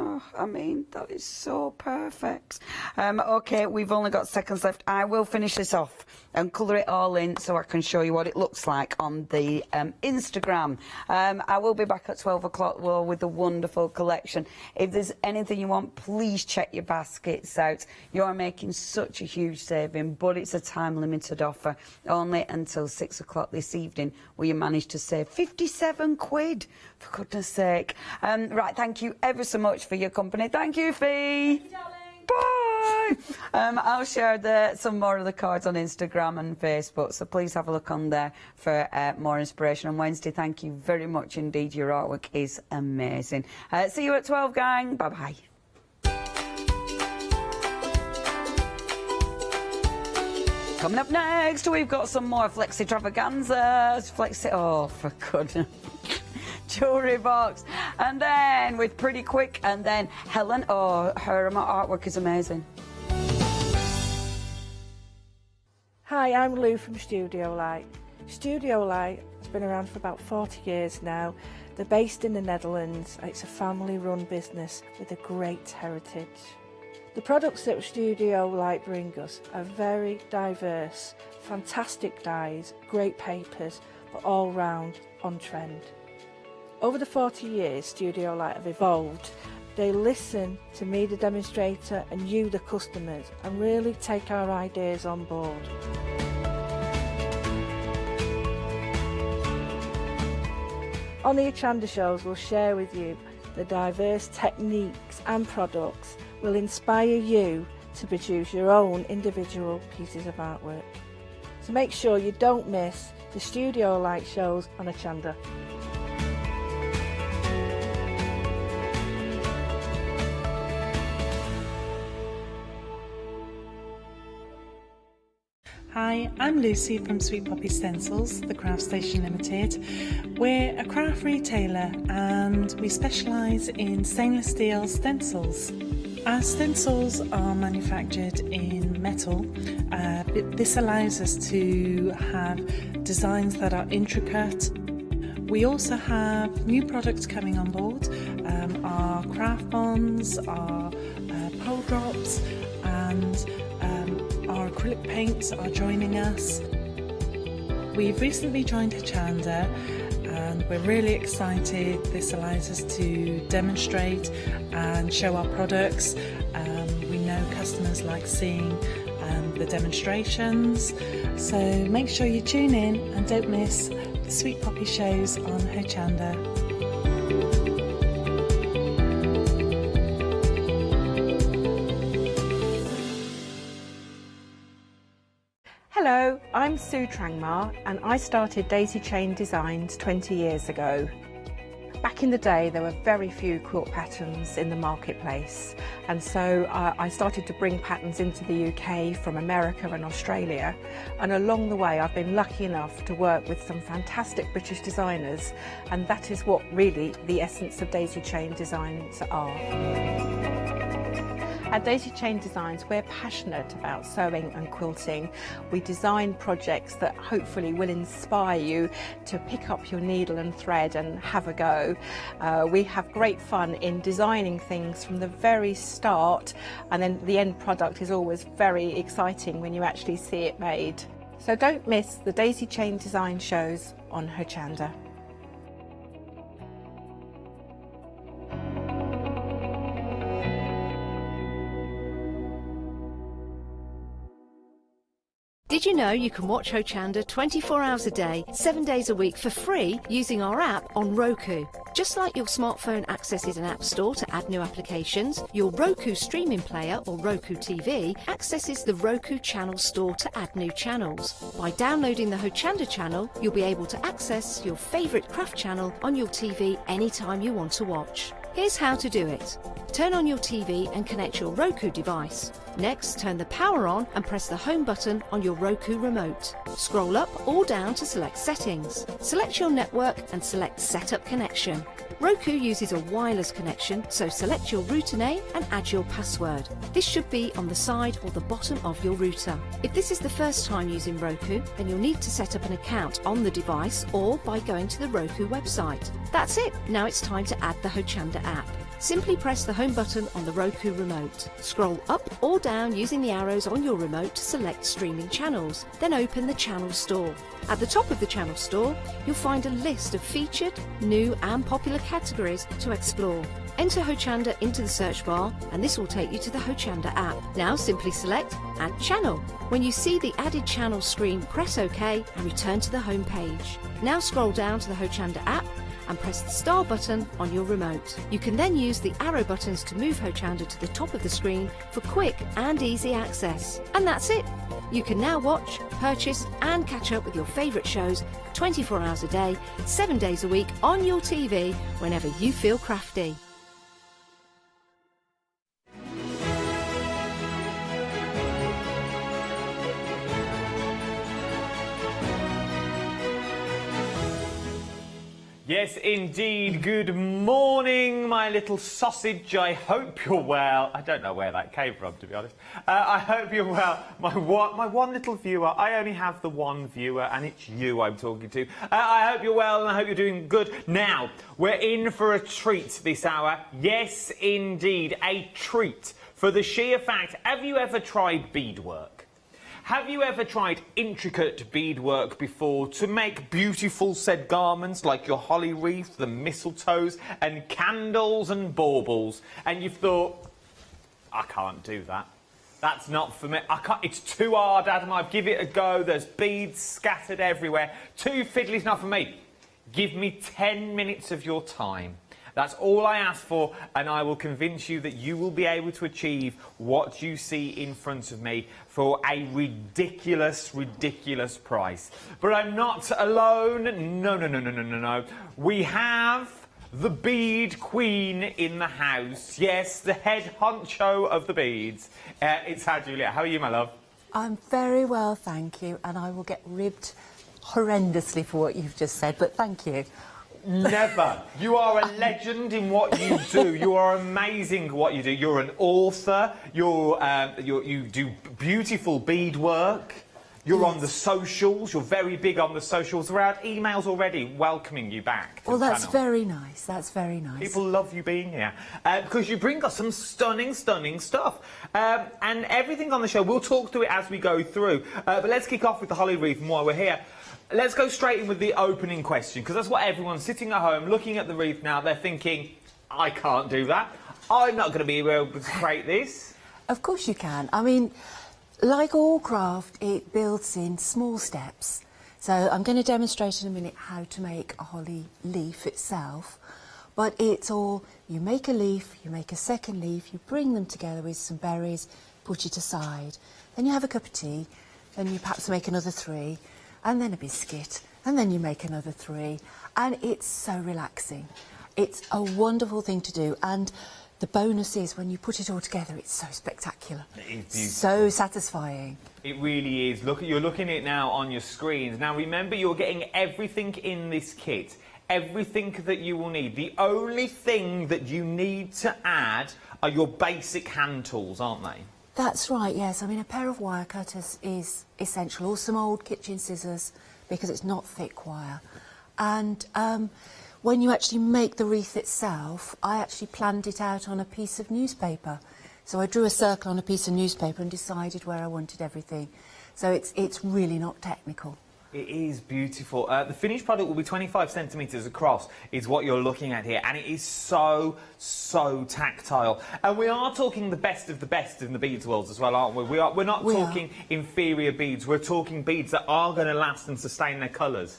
Oh, I mean, that is so perfect. OK, we've only got seconds left. I will finish this off and colour it all in so I can show you what it looks like on the Instagram. I will be back at 12 o'clock with a wonderful collection. If there's anything you want, please check your baskets out. You're making such a huge saving, but it's a time-limited offer. Only until 6 o'clock this evening will you manage to save 57 quid, for goodness sake. Right, thank you ever so much for your company. Thank you, Fee. Thank you, darling. Bye. I'll share some more of the cards on Instagram and Facebook, so please have a look on there for more inspiration on Wednesday. Thank you very much indeed. Your artwork is amazing. See you at 12, gang. Bye-bye. Coming up next, we've got some more Flexi Travaganzas. Oh, for goodness. Jewellery box, and then with Pretty Quick, and then Helen. Oh, her artwork is amazing. Hi, I'm Lou from Studio Light. Studio Light has been around for about 40 years now. They're based in the Netherlands. It's a family-run business with a great heritage. The products that Studio Light bring us are very diverse, fantastic dyes, great papers, but all round on trend. Over the 40 years Studio Light have evolved. They listen to me, the demonstrator, and you, the customers, and really take our ideas on board. On the Hochanda shows, we'll share with you the diverse techniques and products will inspire you to produce your own individual pieces of artwork. So make sure you don't miss the Studio Light shows on Hochanda. Hi, I'm Lucy from Sweet Poppy Stencils, the Craft Station Limited. We're a craft retailer and we specialise in stainless steel stencils. Our stencils are manufactured in metal. This allows us to have designs that are intricate. We also have new products coming on board, our craft bonds, our pole drops, and our acrylic paints are joining us. We've recently joined Hochanda and we're really excited. This allows us to demonstrate and show our products. We know customers like seeing the demonstrations, so make sure you tune in and don't miss the Sweet Poppy shows on Hochanda. Hello, I'm Sue Trangmar and I started Daisy Chain Designs 20 years ago. Back in the day there were very few quilt patterns in the marketplace, and so I started to bring patterns into the UK from America and Australia, and along the way I've been lucky enough to work with some fantastic British designers, and that is what really the essence of Daisy Chain Designs are. At Daisy Chain Designs, we're passionate about sewing and quilting. We design projects that hopefully will inspire you to pick up your needle and thread and have a go. We have great fun in designing things from the very start, and then the end product is always very exciting when you actually see it made. So don't miss the Daisy Chain Design shows on Hochanda. Did you know you can watch Hochanda 24 hours a day, 7 days a week for free using our app on Roku? Just like your smartphone accesses an app store to add new applications, your Roku streaming player or Roku TV accesses the Roku channel store to add new channels. By downloading the Hochanda channel, you'll be able to access your favourite craft channel on your TV anytime you want to watch. Here's how to do it. Turn on your TV and connect your Roku device. Next, turn the power on and press the home button on your Roku remote. Scroll up or down to select settings. Select your network and select Setup Connection. Roku uses a wireless connection, so select your router name and add your password. This should be on the side or the bottom of your router. If this is the first time using Roku, then you'll need to set up an account on the device or by going to the Roku website. That's it. Now it's time to add the Hochanda app. Simply press the home button on the Roku remote. Scroll up or down using the arrows on your remote to select streaming channels. Then open the channel store. At the top of the channel store, you'll find a list of featured, new and popular categories to explore. Enter Hochanda into the search bar and this will take you to the Hochanda app. Now simply select Add Channel. When you see the added channel screen, press OK and return to the home page. Now scroll down to the Hochanda app and press the star button on your remote. You can then use the arrow buttons to move Hochanda to the top of the screen for quick and easy access. And that's it. You can now watch, purchase and catch up with your favourite shows 24 hours a day, 7 days a week on your TV whenever you feel crafty. Yes, indeed. Good morning, my little sausage. I hope you're well. I don't know where that came from, to be honest. I hope you're well. My one little viewer. I only have the one viewer, and it's you I'm talking to. I hope you're well, and I hope you're doing good. Now, we're in for a treat this hour. Yes, indeed, a treat. For the sheer fact, have you ever tried beadwork? Have you ever tried intricate beadwork before to make beautiful said garments like your holly wreath, the mistletoes and candles and baubles, and you've thought, I can't do that. That's not for me. I can't. It's too hard, Adam. I've give it a go. There's beads scattered everywhere. Too fiddly's not for me. Give me 10 minutes of your time. That's all I ask for, and I will convince you that you will be able to achieve what you see in front of me for a ridiculous, ridiculous price. But I'm not alone. No. We have the bead queen in the house. Yes, the head honcho of the beads. It's Juliet. How are you, my love? I'm very well, thank you, and I will get ribbed horrendously for what you've just said, but thank you. Never. You are a legend in what you do. You are amazing at what you do. You're an author. You do beautiful beadwork. You're on the socials. You're very big on the socials. We're out emails already welcoming you back to well, the that's channel. very nice. That's very nice. People love you being here because you bring us some stunning, stunning stuff. And everything on the show, we'll talk through it as we go through. But let's kick off with the holly wreath and why we're here. Let's go straight in with the opening question, because that's what everyone's sitting at home looking at the wreath now. They're thinking, I can't do that. I'm not going to be able to create this. Of course you can. I mean, like all craft, it builds in small steps. So I'm going to demonstrate in a minute how to make a holly leaf itself. But it's all, you make a leaf, you make a second leaf, you bring them together with some berries, put it aside. Then you have a cup of tea, then you perhaps make another 3. And then a biscuit, and then you make another 3, and it's so relaxing. It's a wonderful thing to do, and the bonus is when you put it all together, it's so spectacular. It is beautiful. So satisfying. It really is. Look, you're looking at it now on your screens. Now remember, you're getting everything in this kit, everything that you will need. The only thing that you need to add are your basic hand tools, aren't they? That's right, yes. I mean, a pair of wire cutters is essential, or some old kitchen scissors, because it's not thick wire. And when you actually make the wreath itself, I actually planned it out on a piece of newspaper. So I drew a circle on a piece of newspaper and decided where I wanted everything. So it's really not technical. It is beautiful. The finished product will be 25 centimetres across, is what you're looking at here, and it is so tactile. And we are talking the best of the beads world as well, aren't we? We're not talking inferior beads. We're talking beads that are going to last and sustain their colours.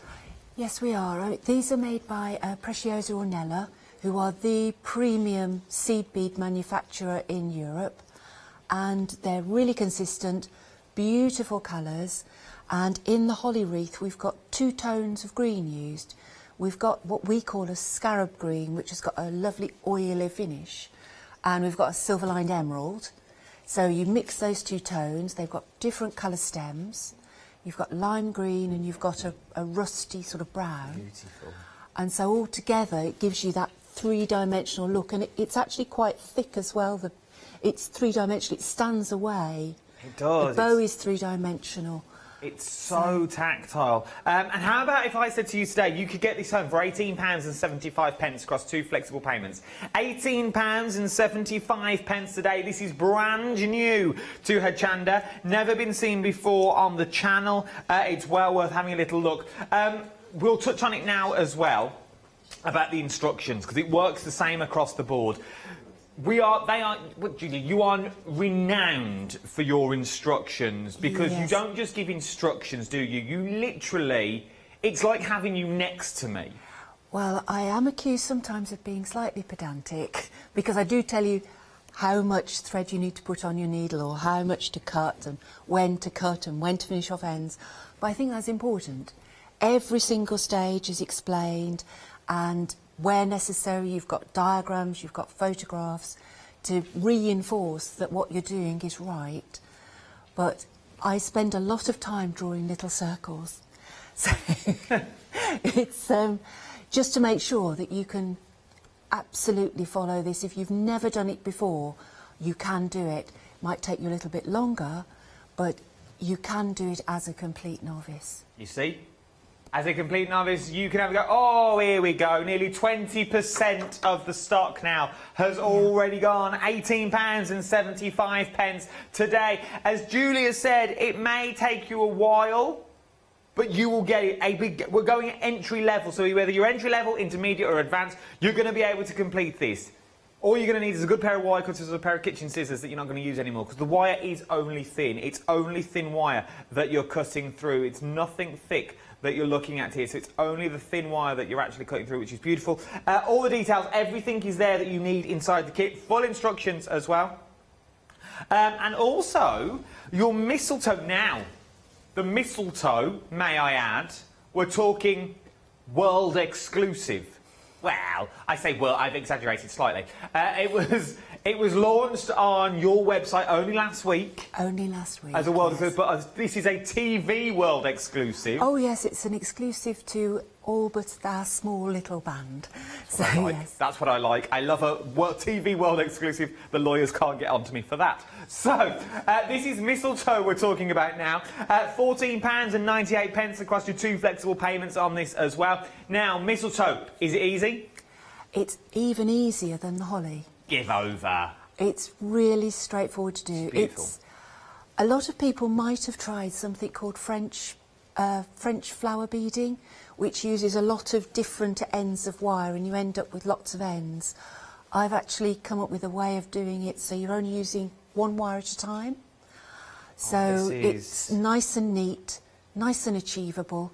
Yes, we are. These are made by Preziosa Ornella, who are the premium seed bead manufacturer in Europe, and they're really consistent, beautiful colours. And in the holly wreath, we've got 2 tones of green used. We've got what we call a scarab green, which has got a lovely oily finish. And we've got a silver-lined emerald. So you mix those 2 tones. They've got different colour stems. You've got lime green and you've got a rusty sort of brown. Beautiful. And so all together, it gives you that 3-dimensional look. And it's actually quite thick as well. It's 3-dimensional. It stands away. It does. The bow is 3-dimensional. It's so tactile. And how about if I said to you today, you could get this home for £18.75 across 2 flexible payments. £18.75 today. This is brand new to Hochanda. Never been seen before on the channel. It's well worth having a little look. We'll touch on it now as well, about the instructions, because it works the same across the board. You are renowned for your instructions, because you don't just give instructions, do you? You literally, it's like having you next to me. Well, I am accused sometimes of being slightly pedantic, because I do tell you how much thread you need to put on your needle, or how much to cut and when to finish off ends. But I think that's important. Every single stage is explained, and where necessary, you've got diagrams, you've got photographs to reinforce that what you're doing is right. But I spend a lot of time drawing little circles. So it's just to make sure that you can absolutely follow this. If you've never done it before, you can do it. It might take you a little bit longer, but you can do it as a complete novice. You see? As a complete novice, you can have a go. Oh, here we go. Nearly 20% of the stock now has already gone. £18.75 today. As Julia said, it may take you a while, but you will get it. We're going entry level, so whether you're entry level, intermediate or advanced, you're going to be able to complete this. All you're going to need is a good pair of wire cutters or a pair of kitchen scissors that you're not going to use anymore, because the wire is only thin. It's only thin wire that you're cutting through. It's nothing thick that you're looking at here, so it's only the thin wire that you're actually cutting through, which is beautiful. All the details, everything is there that you need inside the kit. Full instructions as well. And also, your mistletoe now. The mistletoe, may I add, we're talking world exclusive. Well, I say well, I've exaggerated slightly. It was launched on your website only last week. Only last week. As a world exclusive, but this is a TV world exclusive. Oh yes, it's an exclusive to all but our small little band. So yes. That's what I like. I love a TV world exclusive. The lawyers can't get onto me for that. So, this is mistletoe we're talking about now. £14.98 across your 2 flexible payments on this as well. Now, mistletoe, is it easy? It's even easier than the holly. Give over. It's really straightforward to do. A lot of people might have tried something called French flower beading, which uses a lot of different ends of wire, and you end up with lots of ends. I've actually come up with a way of doing it so you're only using 1 wire at a time. So it's nice and neat, nice and achievable,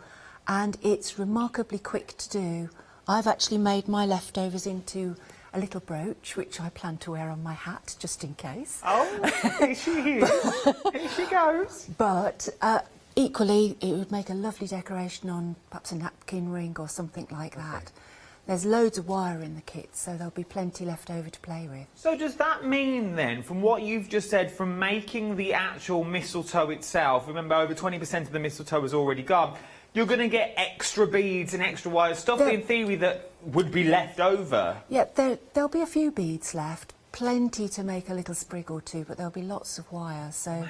and it's remarkably quick to do. I've actually made my leftovers into a little brooch, which I plan to wear on my hat, just in case. Oh, here she is. Here she goes. But equally, it would make a lovely decoration on perhaps a napkin ring or something like that. There's loads of wire in the kit, so there'll be plenty left over to play with. So does that mean then, from what you've just said, from making the actual mistletoe itself, remember over 20% of the mistletoe is already gone, you're going to get extra beads and extra wires, stuff in theory that would be left over? Yeah, there'll be a few beads left, plenty to make a little sprig or two, but there'll be lots of wire, so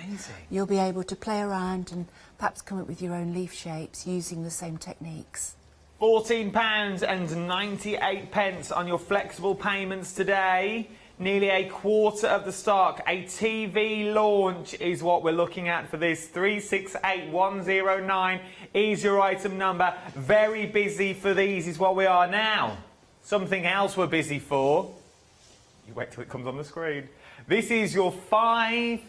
you'll be able to play around and perhaps come up with your own leaf shapes using the same techniques. £14.98 on your flexible payments today. Nearly a quarter of the stock. A TV launch is what we're looking at for this. 368109 is your item number. Very busy for these is what we are now. Something else we're busy for. You wait till it comes on the screen. This is your 5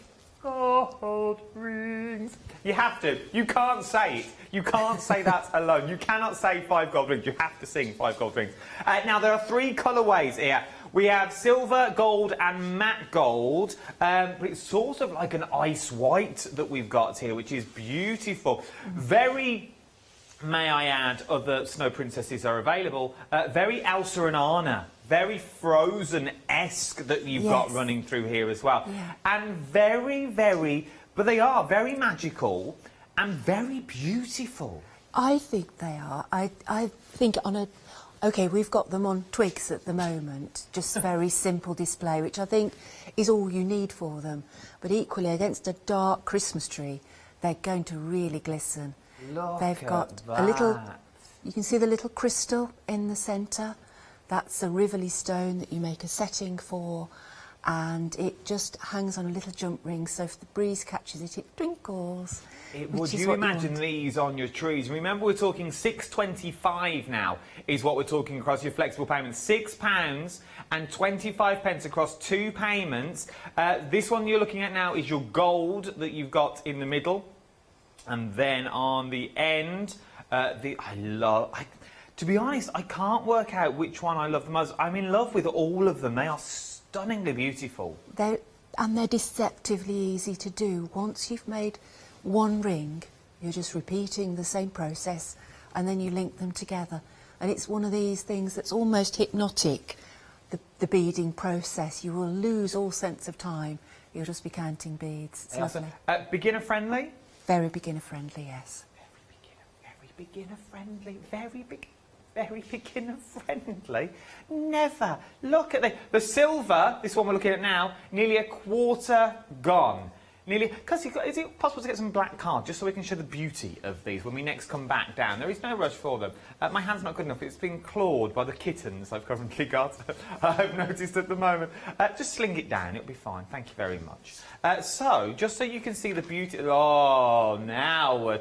gold rings. You have to. You can't say it. You can't say that alone. You cannot say 5 gold rings. You have to sing 5 gold rings. Now, there are 3 colourways here. We have silver, gold and matte gold, but it's sort of like an ice white that we've got here, which is beautiful. Very, may I add, other Snow Princesses are available. Very Elsa and Anna, very Frozen-esque that you've got running through here as well. Yeah. And very, very, but they are very magical and very beautiful. I think they are. I think on a... OK, we've got them on twigs at the moment, just a very simple display, which I think is all you need for them. But equally, against a dark Christmas tree, they're going to really glisten. They've got a little... You can see the little crystal in the centre. That's a Rivoli stone that you make a setting for, and it just hangs on a little jump ring, so if the breeze catches it, it twinkles. Would you imagine these on your trees? Remember, we're talking £6.25 now is what we're talking across your flexible payments. £6 and 25 pence across 2 payments. This one you're looking at now is your gold that you've got in the middle. And then on the end, to be honest, I can't work out which one I love the most. I'm in love with all of them. They are stunningly beautiful. They're deceptively easy to do. Once you've made one ring, you're just repeating the same process, and then you link them together. And it's one of these things that's almost hypnotic, the beading process. You will lose all sense of time. You'll just be counting beads. It's lovely. Beginner friendly? Very beginner friendly, yes. Very beginner friendly. Very beginner friendly. Never. Look at the silver, this one we're looking at now, nearly a quarter gone. Nearly, because is it possible to get some black card just so we can show the beauty of these when we next come back down? There is no rush for them. My hand's not good enough. It's been clawed by the kittens I've currently got. I've noticed at the moment. Just sling it down. It'll be fine. Thank you very much. So, just so you can see the beauty. Oh, now we're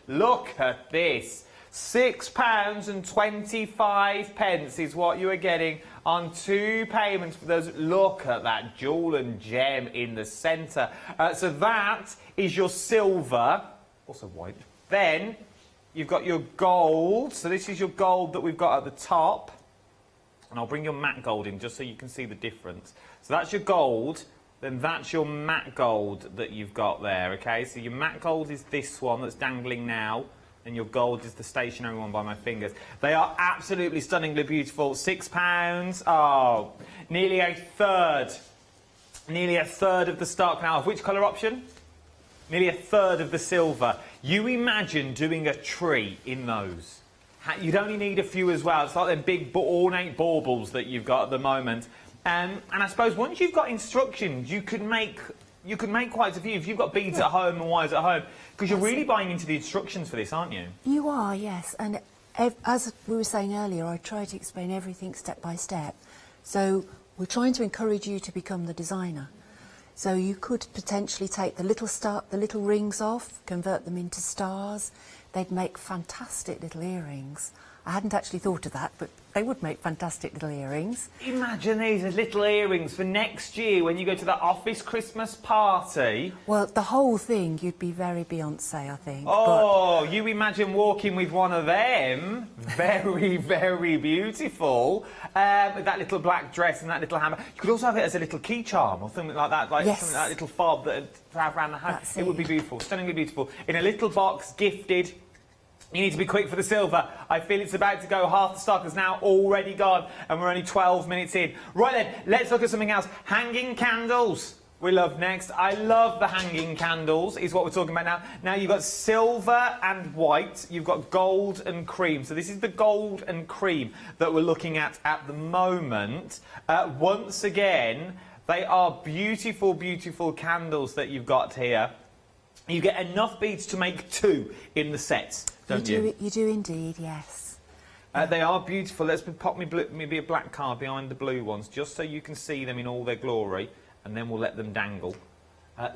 look at this. £6 and 25 pence is what you are getting on 2 payments for those. Look at that jewel and gem in the centre. So that is your silver, also white. Then you've got your gold. So this is your gold that we've got at the top. And I'll bring your matte gold in just so you can see the difference. So that's your gold. Then that's your matte gold that you've got there, OK? So your matte gold is this one that's dangling now. And your gold is the stationary one by my fingers. They are absolutely stunningly beautiful. £6. Oh, nearly a third. Nearly a third of the stock now. Of which colour option? Nearly a third of the silver. You imagine doing a tree in those. You'd only need a few as well. It's like them big ornate baubles that you've got at the moment. And I suppose once you've got instructions, you could make quite a few if you've got beads at home and wires at home, because you're really buying into the instructions for this, aren't you? You are, yes. And as we were saying earlier, I try to explain everything step by step. So we're trying to encourage you to become the designer. So you could potentially take the little rings off, convert them into stars. They'd make fantastic little earrings. I hadn't actually thought of that, but they would make fantastic little earrings. Imagine these as little earrings for next year when you go to that office Christmas party. Well, the whole thing, you'd be very Beyonce, I think. Oh, you imagine walking with one of them. Very, very beautiful. With that little black dress and that little hammer. You could also have it as a little key charm or something like that, like something like that little fob that have around the house. It would be beautiful, stunningly beautiful. In a little box, gifted. You need to be quick for the silver. I feel it's about to go. Half the stock is now already gone, and we're only 12 minutes in. Right then, let's look at something else. Hanging candles. We love next. I love the hanging candles, is what we're talking about now. Now, you've got silver and white. You've got gold and cream. So this is the gold and cream that we're looking at the moment. Once again, they are beautiful, beautiful candles that you've got here. You get enough beads to make 2 in the sets, don't you? You do indeed, yes. They are beautiful. Let's pop maybe a black card behind the blue ones, just so you can see them in all their glory, and then we'll let them dangle.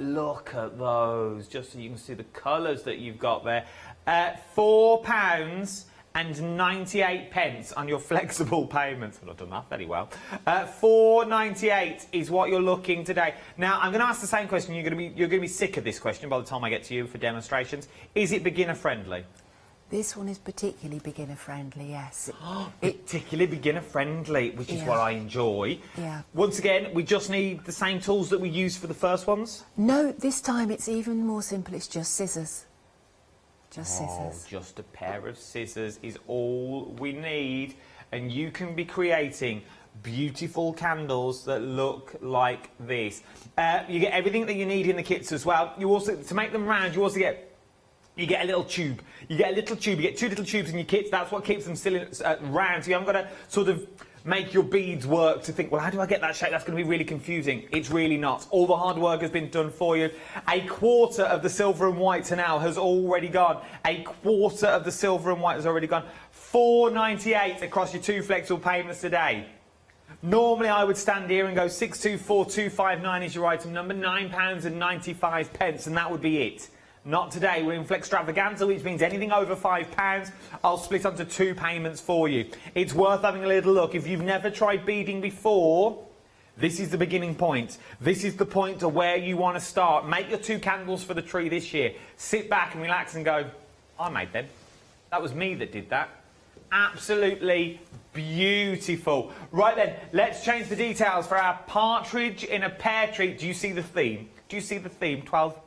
Look at those, just so you can see the colours that you've got there. £4.98 on your flexible payments. I've not done that very well. £4.98 is what you're looking today. Now, I'm going to ask the same question. You're going to be sick of this question by the time I get to you for demonstrations. Is it beginner friendly? This one is particularly beginner friendly, yes. Particularly beginner friendly, which is what I enjoy. Yeah. Once again, we just need the same tools that we used for the first ones? No, this time it's even more simple. It's just scissors. Just scissors. Just a pair of scissors is all we need, and you can be creating beautiful candles that look like this. You get everything that you need in the kits as well. You also, to make them round, you get a little tube. You get a little tube. You get 2 little tubes in your kits. That's what keeps them still round. So you haven't got to sort of make your beads work to think, well, how do I get that shape? That's going to be really confusing. It's really not. All the hard work has been done for you. A quarter of the silver and white to now has already gone. A quarter of the silver and white has already gone. £4.98 across your 2 flexible payments today. Normally I would stand here and go 624259 is your item number, £9.95, and that would be it. Not today. We're in Flextravaganza, which means anything over £5, I'll split onto 2 payments for you. It's worth having a little look. If you've never tried beading before, this is the beginning point. This is the point to where you want to start. Make your 2 candles for the tree this year. Sit back and relax and go, I made them. That was me that did that. Absolutely beautiful. Right then, let's change the details for our partridge in a pear tree. Do you see the theme? Do you see the theme? 12...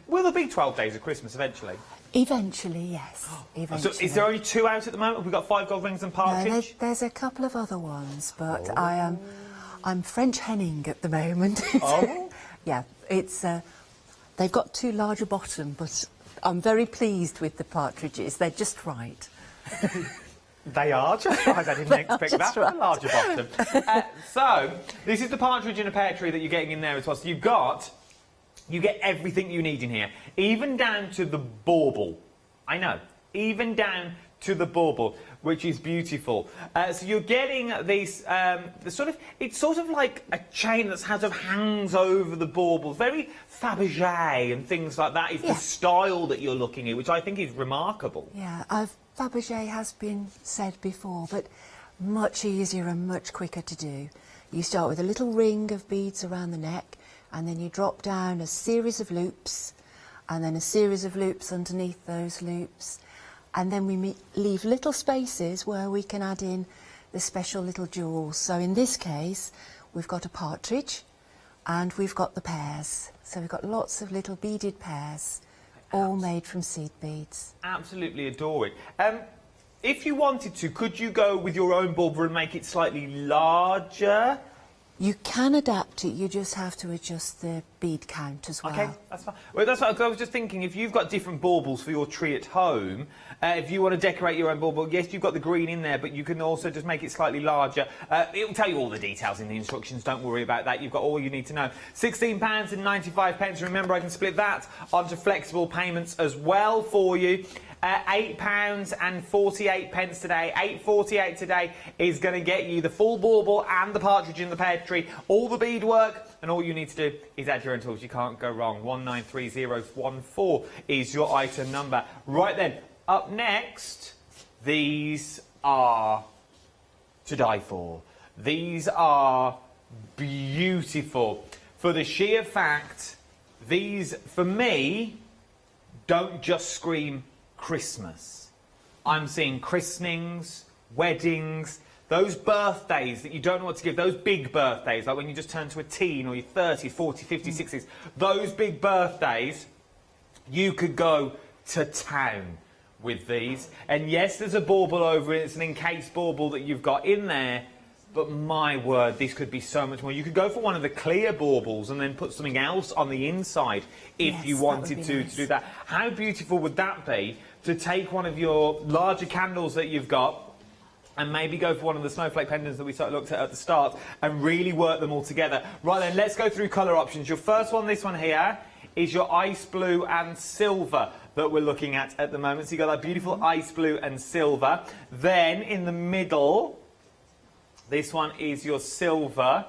Will there be 12 days of Christmas eventually? Eventually, yes. Eventually. So is there only 2 out at the moment? We've got 5 gold rings and partridge? No, there's a couple of other ones, but I'm French henning at the moment. Oh? Yeah, it's they've got too large a bottom, but I'm very pleased with the partridges. They're just right. They are just right. I didn't expect that from a larger bottom. So, this is the partridge in a pear tree that you're getting in there as well. So you get everything you need in here, even down to the bauble. I know, even down to the bauble, which is beautiful. So you're getting these, it's sort of like a chain that sort of hangs over the bauble. Very Fabergé and things like that is the style that you're looking at, which I think is remarkable. Yeah, Fabergé has been said before, but much easier and much quicker to do. You start with a little ring of beads around the neck, and then you drop down a series of loops, and then a series of loops underneath those loops, and then we leave little spaces where we can add in the special little jewels. So in this case, we've got a partridge, and we've got the pears. So we've got lots of little beaded pears, all made from seed beads. Absolutely adore it. If you wanted to, could you go with your own bauble and make it slightly larger? You can adapt it, you just have to adjust the bead count as well. Okay, that's fine. Well, that's what I was just thinking. If you've got different baubles for your tree at home, if you want to decorate your own bauble, yes, you've got the green in there, but you can also just make it slightly larger. It'll tell you all the details in the instructions. Don't worry about that. You've got all you need to know. £16.95. Remember, I can split that onto flexible payments as well for you. £8.48 today. £8.48 today is going to get you the full bauble and the partridge in the pear tree, all the beadwork, and all you need to do is add your own tools. You can't go wrong. 193014 is your item number. Right then, up next, these are to die for. These are beautiful. For the sheer fact, these, for me, don't just scream Christmas. I'm seeing christenings, weddings, those birthdays that you don't know what to give, those big birthdays, like when you just turn to a teen or you're 30s, 40s, 50s, 60s, those big birthdays, you could go to town with these. And yes, there's a bauble over it, it's an encased bauble that you've got in there, but my word, this could be so much more. You could go for one of the clear baubles and then put something else on the inside if you wanted to do that. How beautiful would that be to take one of your larger candles that you've got and maybe go for one of the snowflake pendants that we looked at the start and really work them all together. Right then, let's go through colour options. Your first one, this one here, is your ice blue and silver. that we're looking at the moment. So you've got that beautiful ice blue and silver. Then in the middle, this one is your silver.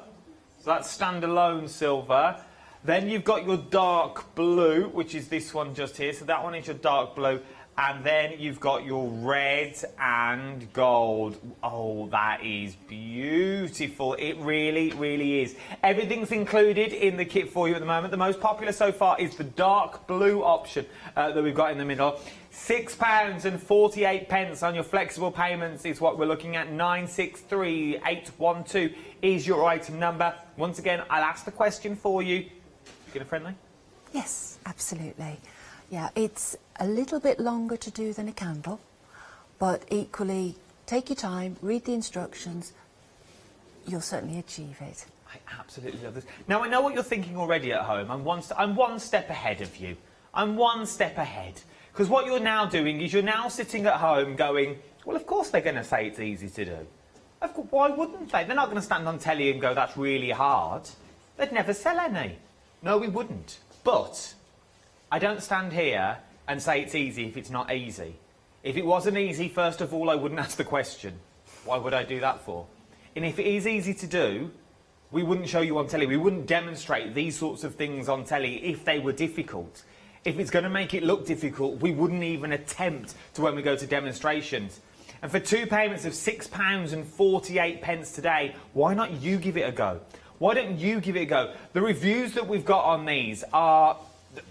So that's standalone silver. Then you've got your dark blue, which is this one just here. So that one is your dark blue. And then you've got your red and gold. Oh, that is beautiful. It really, really is. Everything's included in the kit for you at the moment. The most popular so far is the dark blue option that we've got in the middle. £6.48 on your flexible payments is what we're looking at. 963812 is your item number. Once again, I'll ask the question for you. Beginner friendly? Yes, absolutely. Yeah, it's a little bit longer to do than a candle, but equally, take your time, read the instructions, you'll certainly achieve it. I absolutely love this. Now, I know what you're thinking already at home. I'm one step ahead of you. I'm one step ahead. Because what you're now doing is you're now sitting at home going, well, of course they're going to say it's easy to do. Of course, why wouldn't they? They're not going to stand on telly and go, that's really hard. They'd never sell any. No, we wouldn't. But I don't stand here and say it's easy if it's not easy. If it wasn't easy, first of all, I wouldn't ask the question. Why would I do that for? And if it is easy to do, we wouldn't show you on telly. We wouldn't demonstrate these sorts of things on telly if they were difficult. If it's going to make it look difficult, we wouldn't even attempt to when we go to demonstrations. And for 2 payments of £6.48 today, why not you give it a go? Why don't you give it a go? The reviews that we've got on these are,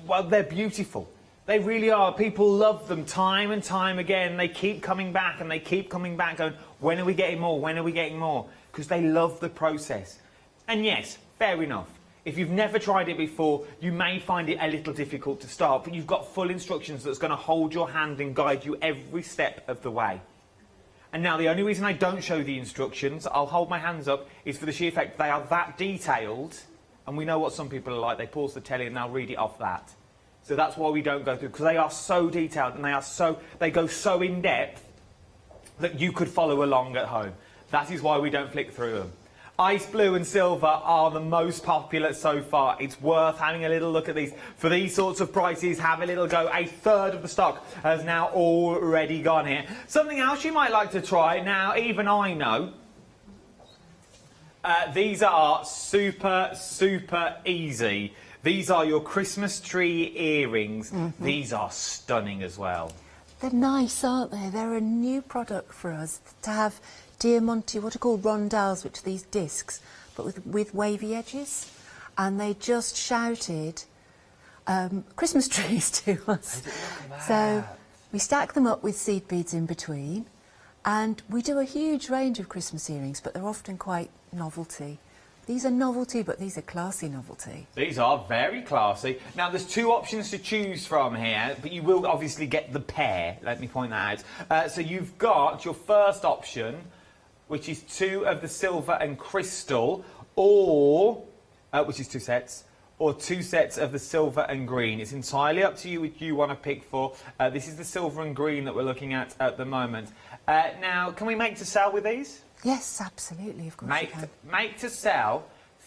well, they're beautiful. They really are. People love them time and time again. They keep coming back and they keep coming back going, when are we getting more? When are we getting more? Because they love the process. And yes, fair enough. If you've never tried it before, you may find it a little difficult to start, but you've got full instructions that's going to hold your hand and guide you every step of the way. And now the only reason I don't show the instructions, I'll hold my hands up, is for the sheer fact they are that detailed, and we know what some people are like. They pause the telly and they'll read it off that. So that's why we don't go through, because they are so detailed and they go so in depth that you could follow along at home. That is why we don't flick through them. Ice blue and silver are the most popular so far. It's worth having a little look at these. For these sorts of prices, have a little go. A third of the stock has now already gone here. Something else you might like to try. Now, even I know, these are super, super easy. These are your Christmas tree earrings. Mm-hmm. These are stunning as well. They're nice, aren't they? They're a new product for us to have. Diamante, what are called rondelles, which are these discs, but with wavy edges. And they just shouted Christmas trees to us. So we stack them up with seed beads in between. And we do a huge range of Christmas earrings, but they're often quite novelty. These are novelty, but these are classy novelty. These are very classy. Now, there's 2 options to choose from here, but you will obviously get the pair. Let me point that out. So you've got your first option, which is 2 of the silver and crystal, or, which is 2 sets, or 2 sets of the silver and green. It's entirely up to you which you want to pick for. This is the silver and green that we're looking at the moment. Now, can we make to sell with these? Yes, absolutely, of course you can. Make to sell,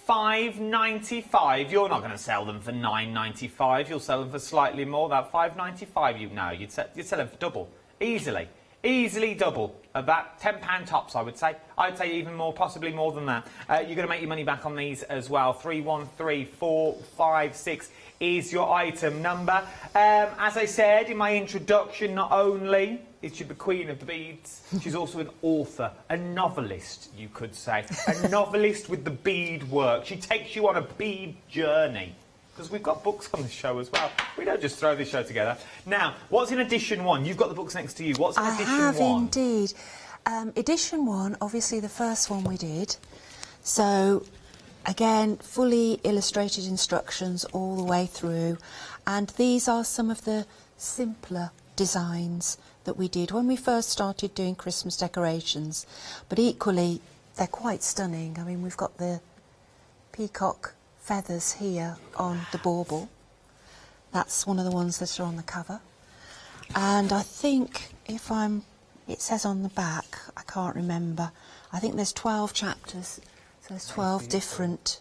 £5.95. You're not going to sell them for £9.95. You'll sell them for slightly more. That £5.95, you'd sell them for double, easily. Easily double. About £10 tops, I would say. I'd say even more, possibly more than that. You're going to make your money back on these as well. 313456 is your item number. As I said in my introduction, not only is she the queen of the beads, she's also an author, a novelist, you could say. A novelist with the bead work. She takes you on a bead journey. Because we've got books on this show as well. We don't just throw this show together. Now, what's in edition 1? You've got the books next to you. What's in edition 1? I have indeed. Edition 1, obviously the first one we did. So, again, fully illustrated instructions all the way through. And these are some of the simpler designs that we did when we first started doing Christmas decorations. But equally, they're quite stunning. I mean, we've got the peacock feathers here on the bauble. That's one of the ones that are on the cover. And I think it says on the back, I can't remember, I think there's 12 chapters, so there's 12 different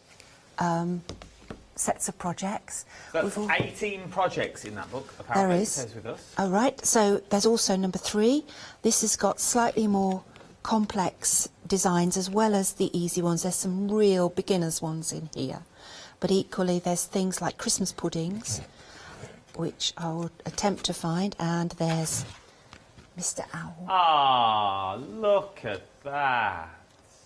sets of projects. So that's 18 projects in that book, There apparently, it is. says with us. Oh, right. So there's also number 3. This has got slightly more complex designs as well as the easy ones. There's some real beginners ones in here. But equally, there's things like Christmas puddings, which I will attempt to find, and there's Mr. Owl. Ah, look at that.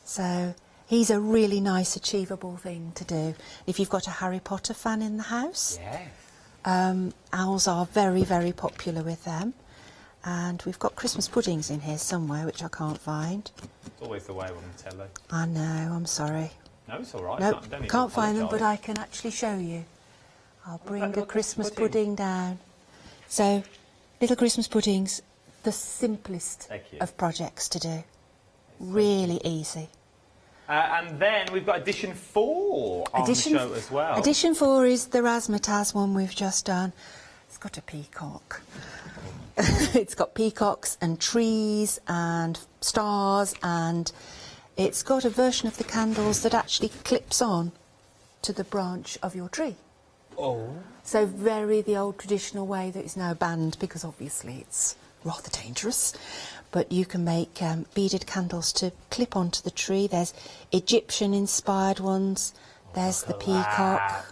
So he's a really nice, achievable thing to do. If you've got a Harry Potter fan in the house, owls are very, very popular with them. And we've got Christmas puddings in here somewhere, which I can't find. It's always the way on the telly. I know, I'm sorry. No, it's all right. Nope, Don't need to can't find them, but apologise. I can actually show you. I'll bring little a Christmas pudding. pudding down. So, little Christmas puddings, the simplest Thank you. of projects to do. Really easy. And then we've got edition 4 on the show as well. Edition 4 is the Razzmatazz one we've just done. It's got a peacock. It's got peacocks and trees and stars, and it's got a version of the candles that actually clips on to the branch of your tree. Oh. So very the old traditional way that is now banned because obviously it's rather dangerous. But you can make beaded candles to clip onto the tree. There's Egyptian-inspired ones. There's the peacock.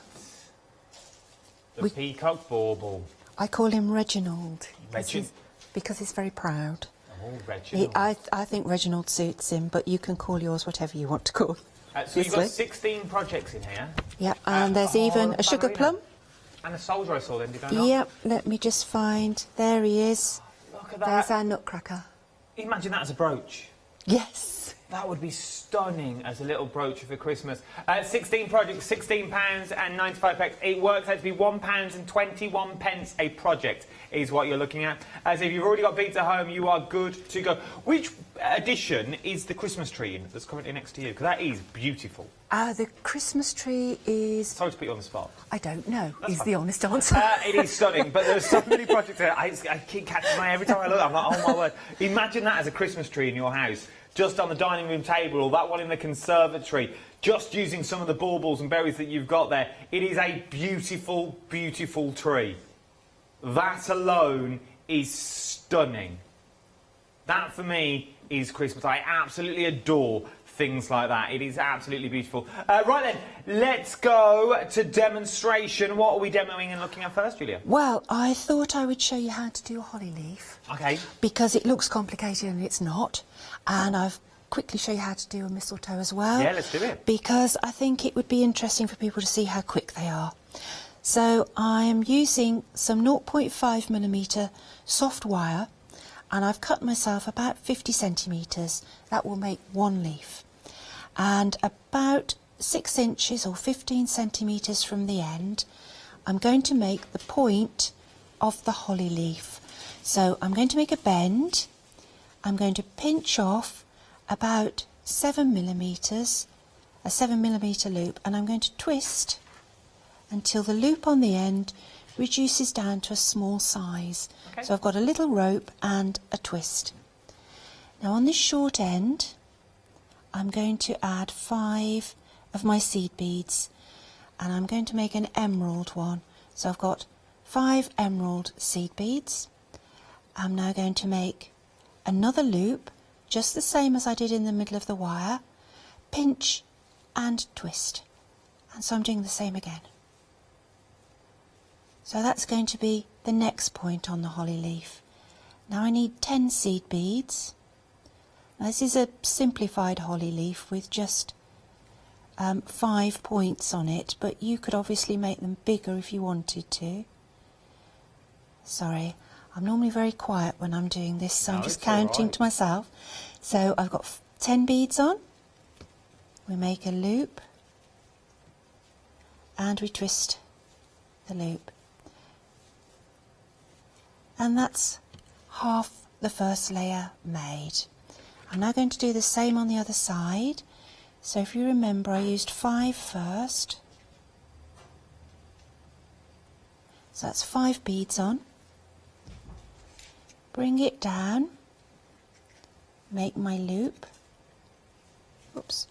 The peacock bauble. I call him Reginald. Regin- Because he's very proud. Oh, Reginald. I think Reginald suits him, but you can call yours whatever you want to call. So you've got Obviously. 16 projects in here. Yep, and there's even a sugar plum. And a soldier I saw then, did I not? Yep, let me just find. There he is. Look at that. There's our nutcracker. Imagine that as a brooch. Yes. That would be stunning as a little brooch for Christmas. 16 projects, £16 and 95 pence. It works out to be £1 and 21 pence a project is what you're looking at. As if you've already got beads at home, you are good to go. Which edition is the Christmas tree in that's currently next to you? Because that is beautiful. The Christmas tree is... Sorry to put you on the spot. I don't know, That's is fine. the honest answer. It is stunning, but there's so many projects there. I keep catching my eye every time I look. I'm like, oh my word. Imagine that as a Christmas tree in your house, just on the dining room table, or that one in the conservatory, just using some of the baubles and berries that you've got there. It is a beautiful, beautiful tree. That alone is stunning. That, for me, is Christmas. I absolutely adore things like that. It is absolutely beautiful. Right then, let's go to demonstration. What are we demoing and looking at first, Julia? Well, I thought I would show you how to do a holly leaf. Okay. Because it looks complicated and it's not. And I've quickly show you how to do a mistletoe as well. Yeah, let's do it. Because I think it would be interesting for people to see how quick they are. So I'm using some 0.5mm soft wire, and I've cut myself about 50 centimetres. That will make one leaf. And about 6 inches or 15 centimetres from the end, I'm going to make the point of the holly leaf. So I'm going to make a bend. I'm going to pinch off about 7mm, a 7mm loop, and I'm going to twist until the loop on the end reduces down to a small size. Okay. So I've got a little rope and a twist. Now on this short end, I'm going to add 5 of my seed beads, and I'm going to make an emerald one. So I've got 5 emerald seed beads. I'm now going to make another loop, just the same as I did in the middle of the wire, pinch and twist. And so I'm doing the same again. So that's going to be the next point on the holly leaf. Now I need 10 seed beads. Now this is a simplified holly leaf with just 5 points on it, but you could obviously make them bigger if you wanted to. Sorry, I'm normally very quiet when I'm doing this, so I'm just counting to myself. So I've got 10 beads on. We make a loop and we twist the loop. And that's half the first layer made. I'm now going to do the same on the other side. So if you remember, I used 5 first. So that's 5 beads on. Bring it down. Make my loop. Oops.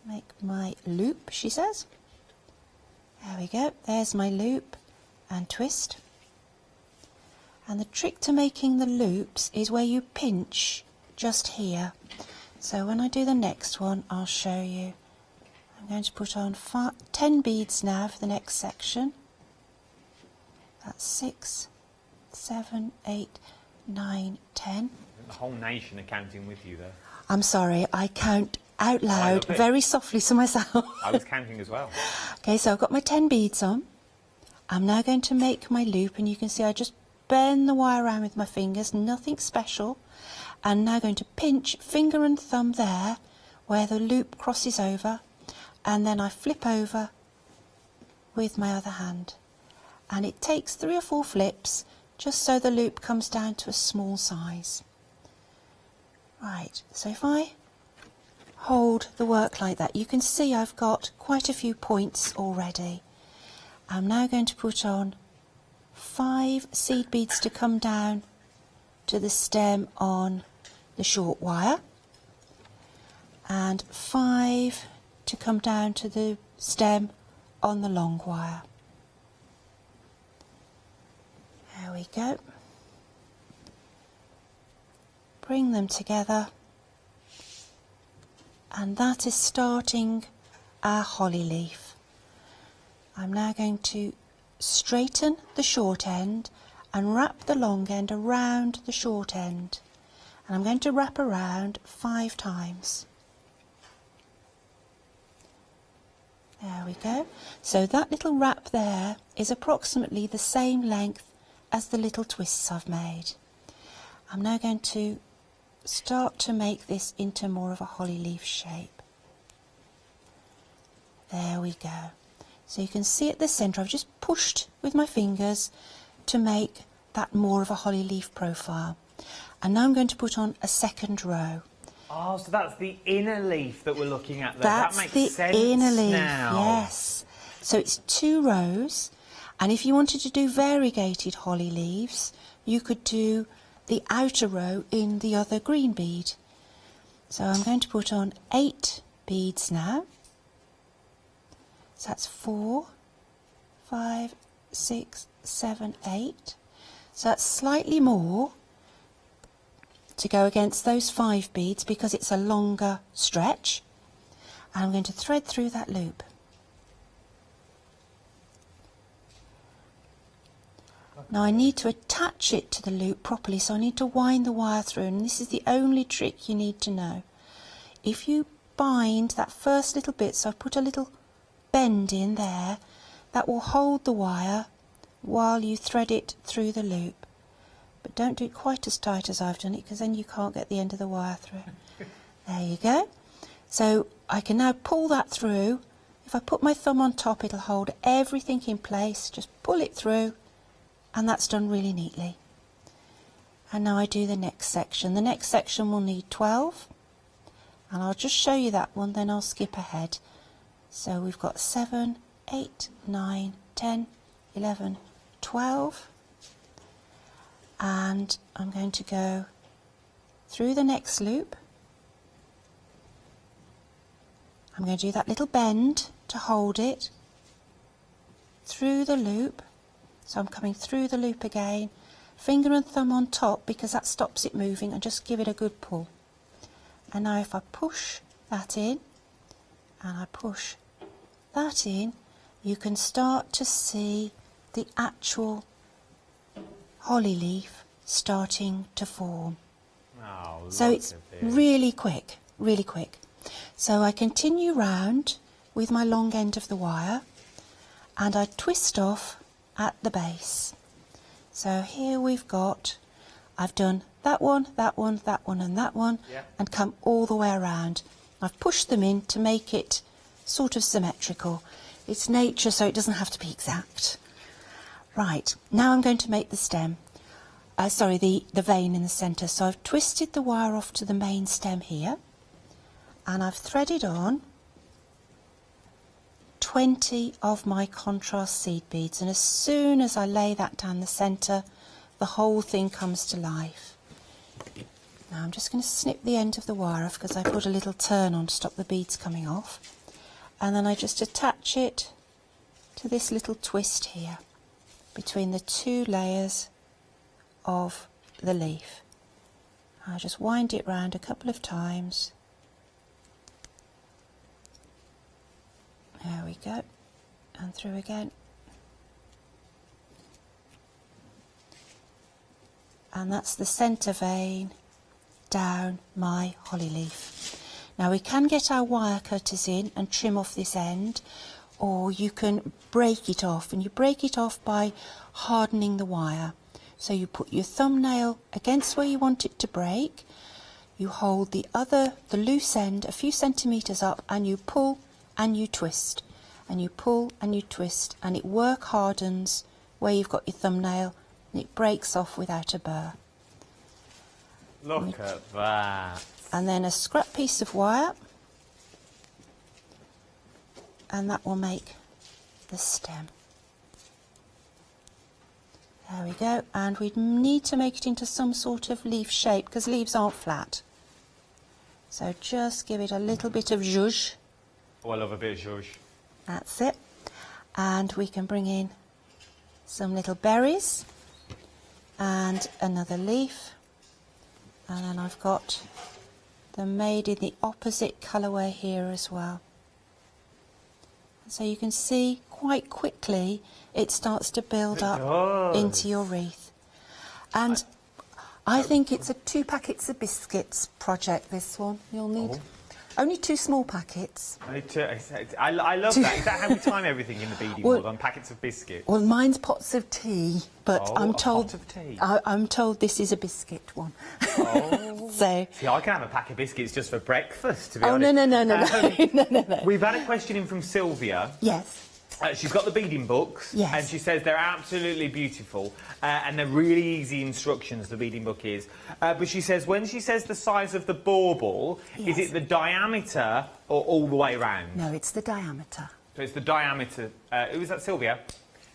make my loop, she says. There we go, there's my loop, and twist. And the trick to making the loops is where you pinch just here. So when I do the next one, I'll show you. I'm going to put on 10 beads now for the next section. That's 6, 7, 8, 9, 10. The whole nation are counting with you there. I'm sorry, I count out loud very softly to myself. I was counting as well. Okay, so I've got my 10 beads on. I'm now going to make my loop, and you can see I just bend the wire around with my fingers, nothing special. And now going to pinch finger and thumb there where the loop crosses over, and then I flip over with my other hand. And it takes 3 or 4 flips just so the loop comes down to a small size. Right, so if I hold the work like that, you can see I've got quite a few points already. I'm now going to put on 5 seed beads to come down to the stem on the short wire, and 5 to come down to the stem on the long wire. There we go. Bring them together, and that is starting our holly leaf. I'm now going to straighten the short end and wrap the long end around the short end, and I'm going to wrap around 5 times. There we go. So that little wrap there is approximately the same length as the little twists I've made. I'm now going to start to make this into more of a holly leaf shape. There we go. So you can see at the centre I've just pushed with my fingers to make that more of a holly leaf profile. And now I'm going to put on a second row. Oh, so that's the inner leaf that we're looking at there. That's that makes the sense inner leaf, now. yes. So it's 2 rows, and if you wanted to do variegated holly leaves, you could do the outer row in the other green bead. So I'm going to put on 8 beads now. So that's 4, 5, 6, 7, 8. So that's slightly more to go against those 5 beads because it's a longer stretch. And I'm going to thread through that loop. Now I need to attach it to the loop properly, so I need to wind the wire through, and this is the only trick you need to know. If you bind that first little bit, so I've put a little bend in there, that will hold the wire while you thread it through the loop. But don't do it quite as tight as I've done it, because then you can't get the end of the wire through. There you go. So I can now pull that through. If I put my thumb on top, it'll hold everything in place. Just pull it through, and that's done really neatly. And now I do the next section. The next section will need 12, and I'll just show you that one, then I'll skip ahead. So we've got 7, 8, 9, 10, 11, 12, and I'm going to go through the next loop. I'm going to do that little bend to hold it through the loop. So I'm coming through the loop again, finger and thumb on top because that stops it moving, and just give it a good pull. And now if I push that in and I push that in, you can start to see the actual holly leaf starting to form. Oh, so it's really quick, really quick. So I continue round with my long end of the wire, and I twist off at the base. So here we've got, I've done that one, that one, that one and that one, and come all the way around. I've pushed them in to make it sort of symmetrical. It's nature, so it doesn't have to be exact. Right, now I'm going to make the stem. The vein in the centre. So I've twisted the wire off to the main stem here, and I've threaded on 20 of my contrast seed beads, and as soon as I lay that down the centre, the whole thing comes to life. Now I'm just going to snip the end of the wire off because I put a little turn on to stop the beads coming off. and then I just attach it to this little twist here between the two layers of the leaf. I'll just wind it round a couple of times. There we go, and through again. And that's the centre vein down my holly leaf. Now we can get our wire cutters in and trim off this end, or you can break it off, and you break it off by hardening the wire. So you put your thumbnail against where you want it to break, you hold the loose end a few centimetres up, and you pull and you twist, and you pull and you twist, and it work hardens where you've got your thumbnail, and it breaks off without a burr. Look at that. And then a scrap piece of wire, and that will make the stem. There we go, and we need to make it into some sort of leaf shape because leaves aren't flat. So just give it a little bit of zhuzh. Oh, I love a bit of zhuzh. That's it. And we can bring in some little berries and another leaf. And then I've got them made in the opposite colourway here as well. So you can see quite quickly it starts to build up into your wreath. And I think it's a 2 packets of biscuits project, this one. You'll need only 2 small packets. I love that. Is that how we time everything in the beading world, on packets of biscuits? Well, mine's pots of tea, but I'm told pot of tea. I'm told this is a biscuit one. So see, I can have a pack of biscuits just for breakfast, to be honest. No. We've had a question in from Sylvia. Yes. She's got the beading books, yes, and she says they're absolutely beautiful, and they're really easy instructions, the beading book is. But she says, when she says the size of the bauble, yes, is it the diameter or all the way round? No, it's the diameter. So it's the diameter. Who was that, Sylvia?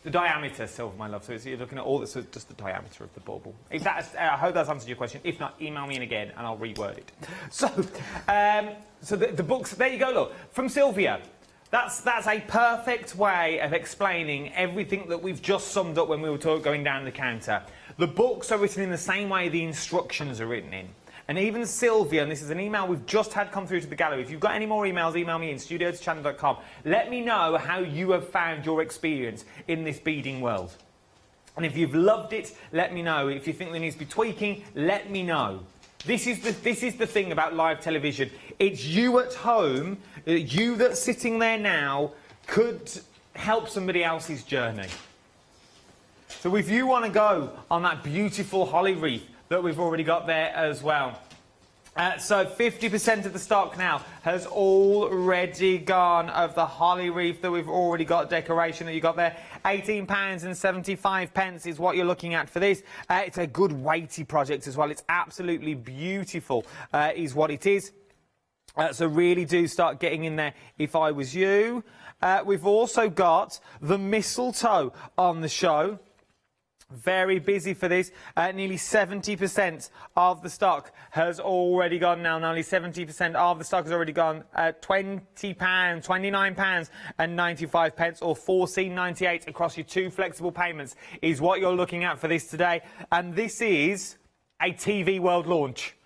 The diameter, Sylvia, my love. So you're looking at all this, so just the diameter of the bauble. If that's, I hope that's answered your question. If not, email me in again, and I'll reword it. So, so the books. There you go. Look, from Sylvia. That's a perfect way of explaining everything that we've just summed up when we were going down the counter. The books are written in the same way the instructions are written in. And even Sylvia, and this is an email we've just had come through to the gallery, if you've got any more emails, email me in studio@channel.com. Let me know how you have found your experience in this beading world. And if you've loved it, let me know. If you think there needs to be tweaking, let me know. This is the thing about live television. It's you at home, you that's sitting there now, could help somebody else's journey. So if you want to go on that beautiful holly wreath that we've already got there as well. So 50% of the stock now has already gone of the holly wreath that we've already got, decoration that you got there. £18.75 is what you're looking at for this. It's a good weighty project as well. It's absolutely beautiful is what it is. So really do start getting in there if I was you. We've also got the mistletoe on the show. Very busy for this. Nearly 70% of the stock has already gone now. Nearly 70% of the stock has already gone. £20, £29.95 or £14.98 across your 2 flexible payments is what you're looking at for this today. And this is a TV world launch.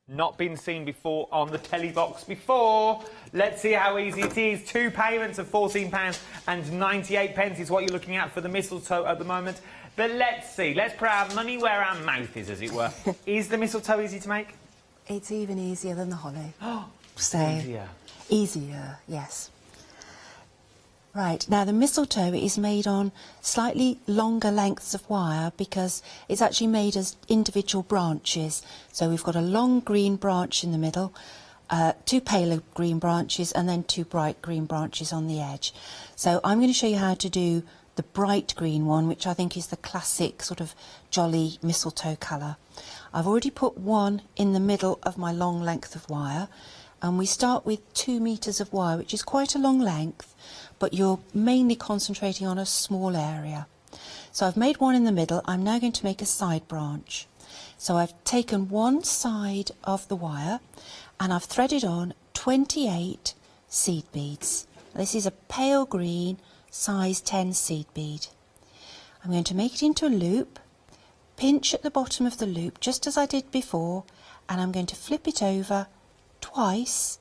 Not been seen before on the telly box before. Let's see how easy it is. 2 payments of £14.98 is what you're looking at for the mistletoe at the moment. But let's see. Let's put our money where our mouth is, as it were. Is the mistletoe easy to make? It's even easier than the holly. Easier. Easier, yes. Right, now the mistletoe is made on slightly longer lengths of wire because it's actually made as individual branches. So we've got a long green branch in the middle, 2 paler green branches and then 2 bright green branches on the edge. So I'm going to show you how to do the bright green one, which I think is the classic sort of jolly mistletoe colour. I've already put one in the middle of my long length of wire, and we start with 2 metres of wire, which is quite a long length, but you're mainly concentrating on a small area. So I've made one in the middle. I'm now going to make a side branch. So I've taken one side of the wire and I've threaded on 28 seed beads. This is a pale green size 10 seed bead. I'm going to make it into a loop, pinch at the bottom of the loop just as I did before, and I'm going to flip it over twice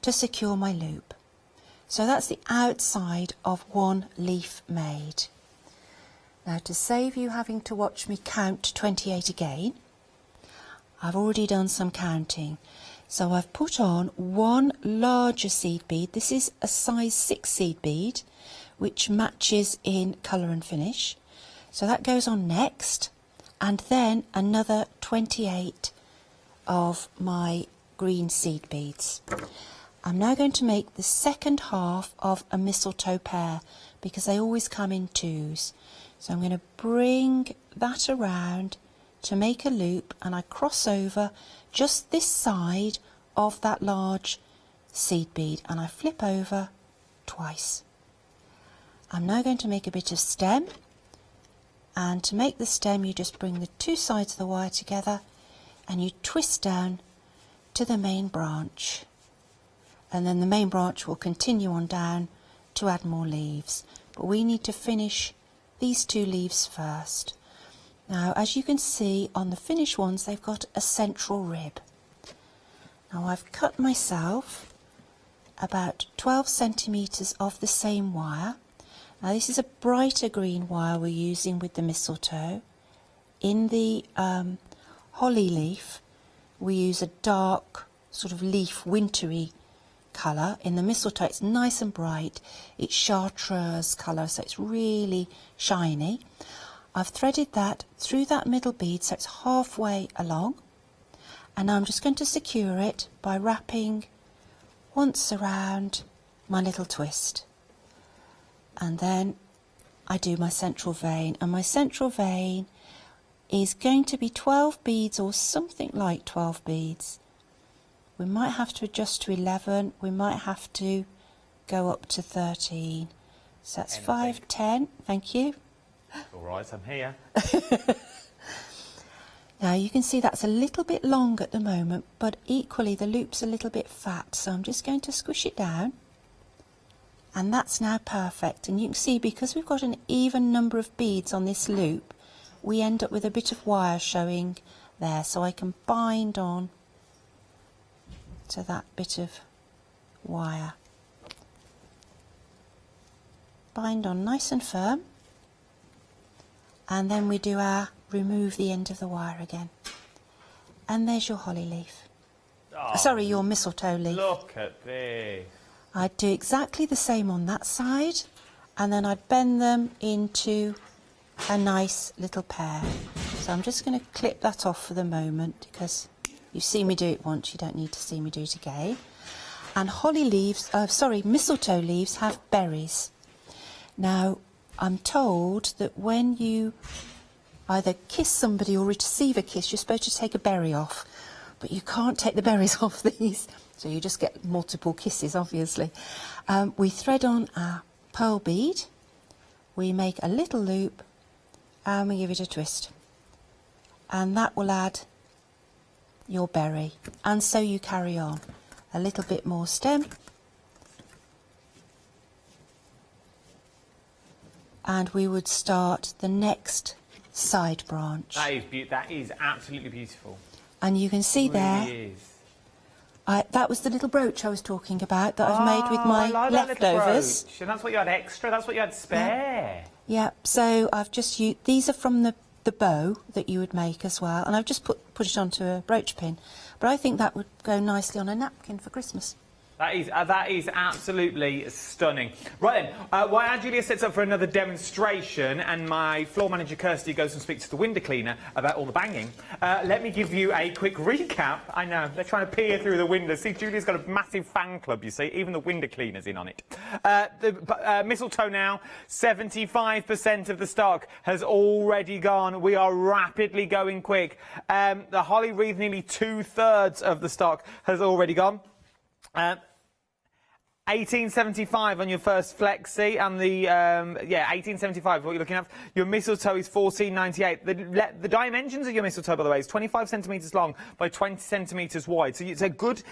to secure my loop. So that's the outside of one leaf made. Now, to save you having to watch me count 28 again, I've already done some counting. So I've put on one larger seed bead. This is a size 6 seed bead, which matches in colour and finish. So that goes on next, and then another 28 of my green seed beads. I'm now going to make the second half of a mistletoe pear, because they always come in twos. So I'm going to bring that around to make a loop, and I cross over just this side of that large seed bead, and I flip over twice. I'm now going to make a bit of stem, and to make the stem you just bring the two sides of the wire together and you twist down to the main branch, and then the main branch will continue on down to add more leaves, but we need to finish these two leaves first. Now, as you can see on the finished ones, they've got a central rib. Now I've cut myself about 12 centimetres of the same wire. Now this is a brighter green wire we're using with the mistletoe. In the holly leaf we use a dark sort of leaf wintry colour. In the mistletoe it's nice and bright, it's chartreuse colour, so it's really shiny. I've threaded that through that middle bead so it's halfway along, and now I'm just going to secure it by wrapping once around my little twist, and then I do my central vein, and my central vein is going to be 12 beads or something like 12 beads. We might have to adjust to 11, we might have to go up to 13, so that's 5, 10, thank you. All right, I'm here. Now you can see that's a little bit long at the moment, but equally the loop's a little bit fat, so I'm just going to squish it down, and that's now perfect. And you can see because we've got an even number of beads on this loop, we end up with a bit of wire showing there, so I can bind on to that bit of wire. Bind on nice and firm, and then we do our remove the end of the wire again, and there's your holly leaf. Oh, sorry, your mistletoe leaf. Look at this. I'd do exactly the same on that side, and then I'd bend them into a nice little pear. So I'm just going to clip that off for the moment, because you've seen me do it once, you don't need to see me do it again. And holly leaves, mistletoe leaves have berries. Now I'm told that when you either kiss somebody or receive a kiss, you're supposed to take a berry off, but you can't take the berries off these, so you just get multiple kisses, obviously. We thread on our pearl bead, we make a little loop, and we give it a twist, and that will add your berry, and so you carry on. A little bit more stem, and we would start the next side branch. That is absolutely beautiful. And you can see It really there, is. that was the little brooch I was talking about that I've made with my I like that little leftovers. brooch. And that's what you had extra, that's what you had spare. Yeah, so I've just used, these are from the bow that you would make as well, and I've just put it onto a brooch pin, but I think that would go nicely on a napkin for Christmas. That is absolutely stunning. Right then, while Julia sets up for another demonstration and my floor manager Kirsty goes and speaks to the window cleaner about all the banging, let me give you a quick recap. I know, they're trying to peer through the window. See, Julia's got a massive fan club, you see, even the window cleaner's in on it. The mistletoe now, 75% of the stock has already gone. We are rapidly going quick. The holly wreath, nearly 2/3 of the stock has already gone. 1875 on your first flexi, and the 1875 what you're looking at. Your mistletoe is 1498. The dimensions of your mistletoe, by the way, is 25 centimetres long by 20 centimetres wide. So it's a good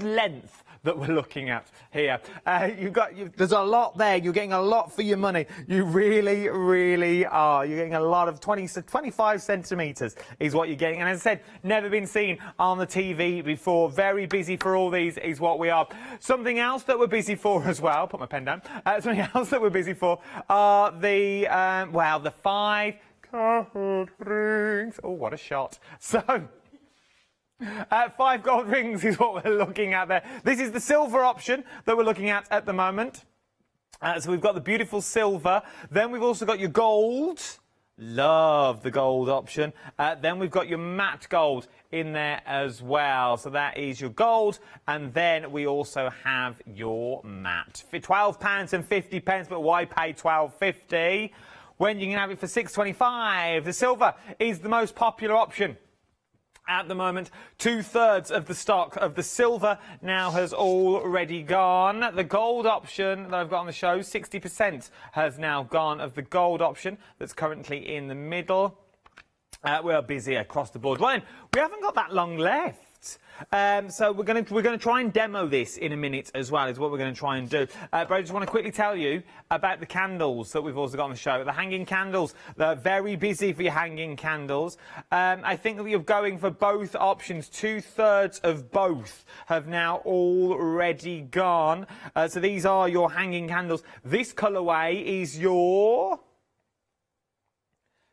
length that we're looking at here. There's a lot there. You're getting a lot for your money. You really, really are. You're getting a lot of 25 centimetres is what you're getting. And as I said, never been seen on the TV before. Very busy for all these is what we are. Something else that we're busy for as well. Put my pen down. Something else that we're busy for are the 5 gold rings. Oh, what a shot. So 5 gold rings is what we're looking at there. This is the silver option that we're looking at the moment. So we've got the beautiful silver. Then we've also got your gold. Love the gold option. Then we've got your matte gold in there as well. So that is your gold. And then we also have your matte. For £12.50, but why pay £12.50 when you can have it for £6.25? The silver is the most popular option at the moment. 2/3 of the stock of the silver now has already gone. The gold option that I've got on the show, 60% has now gone of the gold option that's currently in the middle. We are busy across the board. Ryan, we haven't got that long left. So we're going to try and demo this in a minute as well, is what we're going to try and do. But I just want to quickly tell you about the candles that we've also got on the show. The hanging candles, they're very busy for your hanging candles. I think that you're going for both options. 2/3 of both have now already gone. So these are your hanging candles. This colourway is your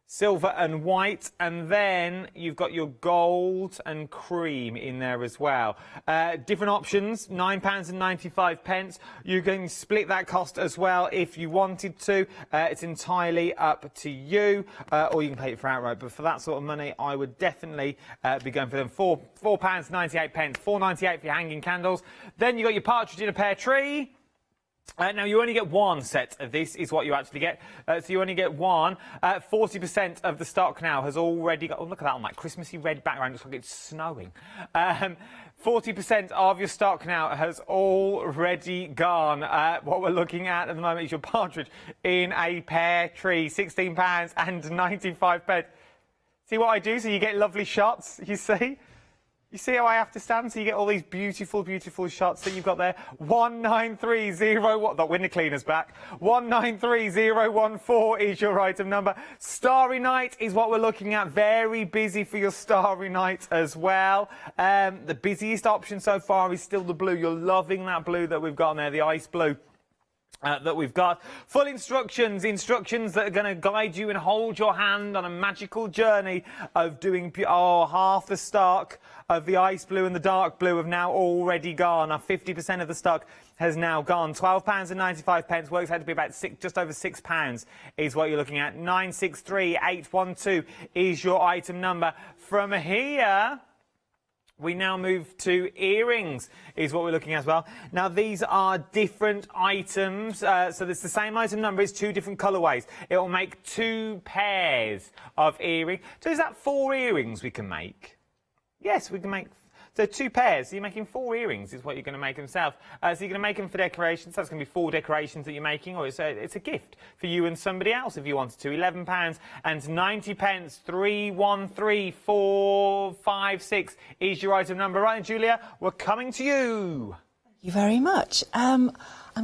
silver and white, and then you've got your gold and cream in there as well. Different options, £9.95. You can split that cost as well if you wanted to. It's entirely up to you, or you can pay it for outright. But for that sort of money, I would definitely be going for them. £4.98, £4.98 for your hanging candles. Then you've got your partridge in a pear tree. Now, you only get one set of this, is what you actually get. So you only get one. 40% of the stock now has already got... Oh, look at that on that Christmassy red background. It looks like it's snowing. 40% of your stock now has already gone. What we're looking at the moment is your partridge in a pear tree. £16.95. See what I do? So you get lovely shots, you see? You see how I have to stand? So you get all these beautiful, beautiful shots that you've got there. 193014. The window cleaner's back. 193014 is your item number. Starry Night is what we're looking at. Very busy for your Starry Night as well. The busiest option so far is still the blue. You're loving that blue that we've got on there, the ice blue. That we've got. Full instructions that are going to guide you and hold your hand on a magical journey of doing half the stock of the ice blue and the dark blue have now already gone. Now 50% of the stock has now gone. £12.95 works out to be about just over £6 is what you're looking at. 963812 is your item number. From here, we now move to earrings, is what we're looking at as well. Now, these are different items. So it's the same item number, it's 2 different colourways. It will make 2 pairs of earrings. So is that 4 earrings we can make? Yes, we can make... So 2 pairs, so you're making 4 earrings is what you're going to make yourself. So you're going to make them for decorations. That's going to be 4 decorations that you're making, or it's a gift for you and somebody else if you wanted to. £11.90. 313456 is your item number. Right, and Julia, we're coming to you. Thank you very much. I'm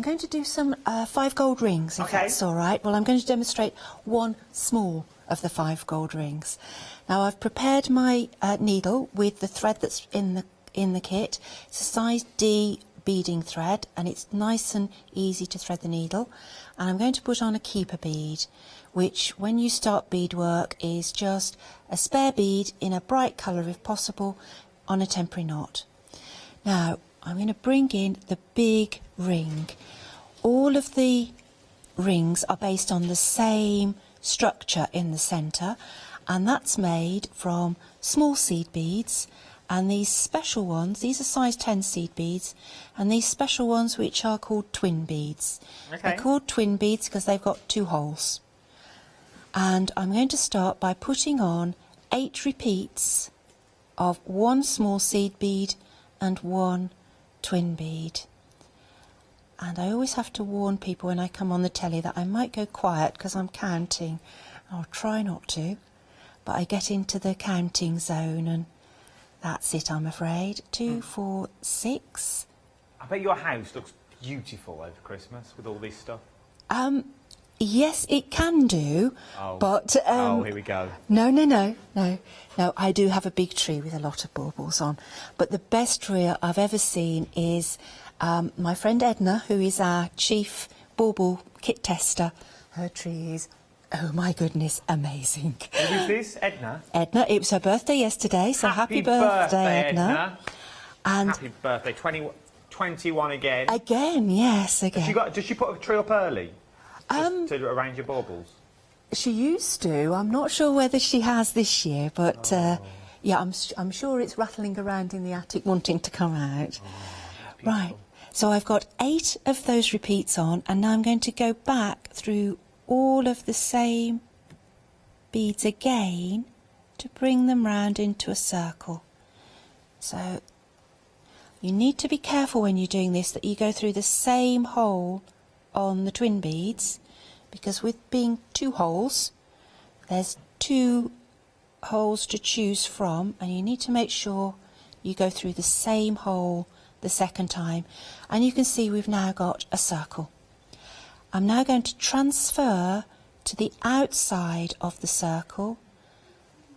going to do some 5 gold rings, if that's all right. Well, I'm going to demonstrate one small of the 5 gold rings. Now, I've prepared my needle with the thread that's in the kit. It's a size D beading thread, and it's nice and easy to thread the needle. And I'm going to put on a keeper bead, which, when you start beadwork, is just a spare bead in a bright colour, if possible, on a temporary knot. Now, I'm going to bring in the big ring. All of the rings are based on the same structure in the centre, and that's made from small seed beads, and these special ones, these are size 10 seed beads, and these special ones which are called twin beads. They're called twin beads because they've got 2 holes. And I'm going to start by putting on 8 repeats of 1 small seed bead and 1 twin bead. And I always have to warn people when I come on the telly that I might go quiet because I'm counting. I'll try not to, but I get into the counting zone and that's it, I'm afraid. 2, 4, 6. I bet your house looks beautiful over Christmas with all this stuff. Yes, it can do, but... here we go. No, I do have a big tree with a lot of baubles on. But the best tree I've ever seen is my friend Edna, who is our chief bauble kit tester. Her tree is, oh my goodness, amazing. Who is this, Edna? Edna, it was her birthday yesterday, so happy birthday, Edna. And happy birthday, 21 again. Again, yes, again. Does she put a tree up early? To arrange your baubles? She used to. I'm not sure whether she has this year, but yeah, I'm sure it's rattling around in the attic wanting to come out. Right, so I've got 8 of those repeats on, and now I'm going to go back through all of the same beads again to bring them round into a circle. So you need to be careful when you're doing this that you go through the same hole on the twin beads, because with being 2 holes, there's 2 holes to choose from, and you need to make sure you go through the same hole the second time. And you can see we've now got a circle. I'm now going to transfer to the outside of the circle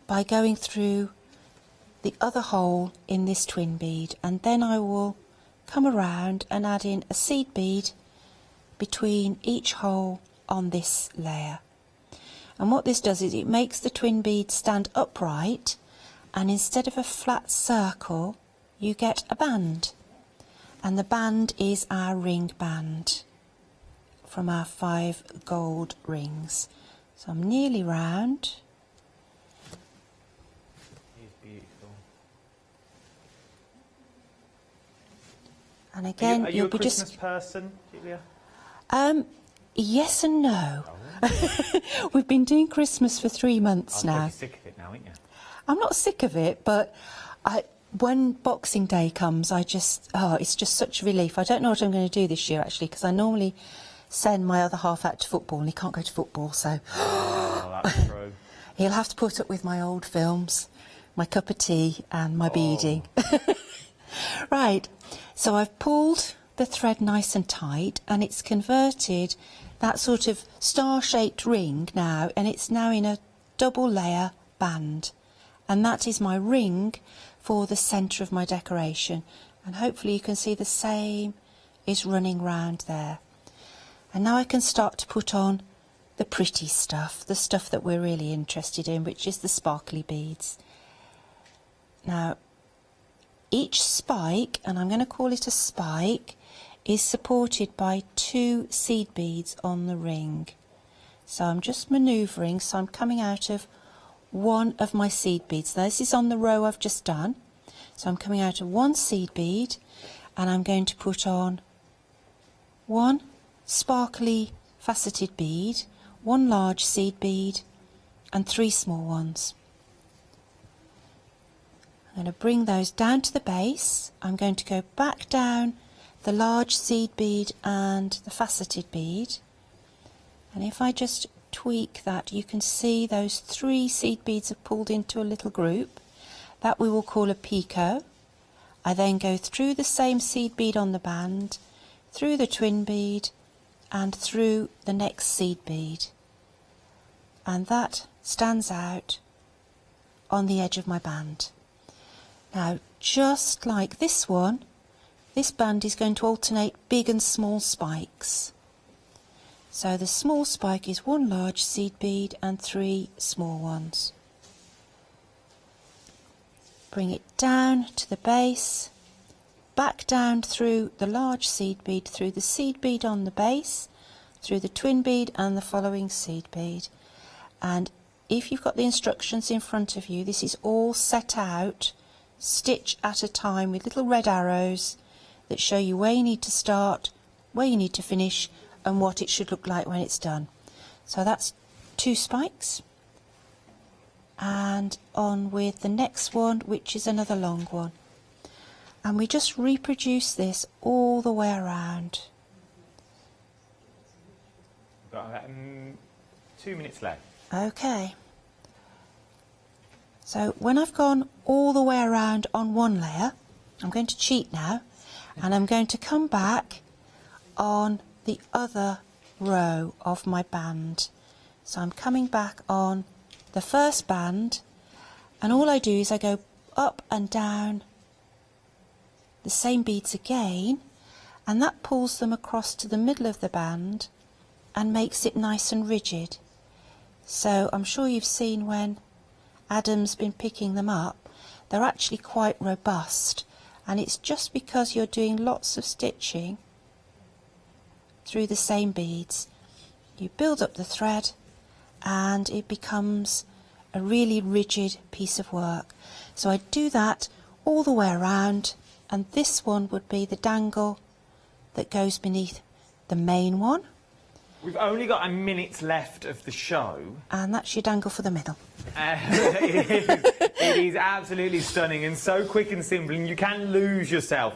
by going through the other hole in this twin bead, and then I will come around and add in a seed bead between each hole on this layer. And what this does is it makes the twin bead stand upright, and instead of a flat circle you get a band, and the band is our ring band from our 5 gold rings. So I'm nearly round. It's beautiful. And again, are you a Christmas person, Julia? Yes and no. We've been doing Christmas for 3 months now. You're sick of it now, aren't you? I'm not sick of it, but when Boxing Day comes, it's just such a relief. I don't know what I'm going to do this year, actually, because I normally send my other half out to football, and he can't go to football, so... Oh, that's true. He'll have to put up with my old films, my cup of tea and my beading. Right, so I've pulled the thread nice and tight, and it's converted that sort of star-shaped ring now, and it's now in a double layer band, and that is my ring for the centre of my decoration. And hopefully you can see the same is running round there. And now I can start to put on the pretty stuff, the stuff that we're really interested in, which is the sparkly beads. Now each spike, and I'm going to call it a spike, is supported by 2 seed beads on the ring. So I'm just manoeuvring, so I'm coming out of one of my seed beads. Now this is on the row I've just done. So I'm coming out of 1 seed bead, and I'm going to put on 1 sparkly faceted bead, 1 large seed bead, and 3 small ones. I'm going to bring those down to the base. I'm going to go back down the large seed bead and the faceted bead, and if I just tweak that, you can see those 3 seed beads have pulled into a little group. That we will call a picot. I then go through the same seed bead on the band, through the twin bead, and through the next seed bead, and that stands out on the edge of my band. Now, just like this one, this band is going to alternate big and small spikes. So the small spike is 1 large seed bead and 3 small ones. Bring it down to the base, back down through the large seed bead, through the seed bead on the base, through the twin bead and the following seed bead. And if you've got the instructions in front of you, this is all set out, stitch at a time, with little red arrows that show you where you need to start, where you need to finish, and what it should look like when it's done. So that's 2 spikes, and on with the next one, which is another long one, and we just reproduce this all the way around. Got about 2 minutes left. Okay. So when I've gone all the way around on one layer, I'm going to cheat now, and I'm going to come back on the other row of my band. So I'm coming back on the first band, and all I do is I go up and down the same beads again, and that pulls them across to the middle of the band and makes it nice and rigid. So I'm sure you've seen when Adam's been picking them up, they're actually quite robust, and it's just because you're doing lots of stitching through the same beads. You build up the thread and it becomes a really rigid piece of work. So I do that all the way around, and this one would be the dangle that goes beneath the main one. We've only got a minute left of the show. And that's your dangle for the middle. It is absolutely stunning and so quick and simple, and you can lose yourself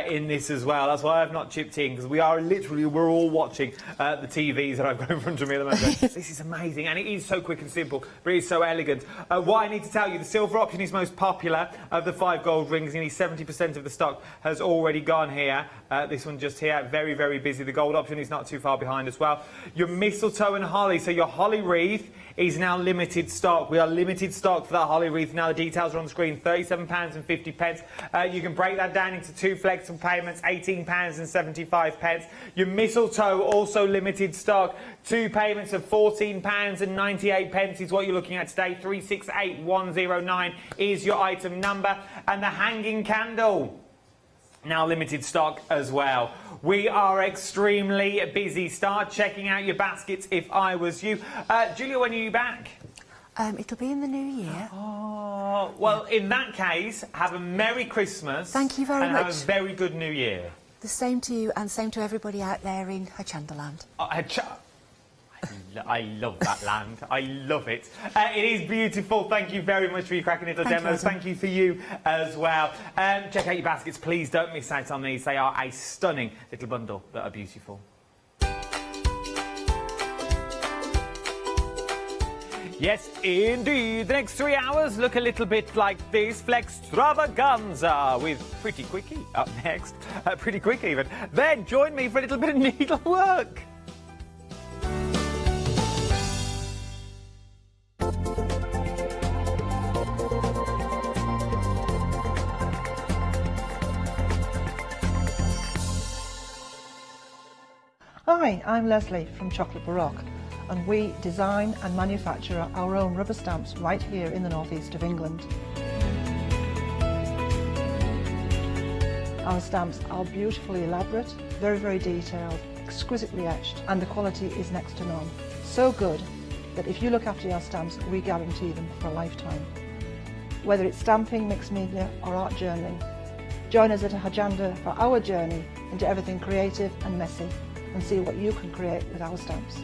in this as well. That's why I've not chipped in, because we're all watching the TVs that I've got in front of me at the moment. This is amazing, and it is so quick and simple, but it is so elegant. What I need to tell you, the silver option is most popular of the 5 gold rings. Nearly 70% of the stock has already gone here. This one just here, very, very busy. The gold option is not too far behind as well. Your mistletoe and holly, so your holly wreath is now limited stock. We are limited stock for that holly wreath. Now the details are on the screen, £37.50. You can break that down into 2 flexible payments, £18.75. Your mistletoe, also limited stock. 2 payments of £14.98 is what you're looking at today. 368109 is your item number. And the hanging candle, now limited stock as well. We are extremely busy. Start checking out your baskets if I was you. Julia, when are you back? It'll be in the new year. Oh, well, in that case, have a Merry Christmas. Thank you very and much. Have a very good New Year. The same to you, and same to everybody out there in Hochanda land. I love that land. I love it. It is beautiful. Thank you very much for your cracking little demos. Thank you for you as well. Check out your baskets. Please don't miss out on these. They are a stunning little bundle that are beautiful. Yes, indeed. The next 3 hours look a little bit like this. Flextravaganza with Pretty Quickie up next. Pretty quick even. Then join me for a little bit of needlework. Hi, I'm Leslie from Chocolate Baroque, and we design and manufacture our own rubber stamps right here in the northeast of England. Our stamps are beautifully elaborate, very, very detailed, exquisitely etched, and the quality is next to none. So good that if you look after your stamps, we guarantee them for a lifetime. Whether it's stamping, mixed media or art journaling, join us at Hochanda for our journey into everything creative and messy, and see what you can create with our stamps.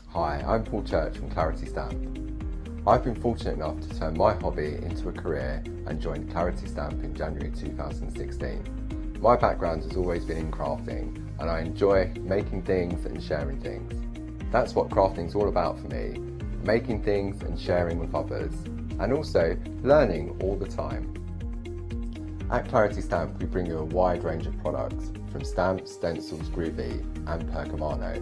Hi, I'm Paul Church from Clarity Stamp. I've been fortunate enough to turn my hobby into a career and joined Clarity Stamp in January 2016. My background has always been in crafting, and I enjoy making things and sharing things. That's what crafting's all about for me, making things and sharing with others, and also learning all the time. At Clarity Stamp we bring you a wide range of products, from stamps, stencils, groovy and pergamano.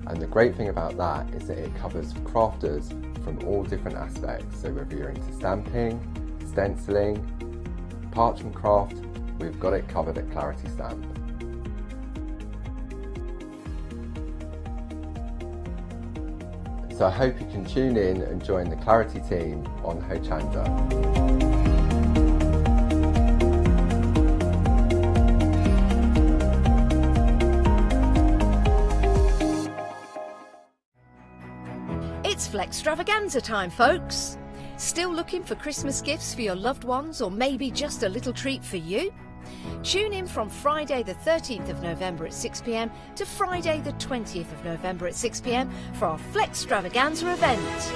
And the great thing about that is that it covers crafters from all different aspects. So whether you're into stamping, stenciling, parchment craft, we've got it covered at Clarity Stamp. So I hope you can tune in and join the Clarity team on Hochanda. It's Flextravaganza time, folks. Still looking for Christmas gifts for your loved ones, or maybe just a little treat for you? Tune in from Friday the 13th of November at 6 p.m. to Friday the 20th of November at 6 p.m. for our Flextravaganza event.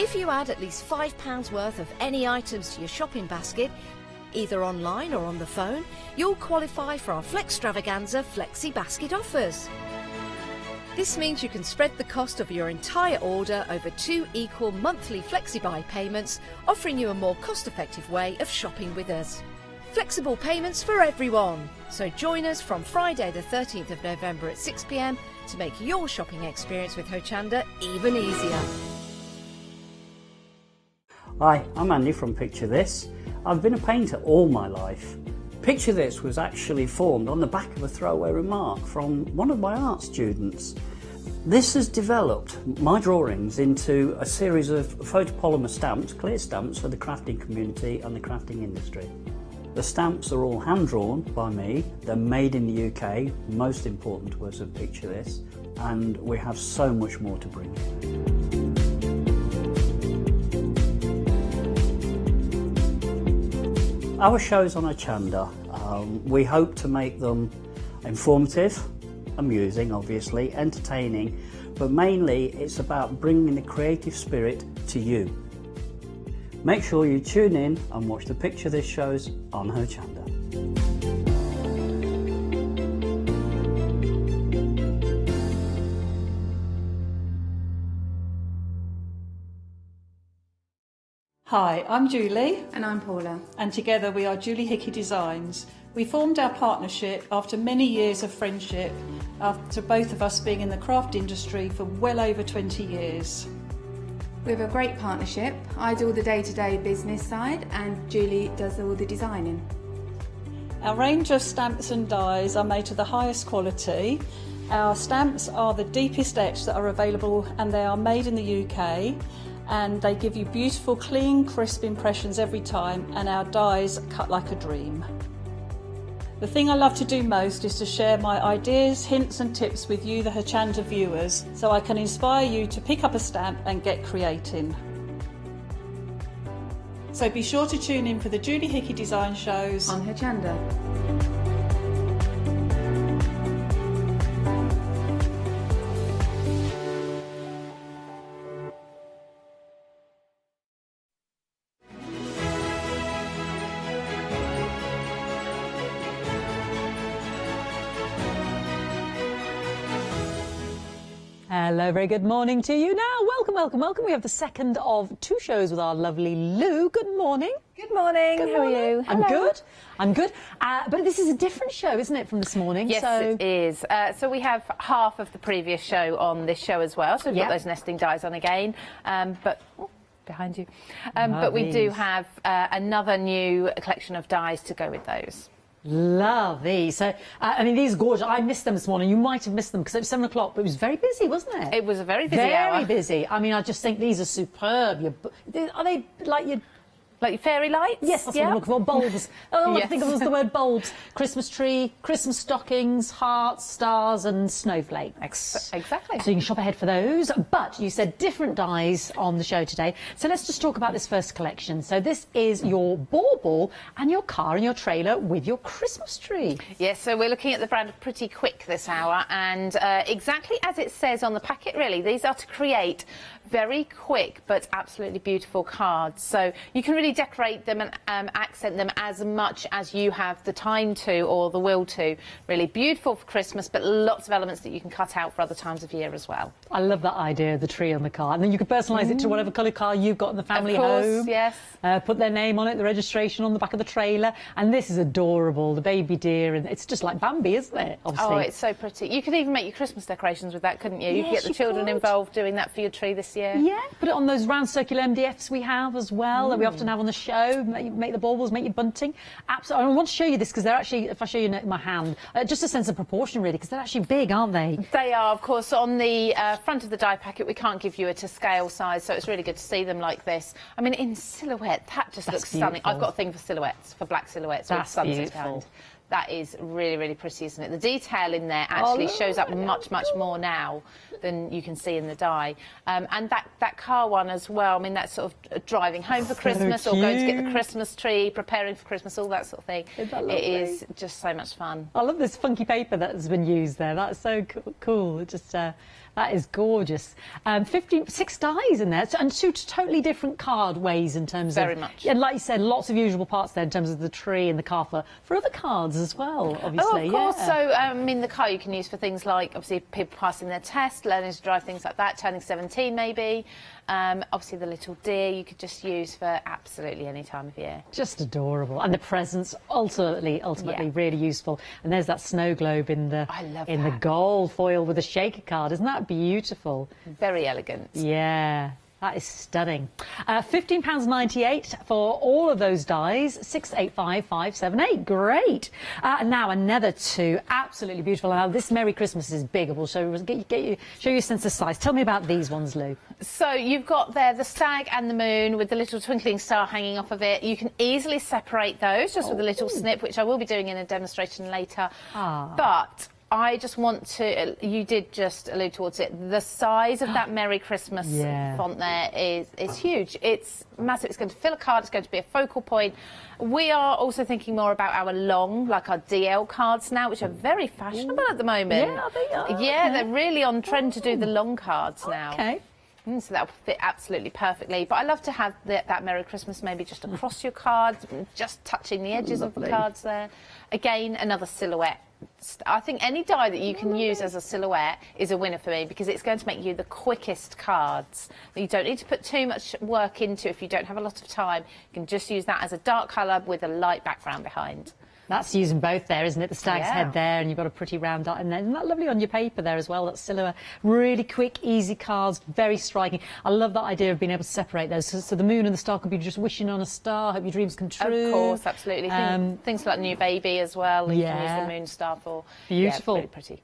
If you add at least £5 worth of any items to your shopping basket, either online or on the phone, you'll qualify for our Flextravaganza Flexi Basket offers. This means you can spread the cost of your entire order over 2 equal monthly flexi-buy payments, offering you a more cost-effective way of shopping with us. Flexible payments for everyone. So join us from Friday the 13th of November at 6 p.m. to make your shopping experience with Hochanda even easier. Hi, I'm Andy from Picture This. I've been a painter all my life. Picture This was actually formed on the back of a throwaway remark from one of my art students. This has developed my drawings into a series of photopolymer stamps, clear stamps for the crafting community and the crafting industry. The stamps are all hand-drawn by me, they're made in the UK, most important to us at Picture This, and we have so much more to bring. Our shows on Hochanda, we hope to make them informative, amusing obviously, entertaining, but mainly it's about bringing the creative spirit to you. Make sure you tune in and watch the Picture This shows on Hochanda. Hi, I'm Julie. And I'm Paula. And together we are Julie Hickey Designs. We formed our partnership after many years of friendship, after both of us being in the craft industry for well over 20 years. We have a great partnership. I do all the day-to-day business side and Julie does all the designing. Our range of stamps and dies are made to the highest quality. Our stamps are the deepest etch that are available and they are made in the UK. And they give you beautiful, clean, crisp impressions every time, and our dies cut like a dream. The thing I love to do most is to share my ideas, hints and tips with you, the Hochanda viewers, so I can inspire you to pick up a stamp and get creating. So be sure to tune in for the Julie Hickey Design shows on Hochanda. Hello, very good morning to you now. Welcome, welcome, welcome. We have the second of 2 shows with our lovely Lou. Good morning. Good morning. Good How morning. are you? I'm Hello. good. I'm good. But this is a different show, isn't it, from this morning? Yes, it is. So we have half of the previous show on this show as well. So we've got those nesting dies on again. Behind you. But we do have another new collection of dies to go with those. Love these. So, I mean, these are gorgeous. I missed them this morning. You might have missed them because it was 7 o'clock, but it was very busy, wasn't it? It was a very busy hour. Very busy. I mean, I just think these are superb. Are they like your... Like your fairy lights? Yes, that's what I'm looking for. Bulbs. Oh, Yes. I think it was the word bulbs. Christmas tree, Christmas stockings, hearts, stars and snowflakes. Exactly. So you can shop ahead for those. But you said different dies on the show today. So let's just talk about this first collection. So this is your bauble and your car and your trailer with your Christmas tree. Yes, so we're looking at the brand of Pretty Quick this hour, and exactly as it says on the packet, really, these are to create very quick but absolutely beautiful cards. So you can really decorate them and accent them as much as you have the time to or the will to. Really beautiful for Christmas, but lots of elements that you can cut out for other times of year as well. I love that idea of the tree on the car. And then you can personalise it to whatever colour car you've got in the family Of course, home. yes. Put their name on it, the registration on the back of the trailer. And this is adorable, the baby deer. And it's just like Bambi, isn't it? Obviously. Oh, it's so pretty. You could even make your Christmas decorations with that, couldn't you? You could Yes, get the you children could. involved doing that for your tree this year. Yeah, put it on those round circular MDFs we have as well, that we often have on the show. Make the baubles, make your bunting. Absolutely. I want to show you this because they're actually, if I show you in my hand, just a sense of proportion really, because they're actually big, aren't they? They are, of course. On the front of the die packet, we can't give you it to scale size, so it's really good to see them like this. I mean, in silhouette, that just looks stunning. beautiful. I've got a thing for silhouettes, for black silhouettes with That's sunset beautiful. behind. That is really, really pretty, isn't it? The detail in there actually shows up much, much more now than you can see in the die. And that car one as well, I mean, that's sort of driving home for Christmas or going to get the Christmas tree, preparing for Christmas, all that sort of thing. Isn't that lovely? It is just so much fun. I love this funky paper that has been used there. That's so cool. It just that is gorgeous. 6 dies in there, and 2 totally different card ways in terms of... Very much. And like you said, lots of usable parts there in terms of the tree and the car for other cards as well, obviously. Oh, of course. Yeah. So, I mean, the car you can use for things like, obviously, people passing their test, learning to drive, things like that, turning 17 maybe. Obviously, the little deer you could just use for absolutely any time of year. Just adorable. And the presents, ultimately really useful. And there's that snow globe in the the gold foil with a shaker card. Isn't that beautiful? Very elegant. Yeah. That is stunning. £15.98 for all of those dies. 685578. Great. Now another 2, absolutely beautiful. Now this Merry Christmas is big. We'll show you a sense of size. Tell me about these ones, Lou. So you've got there the stag and the moon with the little twinkling star hanging off of it. You can easily separate those just with a little snip, which I will be doing in a demonstration later. But I just want to, you did just allude towards it, the size of that Merry Christmas font there is huge. It's massive. It's going to fill a card. It's going to be a focal point. We are also thinking more about our long, like our DL cards now, which are very fashionable at the moment. Yeah, they are. Yeah, they're really on trend to do the long cards now. Okay. So that will fit absolutely perfectly. But I love to have that Merry Christmas maybe just across your cards, just touching the edges of the cards there. Again, another silhouette. I think any die that you can use as a silhouette is a winner for me because it's going to make you the quickest cards. You don't need to put too much work into if you don't have a lot of time. You can just use that as a dark colour with a light background behind. That's using both there, isn't it? The stag's head there, and you've got a pretty round dot in there. Isn't that lovely on your paper there as well? That silhouette. Really quick, easy cards, very striking. I love that idea of being able to separate those. So the moon and the star could be just wishing on a star, hope your dreams come true. Of course, absolutely. Things like new baby as well. You can use the moon star for. Beautiful. Yeah, really pretty.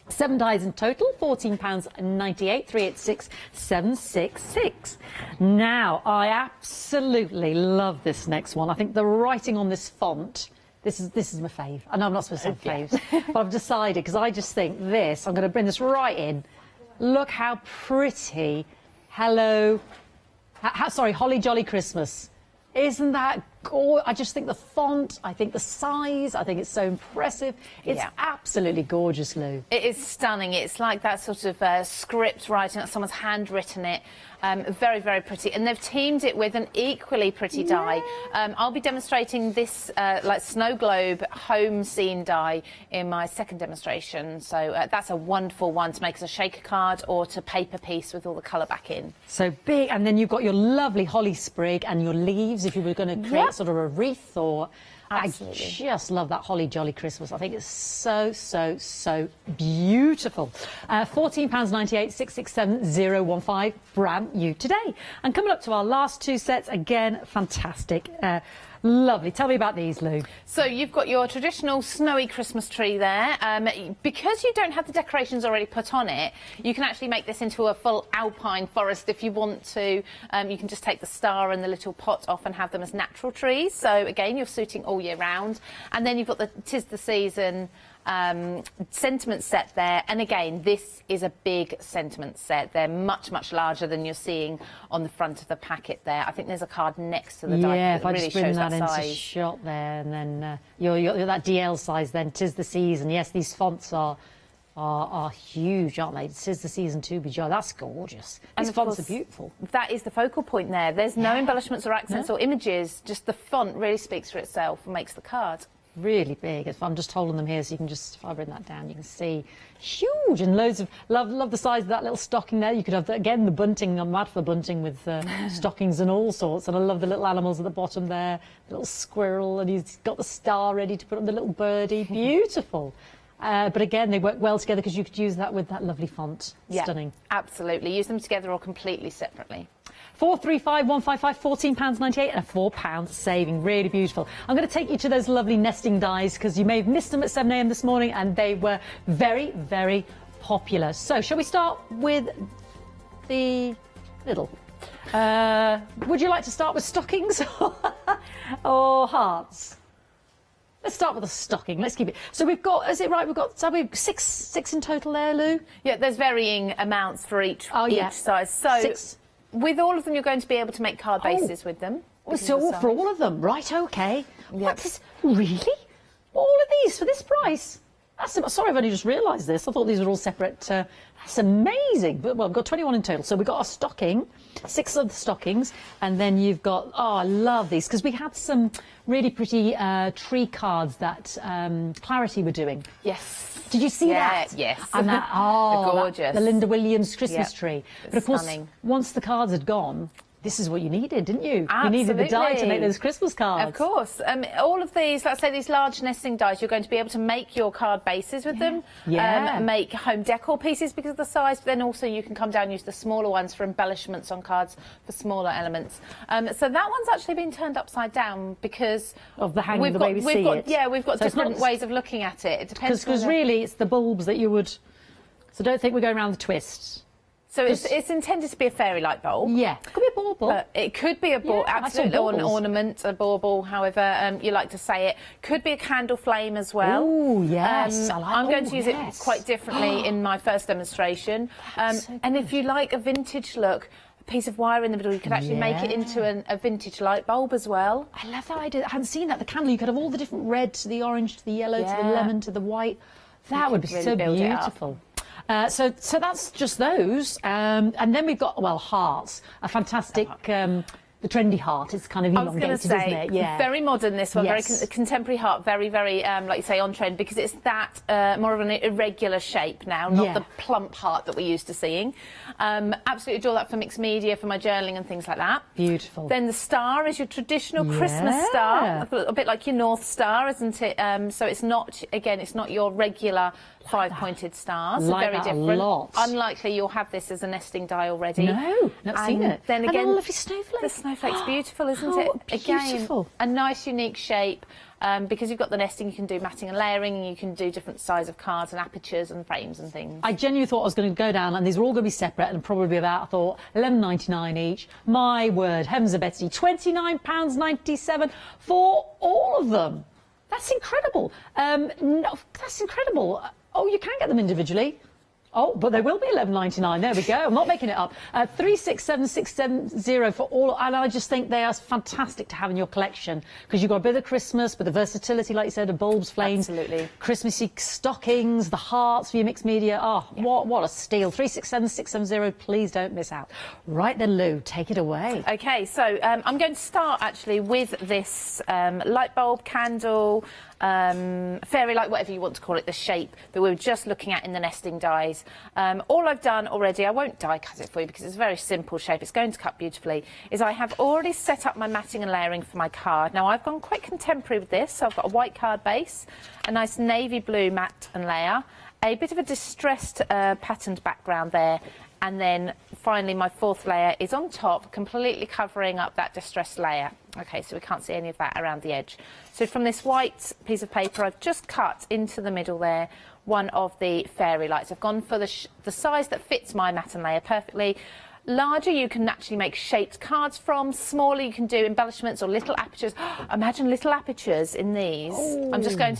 7 dies in total, £14.98, 386 766. Now, I absolutely love this next one. I think the writing on this font, this is my fave. I know I'm not supposed to have faves, but I've decided, because I just think this, I'm going to bring this right in. Look how pretty. Holly Jolly Christmas. Isn't that gorgeous? I just think the font, I think the size, I think it's so impressive. It's absolutely gorgeous, Lou. It is stunning. It's like that sort of script writing, like someone's handwritten it. Very, very pretty. And they've teamed it with an equally pretty die. I'll be demonstrating this like snow globe home scene die in my second demonstration. So that's a wonderful one to make as a shaker card or to paper piece with all the colour back in. So big. And then you've got your lovely holly sprig and your leaves if you were going to create sort of a wreath or... Absolutely. I just love that Holly Jolly Christmas. I think it's so, so, so beautiful. £14.98, 667 015, brand new today. And coming up to our last 2 sets, again, fantastic. Lovely. Tell me about these, Lou. So you've got your traditional snowy Christmas tree there. Because you don't have the decorations already put on it, you can actually make this into a full alpine forest if you want to. You can just take the star and the little pot off and have them as natural trees. So again, you're suiting all year round. And then you've got the 'Tis the Season sentiment set there, and again this is a big sentiment set. They're much larger than you're seeing on the front of the packet there. I think there's a card next to the die that if I really just bring shows that into size. shot there, and then you're that DL size then. 'Tis the Season. Yes, these fonts are huge, aren't they? 'Tis the Season to be joy. That's gorgeous. And These of fonts course, are beautiful. That is the focal point there. There's no embellishments or accents or images, just the font really speaks for itself and makes the card. Really big. If I'm just holding them here, so you can just, if I bring that down, you can see huge, and loads of love the size of that little stocking there. You could have again the bunting. I'm mad for bunting with stockings and all sorts, and I love the little animals at the bottom there. The little squirrel, and he's got the star ready to put on the little birdie. Beautiful. But again, they work well together because you could use that with that lovely font. Yeah, Stunning. Absolutely. Use them together or completely separately. 435155, £14.98 and a £4 saving. Really beautiful. I'm going to take you to those lovely nesting dies because you may have missed them at 7 a.m. this morning, and they were very, very popular. So, shall we start with the middle? Would you like to start with stockings or hearts? Let's start with the stocking. Let's keep it. So we've got, is it right? We've got, so we've six in total there, Lou? Yeah, there's varying amounts for each size. So 6. With all of them, you're going to be able to make card bases with them. So for all of them, right? Okay. What is really? All of these for this price? Sorry, I've only just realised this. I thought these were all separate. That's amazing. But, well, we've got 21 in total. So we've got a stocking, 6 of the stockings, and then you've got, oh, I love these, because we had some really pretty tree cards that Clarity were doing. Yes. Did you see that? Yes. And that, oh, they're gorgeous. The Linda Williams Christmas tree. But of course, stunning. once the cards had gone, this is what you needed, didn't you? Absolutely. You needed the die to make those Christmas cards. Of course. All of these, let's say these large nesting dies, you're going to be able to make your card bases with them. Yeah. Make home decor pieces because of the size, but then also you can come down and use the smaller ones for embellishments on cards for smaller elements. So that one's actually been turned upside down because of the hanging, the way we see it. Yeah, we've got So it's different not- ways of looking at it. It depends. Because really, it's the bulbs that you would... So don't think we're going around the twist. So it's intended to be a fairy light bulb. Yeah, it could be a bauble. It could be a bauble, Yeah, I saw absolutely, or an baubles. ornament, a bauble, however you like to say it. Could be a candle flame as well. Oh yes, I like. I'm going to use it yes. quite differently in my first demonstration. And if you like a vintage look, a piece of wire in the middle, you could actually make it into a vintage light bulb as well. I love that idea. I hadn't seen that. The candle, you could have all the different red to the orange to the yellow to the lemon to the white. That would be really so build it up. beautiful. So that's just those, and then we've got hearts, a fantastic. The trendy heart is kind of I was going to elongated, say, isn't it? Yeah. very modern, this one, Yes. very contemporary heart, very, like you say, on trend, because it's that more of an irregular shape now, not the plump heart that we're used to seeing. Absolutely adore that for mixed media, for my journaling and things like that. Beautiful. Then the star is your traditional Christmas star, a bit like your North Star, isn't it? So it's not, again, it's not your regular five-pointed star, so Like very that a different. lot. Unlikely you'll have this as a nesting die already. No, not seen it. Then And again, all of your snowflakes. the snowflake's beautiful, isn't Oh, it? beautiful. Again, a nice, unique shape. Because you've got the nesting, you can do matting and layering, and you can do different size of cards and apertures and frames and things. I genuinely thought I was going to go down and these were all going to be separate and probably be about, I thought, £11.99 each. My word, heavens of Betsy, £29.97 for all of them. That's incredible. No, that's incredible. Oh, you can get them individually. Oh, but they will be £11.99. There we go. I'm not making it up. 367670 for all, and I just think they are fantastic to have in your collection because you've got a bit of Christmas, but the versatility, like you said, of bulbs, flames, absolutely, Christmassy stockings, the hearts for your mixed media. Oh, what a steal! 367670. Please don't miss out. Right then, Lou, take it away. Okay, so I'm going to start actually with this light bulb, candle, fairy light, whatever you want to call it, the shape that we were just looking at in the nesting dies. All I've done already, I won't die cut it for you because it's a very simple shape, it's going to cut beautifully, is I have already set up my matting and layering for my card. Now I've gone quite contemporary with this, so I've got a white card base, a nice navy blue mat and layer, a bit of a distressed patterned background there, and then finally my fourth layer is on top, completely covering up that distressed layer. Okay, so we can't see any of that around the edge. So from this white piece of paper, I've just cut into the middle there one of the fairy lights. I've gone for the size that fits my mat and layer perfectly. Larger you can actually make shaped cards from, smaller you can do embellishments or little apertures. Imagine little apertures in these. I'm just going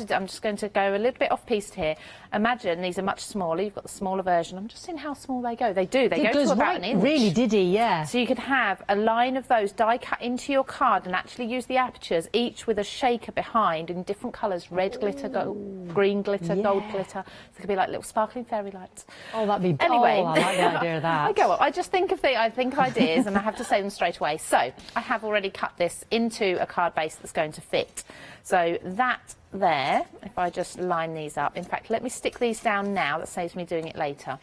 to go a little bit off piste here. Imagine these are much smaller. You've got the smaller version. I'm just seeing how small they go. They go to about an inch. Really diddy, yeah. So you could have a line of those die cut into your card and actually use the apertures, each with a shaker behind in different colours: red glitter, gold, green glitter, gold glitter. So it could be like little sparkling fairy lights. Oh, that'd be anyway. Oh, I like the idea of that. I go. I just think of ideas and I have to say them straight away. So I have already cut this into a card base that's going to fit. So that there, if I just line these up, in fact, let me stick these down now, that saves me doing it later.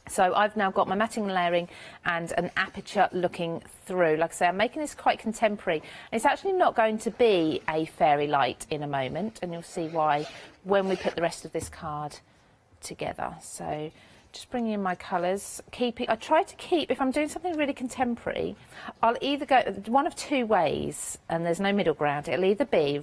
So I've now got my matting and layering and an aperture looking through. Like I say, I'm making this quite contemporary. It's actually not going to be a fairy light in a moment, and you'll see why when we put the rest of this card together. So just bringing in my colours, I try to keep, if I'm doing something really contemporary, I'll either go one of two ways, and there's no middle ground. It'll either be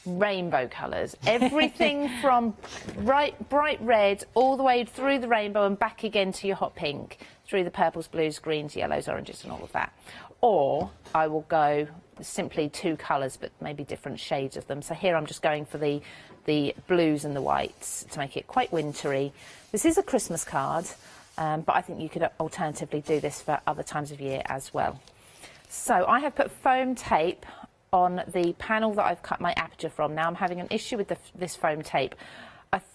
rainbow colours. Everything from bright red all the way through the rainbow and back again to your hot pink, through the purples, blues, greens, yellows, oranges and all of that. Or I will go simply 2 colours but maybe different shades of them. So here I'm just going for the blues and the whites to make it quite wintry. This is a Christmas card, but I think you could alternatively do this for other times of year as well. So I have put foam tape on the panel that I've cut my aperture from. Now I'm having an issue with this foam tape.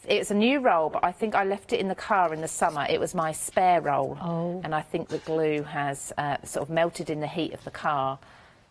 It's a new roll, but I think I left it in the car in the summer. It was my spare roll, and I think the glue has sort of melted in the heat of the car.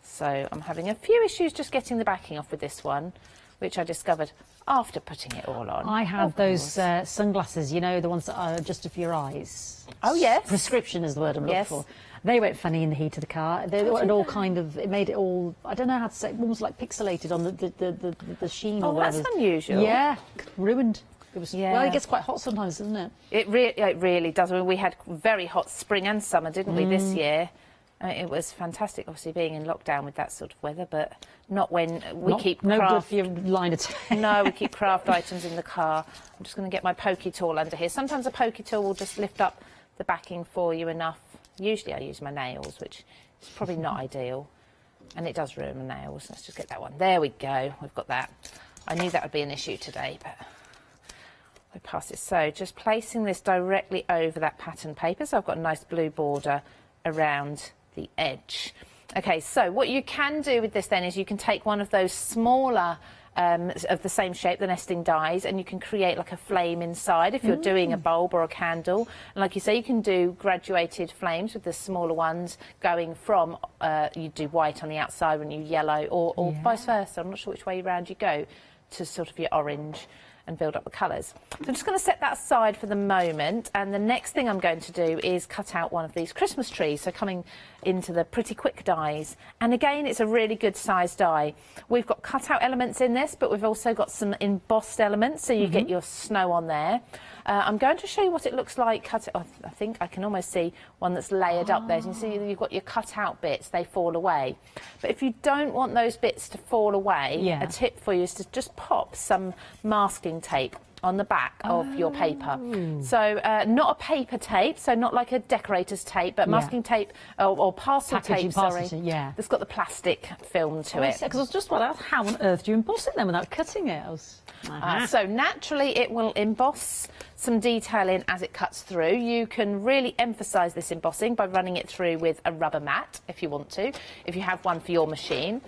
So I'm having a few issues just getting the backing off with this one, which I discovered after putting it all on. I have those sunglasses, you know, the ones that are just for your eyes. Oh, yes. Prescription is the word I'm looking for. They went funny in the heat of the car. They went all kind of, it made it all, I don't know how to say, almost like pixelated on the sheen or whatever. Oh, that's unusual. Yeah, ruined. It was, well, it gets quite hot sometimes, doesn't it? It really does. I mean, we had very hot spring and summer, didn't we, this year? It was fantastic, obviously, being in lockdown with that sort of weather, but not when we keep no craft... good for your line of tape. No, we keep craft items in the car. I'm just going to get my pokey tool under here. Sometimes a pokey tool will just lift up the backing for you enough. Usually I use my nails, which is probably not ideal, and it does ruin my nails. Let's just get that one. There we go. We've got that. I knew that would be an issue today, but I pass it. So just placing this directly over that pattern paper, so I've got a nice blue border around the edge. Okay, so what you can do with this then is you can take one of those smaller of the same shape, the nesting dies, and you can create like a flame inside if you're doing a bulb or a candle. And like you say, you can do graduated flames with the smaller ones going from, you do white on the outside when you yellow, or vice versa. I'm not sure which way around you go, to sort of your orange and build up the colours. So I'm just going to set that aside for the moment, and the next thing I'm going to do is cut out one of these Christmas trees, so coming into the Pretty Quick dies. And again, it's a really good size die. We've got cut out elements in this, but we've also got some embossed elements, so you get your snow on there. I'm going to show you what it looks like. I think I can almost see one that's layered up there. So you see you've got your cut out bits, they fall away. But if you don't want those bits to fall away, a tip for you is to just pop some masking tape on the back of your paper. So not a paper tape, so not like a decorator's tape, but masking tape or parcel tape, that's got the plastic film to it. Because I was just wondering, how on earth do you emboss it then without cutting it? So naturally it will emboss some detail in as it cuts through. You can really emphasise this embossing by running it through with a rubber mat if you want to, if you have one for your machine.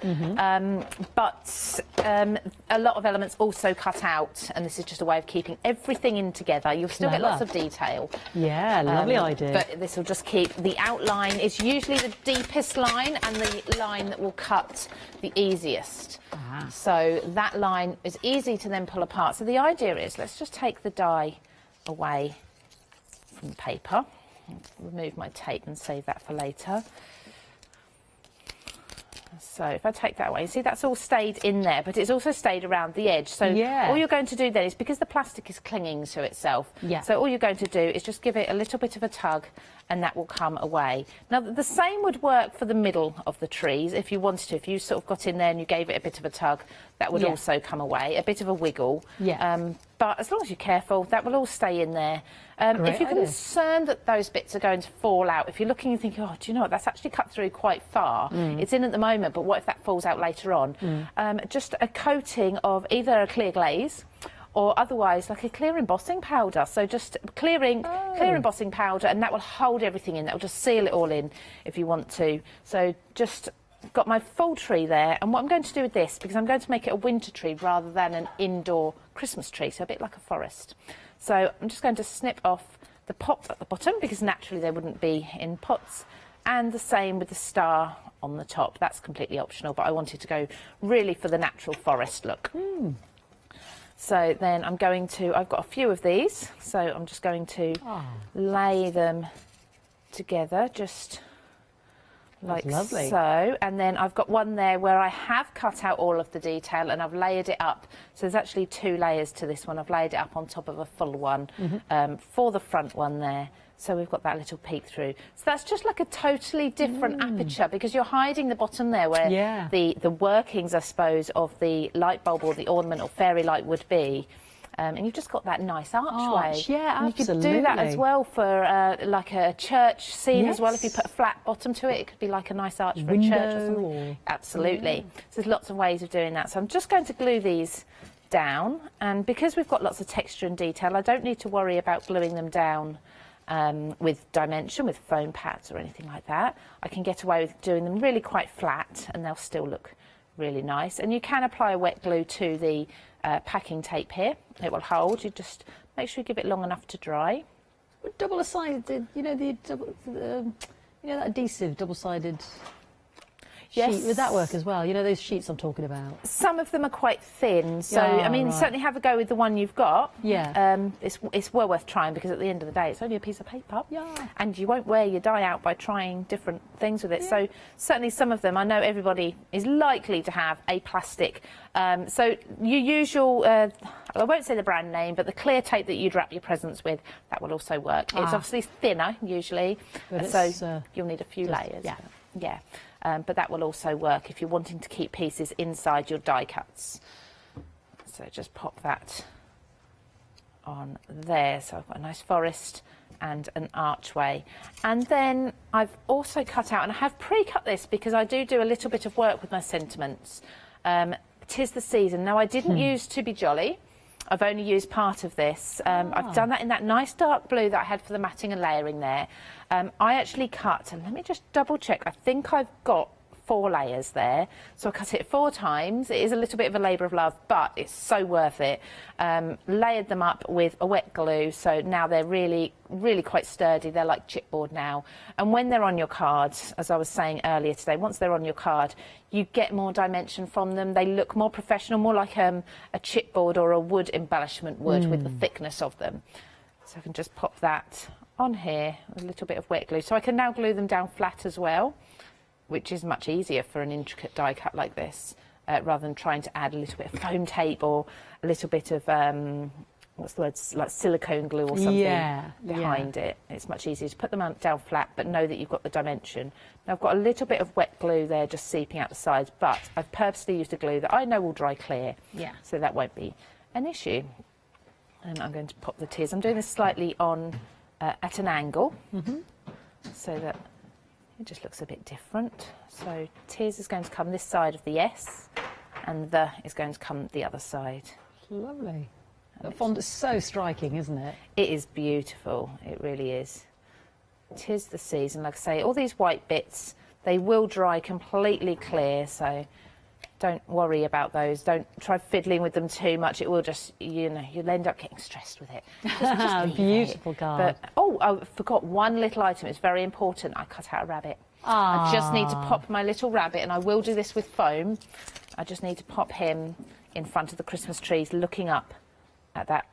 But a lot of elements also cut out, and this is just a way of keeping everything in together. You'll still get lots of detail. Yeah, lovely idea. But this will just keep the outline is usually the deepest line and the line that will cut the easiest. So that line is easy to then pull apart. So the idea is, let's just take the die away from the paper. Remove my tape and save that for later. So if I take that away, you see that's all stayed in there, but it's also stayed around the edge. So all you're going to do then is, because the plastic is clinging to itself, so all you're going to do is just give it a little bit of a tug, and that will come away. Now the same would work for the middle of the trees if you wanted to. If you sort of got in there and you gave it a bit of a tug, that would also come away, a bit of a wiggle. But as long as you're careful, that will all stay in there. If you're concerned that those bits are going to fall out, if you're looking and thinking, oh, do you know what, that's actually cut through quite far. It's in at the moment, but what if that falls out later on? Just a coating of either a clear glaze, or otherwise like a clear embossing powder. So just clear embossing powder, and that will hold everything in. That will just seal it all in if you want to. So just got my full tree there, and what I'm going to do with this, because I'm going to make it a winter tree rather than an indoor Christmas tree, so a bit like a forest. So I'm just going to snip off the pot at the bottom, because naturally they wouldn't be in pots, and the same with the star on the top. That's completely optional, but I wanted to go really for the natural forest look. So then I'm going to, I've got a few of these, so I'm just going to lay them together, just like lovely. so. And then I've got one there where I have cut out all of the detail and I've layered it up. So there's actually 2 layers to this one. I've layered it up on top of a full one for the front one there. So we've got that little peek through. So that's just like a totally different aperture, because you're hiding the bottom there where the workings, I suppose, of the light bulb or the ornament or fairy light would be. And you've just got that nice archway. Yeah, and you could do that as well for like a church scene as well. If you put a flat bottom to it, it could be like a nice arch for a church or something. Absolutely. So there's lots of ways of doing that. So I'm just going to glue these down. And because we've got lots of texture and detail, I don't need to worry about gluing them down with dimension, with foam pads or anything like that. I can get away with doing them really quite flat and they'll still look really nice. And you can apply a wet glue to the packing tape here. It will hold. You just make sure you give it long enough to dry. Double-sided, you know, that adhesive double-sided Yes. sheet, would that work as well? You know those sheets I'm talking about? Some of them are quite thin, so I mean, certainly have a go with the one you've got. Yeah. It's well worth trying, because at the end of the day, it's only a piece of paper. And you won't wear your dye out by trying different things with it. So certainly some of them, I know everybody is likely to have a plastic. So you use your, I won't say the brand name, but the clear tape that you'd wrap your presents with, that will also work. It's obviously thinner, usually, so you'll need a few layers. Yeah. But that will also work if you're wanting to keep pieces inside your die cuts. So just pop that on there. So I've got a nice forest and an archway. And then I've also cut out, and I have pre-cut this because I do a little bit of work with my sentiments. 'Tis the season. Now, I didn't use To Be Jolly. I've only used part of this. I've done that in that nice dark blue that I had for the matting and layering there. I actually cut, and let me just double check, I think I've got 4 layers there. So I cut it 4 times. It is a little bit of a labour of love, but it's so worth it. Layered them up with a wet glue, so now they're really, really quite sturdy. They're like chipboard now. And when they're on your cards, as I was saying earlier today, once they're on your card, you get more dimension from them. They look more professional, more like a chipboard or a wood embellishment would with the thickness of them. So I can just pop that on here with a little bit of wet glue. So I can now glue them down flat as well, which is much easier for an intricate die cut like this, rather than trying to add a little bit of foam tape or a little bit of, what's the word, like silicone glue or something behind it. It's much easier to put them down flat, but know that you've got the dimension. Now I've got a little bit of wet glue there just seeping out the sides, but I've purposely used a glue that I know will dry clear, so that won't be an issue. And I'm going to pop the tears. I'm doing this slightly on at an angle, so that it just looks a bit different. So tears is going to come this side of the S, and the is going to come the other side. Lovely. The font is so striking, isn't it? It is beautiful. It really is. 'Tis the season. Like I say, all these white bits, they will dry completely clear, so don't worry about those. Don't try fiddling with them too much. It will just, you know, you'll end up getting stressed with it. Just beautiful card. But, oh, I forgot one little item. It's very important. I cut out a rabbit. I just need to pop my little rabbit, and I will do this with foam. I just need to pop him in front of the Christmas trees, looking up at that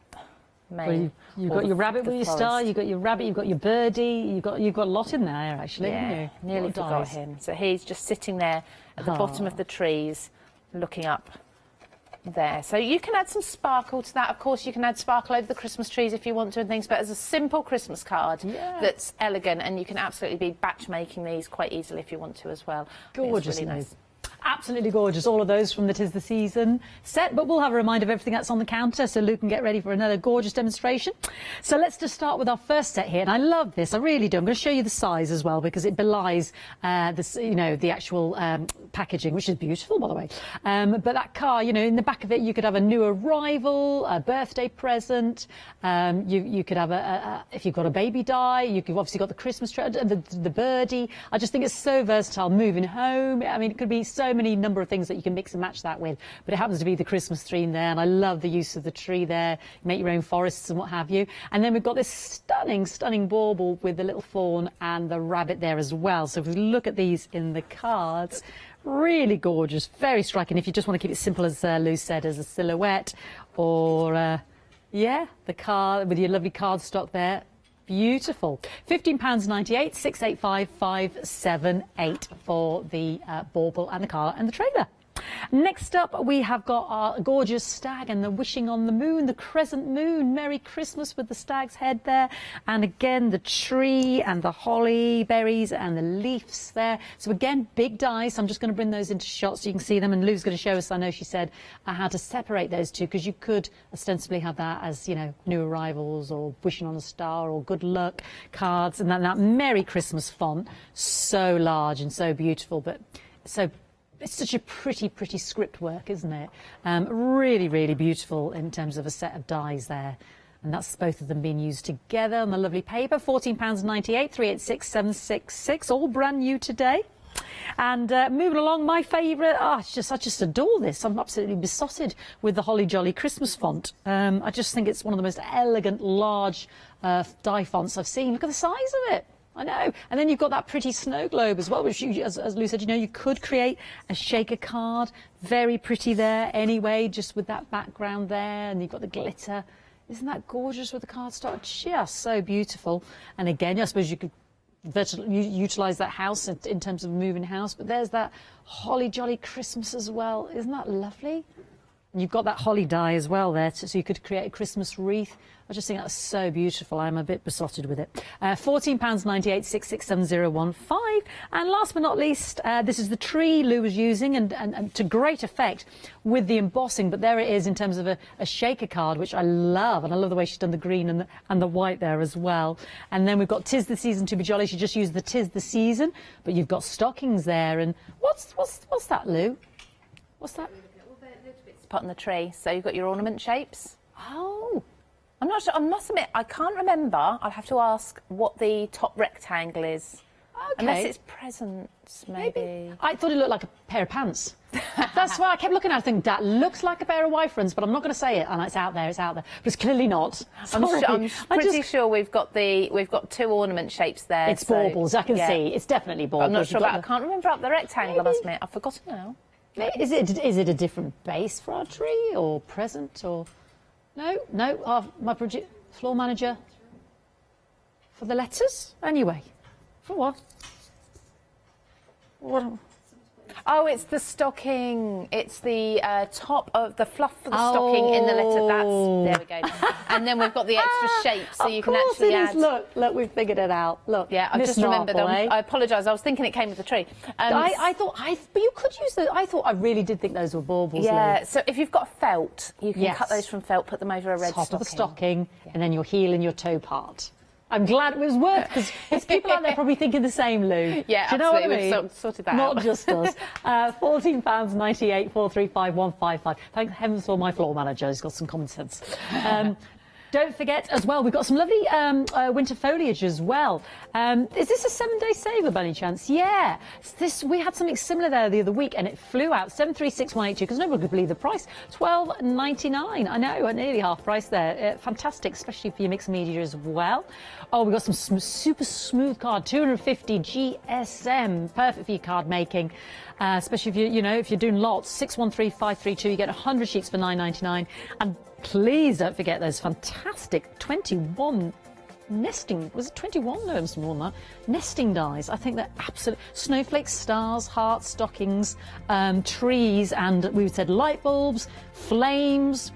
main. Well, you've got your rabbit with your star, you've got your rabbit, you've got your birdie, you've got a lot in there actually, haven't you? Nearly forgot him. So he's just sitting there at the bottom of the trees, looking up there. So you can add some sparkle to that. Of course, you can add sparkle over the Christmas trees if you want to and things, but as a simple Christmas card that's elegant, and you can absolutely be batch making these quite easily if you want to as well. Gorgeous, really nice. Absolutely gorgeous, all of those from the 'Tis the Season set, but we'll have a reminder of everything that's on the counter so Luke can get ready for another gorgeous demonstration. So let's just start with our first set here, and I love this, I really do. I'm going to show you the size as well because it belies the actual packaging, which is beautiful, by the way. But that car, you know, in the back of it, you could have a new arrival, a birthday present. You could have if you've got a baby die, you've obviously got the Christmas tree, the birdie. I just think it's so versatile. Moving home, I mean, it could be so many number of things that you can mix and match that with, but it happens to be the Christmas tree in there, and I love the use of the tree there. You make your own forests and what have you. And then we've got this stunning bauble with the little fawn and the rabbit there as well. So if we look at these in the cards, really gorgeous, very striking. If you just want to keep it simple, as Lou said, as a silhouette, or the card with your lovely cardstock there. Beautiful. £15.98, 685 578 for the bauble and the car and the trailer. Next up, we have got our gorgeous stag and the wishing on the moon, the crescent moon. Merry Christmas with the stag's head there. And again, the tree and the holly berries and the leaves there. So again, big dice. I'm just going to bring those into shots so you can see them. And Lou's going to show us, I know she said, how to separate those two, because you could ostensibly have that as, you know, new arrivals or wishing on a star or good luck cards. And then that Merry Christmas font, so large and so beautiful, but so... It's such a pretty script work, isn't it? Really, really beautiful in terms of a set of dies there. And that's both of them being used together on the lovely paper. £14.98, 386 766, all brand new today. And moving along, my favourite, I just adore this. I'm absolutely besotted with the Holly Jolly Christmas font. I just think it's one of the most elegant, large die fonts I've seen. Look at the size of it. I know. And then you've got that pretty snow globe as well, which, as Lou said, you know, you could create a shaker card. Very pretty there anyway, just with that background there. And you've got the glitter. Isn't that gorgeous with the cardstock? Just so beautiful. And again, I suppose you could utilise that house in terms of moving house. But there's that Holly Jolly Christmas as well. Isn't that lovely? And you've got that holly die as well there, so you could create a Christmas wreath. I just think that's so beautiful. I'm a bit besotted with it. £14.98, 667015. And last but not least, this is the tree Lou was using, and to great effect with the embossing. But there it is in terms of a shaker card, which I love. And I love the way she's done the green and the white there as well. And then we've got 'Tis the Season to be Jolly. She just used the 'Tis the Season. But you've got stockings there. And what's that, Lou? What's that? Put on the tree, so you've got your ornament shapes. Oh, I'm not sure. I must admit, I can't remember. I'll have to ask what the top rectangle is. Okay. Unless it's presents, maybe. I thought it looked like a pair of pants. That's why I kept looking at it thinking, that looks like a pair of wife runs, but I'm not going to say it. And it's out there, but it's clearly not. I'm pretty sure we've got two ornament shapes there. It's baubles, I can see. It's definitely baubles. I'm not sure about I can't remember up the rectangle, I must admit. I've forgotten now. Is it a different base for our tree or present or no? My floor manager for the letters anyway. For what? Oh, it's the stocking. It's the top of the fluff for the stocking in the letter. There we go. And then we've got the extra shape, so you can actually add. Look, we've figured it out. Look, yeah, I've just remembered. I apologise. I was thinking it came with the tree. But you could use those. I really did think those were baubles. Yeah. Lou. So if you've got felt, you can cut those from felt, put them over a red top stocking. of the stocking, and then your heel and your toe part. I'm glad it was worth, because there's people out there probably thinking the same, Lou. Yeah, do you know absolutely. What I mean? We've sorted that Not out. just us. £14.98, 435 155. Thank heavens for my floor manager. He's got some common sense. Don't forget as well, we've got some lovely winter foliage as well. Is this a 7-day saver by any chance? Yeah. We had something similar there the other week and it flew out. 736182, because nobody could believe the price. £12.99. I know, nearly half price there. Fantastic, especially for your mixed media as well. Oh, we've got some super smooth card, 250 GSM. Perfect for your card making. Especially if you're doing lots. 613532, you get 100 sheets for £9.99. And please don't forget those fantastic 21 nesting. Was it 21? No, it was more than that. Nesting dies. I think they're absolute. Snowflakes, stars, hearts, stockings, trees, and we said light bulbs, flames.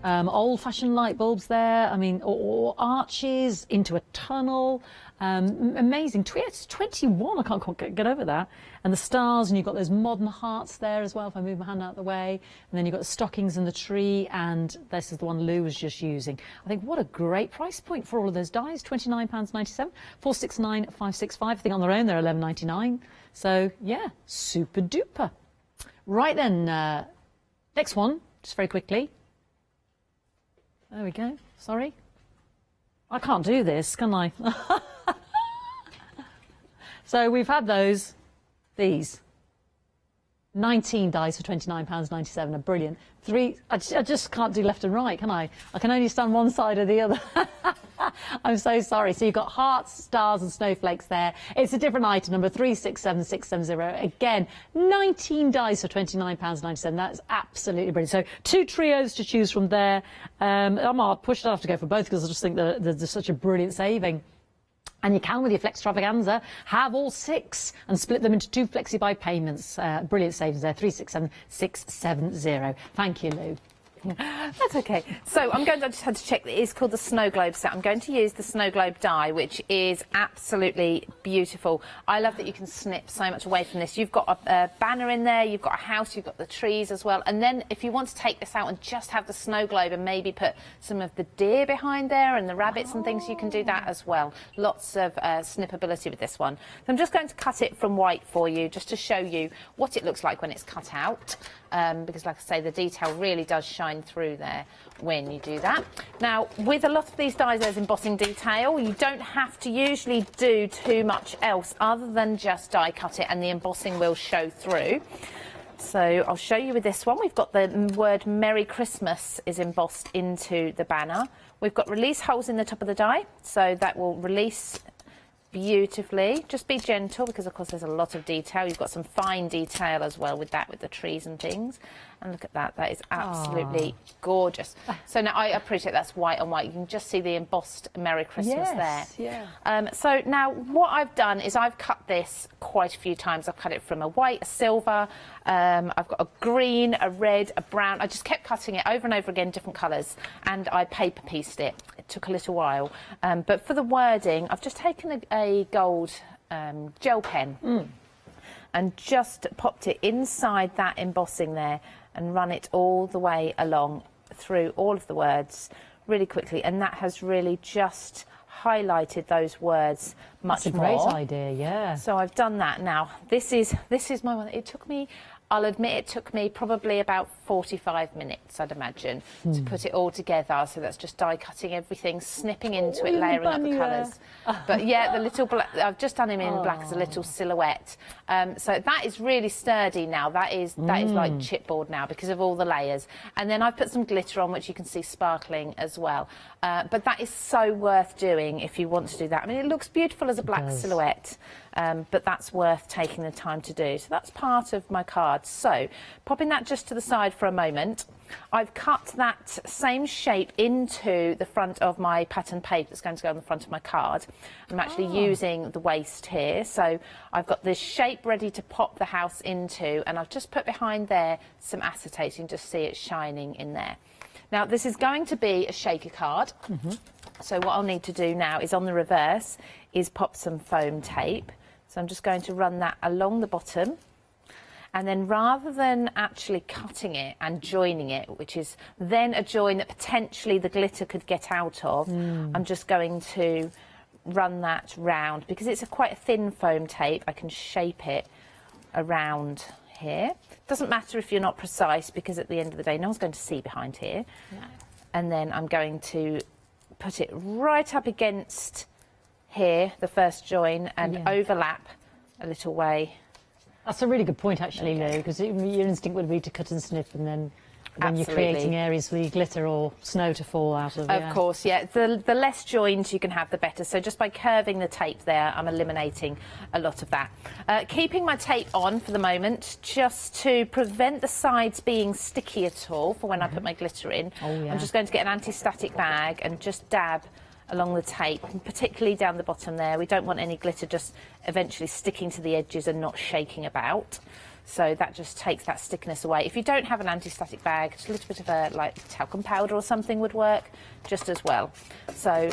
Old-fashioned light bulbs there. I mean, or arches into a tunnel. Amazing. It's 21. I can't get over that. And the stars, and you've got those modern hearts there as well, if I move my hand out of the way. And then you've got the stockings and the tree, and this is the one Lou was just using. I think what a great price point for all of those dies. £29.97, 469565. I think on their own they're £11.99. So, yeah, super duper. Right then, next one, just very quickly. There we go. Sorry. I can't do this, can I? So we've had these. 19 dies for £29.97 are brilliant. I just can't do left and right, can I? I can only stand one side or the other. I'm so sorry. So you've got hearts, stars and snowflakes there. It's a different item, number 367670. Again, 19 dies for £29.97. That's absolutely brilliant. So 2 trios to choose from there. I'll push it. I have to go for both because I just think that there's such a brilliant saving. And you can, with your Flextravaganza, have all 6 and split them into 2 flexi-buy payments. Brilliant savings there, 367670. Thank you, Lou. That's okay. So I just had to check that it is called the Snow Globe set. I'm going to use the Snow Globe die, which is absolutely beautiful. I love that you can snip so much away from this. You've got a banner in there, you've got a house, you've got the trees as well. And then if you want to take this out and just have the snow globe and maybe put some of the deer behind there and the rabbits and things, you can do that as well. Lots of snippability with this one. So I'm just going to cut it from white for you, just to show you what it looks like when it's cut out. Because like I say, the detail really does shine through there when you do that. Now, with a lot of these dies, there's embossing detail. You don't have to usually do too much else other than just die cut it, and the embossing will show through. So I'll show you with this one. We've got the word Merry Christmas is embossed into the banner. We've got release holes in the top of the die, so that will release beautifully. Just be gentle, because of course there's a lot of detail. You've got some fine detail as well with that, with the trees and things. And look at that, that is absolutely gorgeous. So now I appreciate that's white on white. You can just see the embossed Merry Christmas there. Yeah. So now what I've done is I've cut this quite a few times. I've cut it from a white, a silver, I've got a green, a red, a brown. I just kept cutting it over and over again, different colours, and I paper pieced it. It took a little while. But for the wording, I've just taken a gold gel pen and just popped it inside that embossing there and run it all the way along through all of the words really quickly, and that has really just highlighted those words much more. That's a great idea, yeah. So I've done that. Now this is my one. It took me, I'll admit, it took me probably about 45 minutes, I'd imagine, to put it all together. So that's just die cutting everything, snipping into it, layering up the colours. But yeah, the little black, I've just done him in black as a little silhouette. So that is really sturdy now. That is like chipboard now because of all the layers. And then I've put some glitter on, which you can see sparkling as well. But that is so worth doing if you want to do that. I mean, it looks beautiful as a black silhouette. But that's worth taking the time to do. So that's part of my card. So popping that just to the side for a moment, I've cut that same shape into the front of my pattern paper that's going to go on the front of my card. I'm actually using the waist here. So I've got this shape ready to pop the house into, and I've just put behind there some acetate. You can just see it shining in there. Now this is going to be a shaker card. So what I'll need to do now is on the reverse is pop some foam tape. So I'm just going to run that along the bottom, and then rather than actually cutting it and joining it, which is then a join that potentially the glitter could get out of, I'm just going to run that round. Because it's quite a thin foam tape, I can shape it around here. Doesn't matter if you're not precise, because at the end of the day no one's going to see behind here. And then I'm going to put it right up against here, the first join, and overlap a little way. That's a really good point, actually, Lou, because your instinct would be to cut and snip, and then when you're creating areas for the glitter or snow to fall out of. Of course, yeah. The less joins you can have, the better. So just by curving the tape there, I'm eliminating a lot of that. Keeping my tape on for the moment, just to prevent the sides being sticky at all for when I put my glitter in. I'm just going to get an anti-static bag and just dab along the tape, and particularly down the bottom there. We don't want any glitter just eventually sticking to the edges and not shaking about. So that just takes that stickiness away. If you don't have an anti-static bag, just a little bit of a talcum powder or something would work just as well. So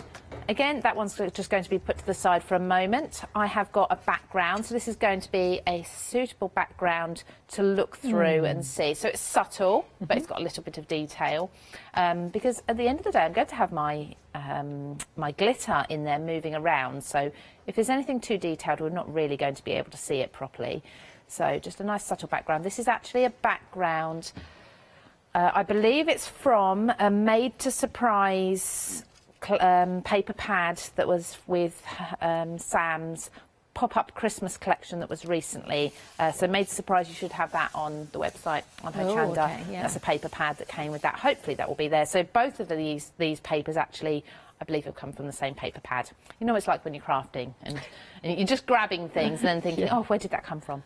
again, that one's just going to be put to the side for a moment. I have got a background, so this is going to be a suitable background to look through and see. So it's subtle, but it's got a little bit of detail. Because at the end of the day, I'm going to have my my glitter in there moving around. So if there's anything too detailed, we're not really going to be able to see it properly. So just a nice subtle background. This is actually a background, I believe it's from a Made to Surprise paper pad that was with Sam's pop-up Christmas collection that was recently. So Made to Surprise, you should have that on the website on Hochanda. That's a paper pad that came with that. Hopefully that will be there. So both of these papers actually, I believe, have come from the same paper pad. You know, it's like when you're crafting and you're just grabbing things and then thinking, oh, where did that come from?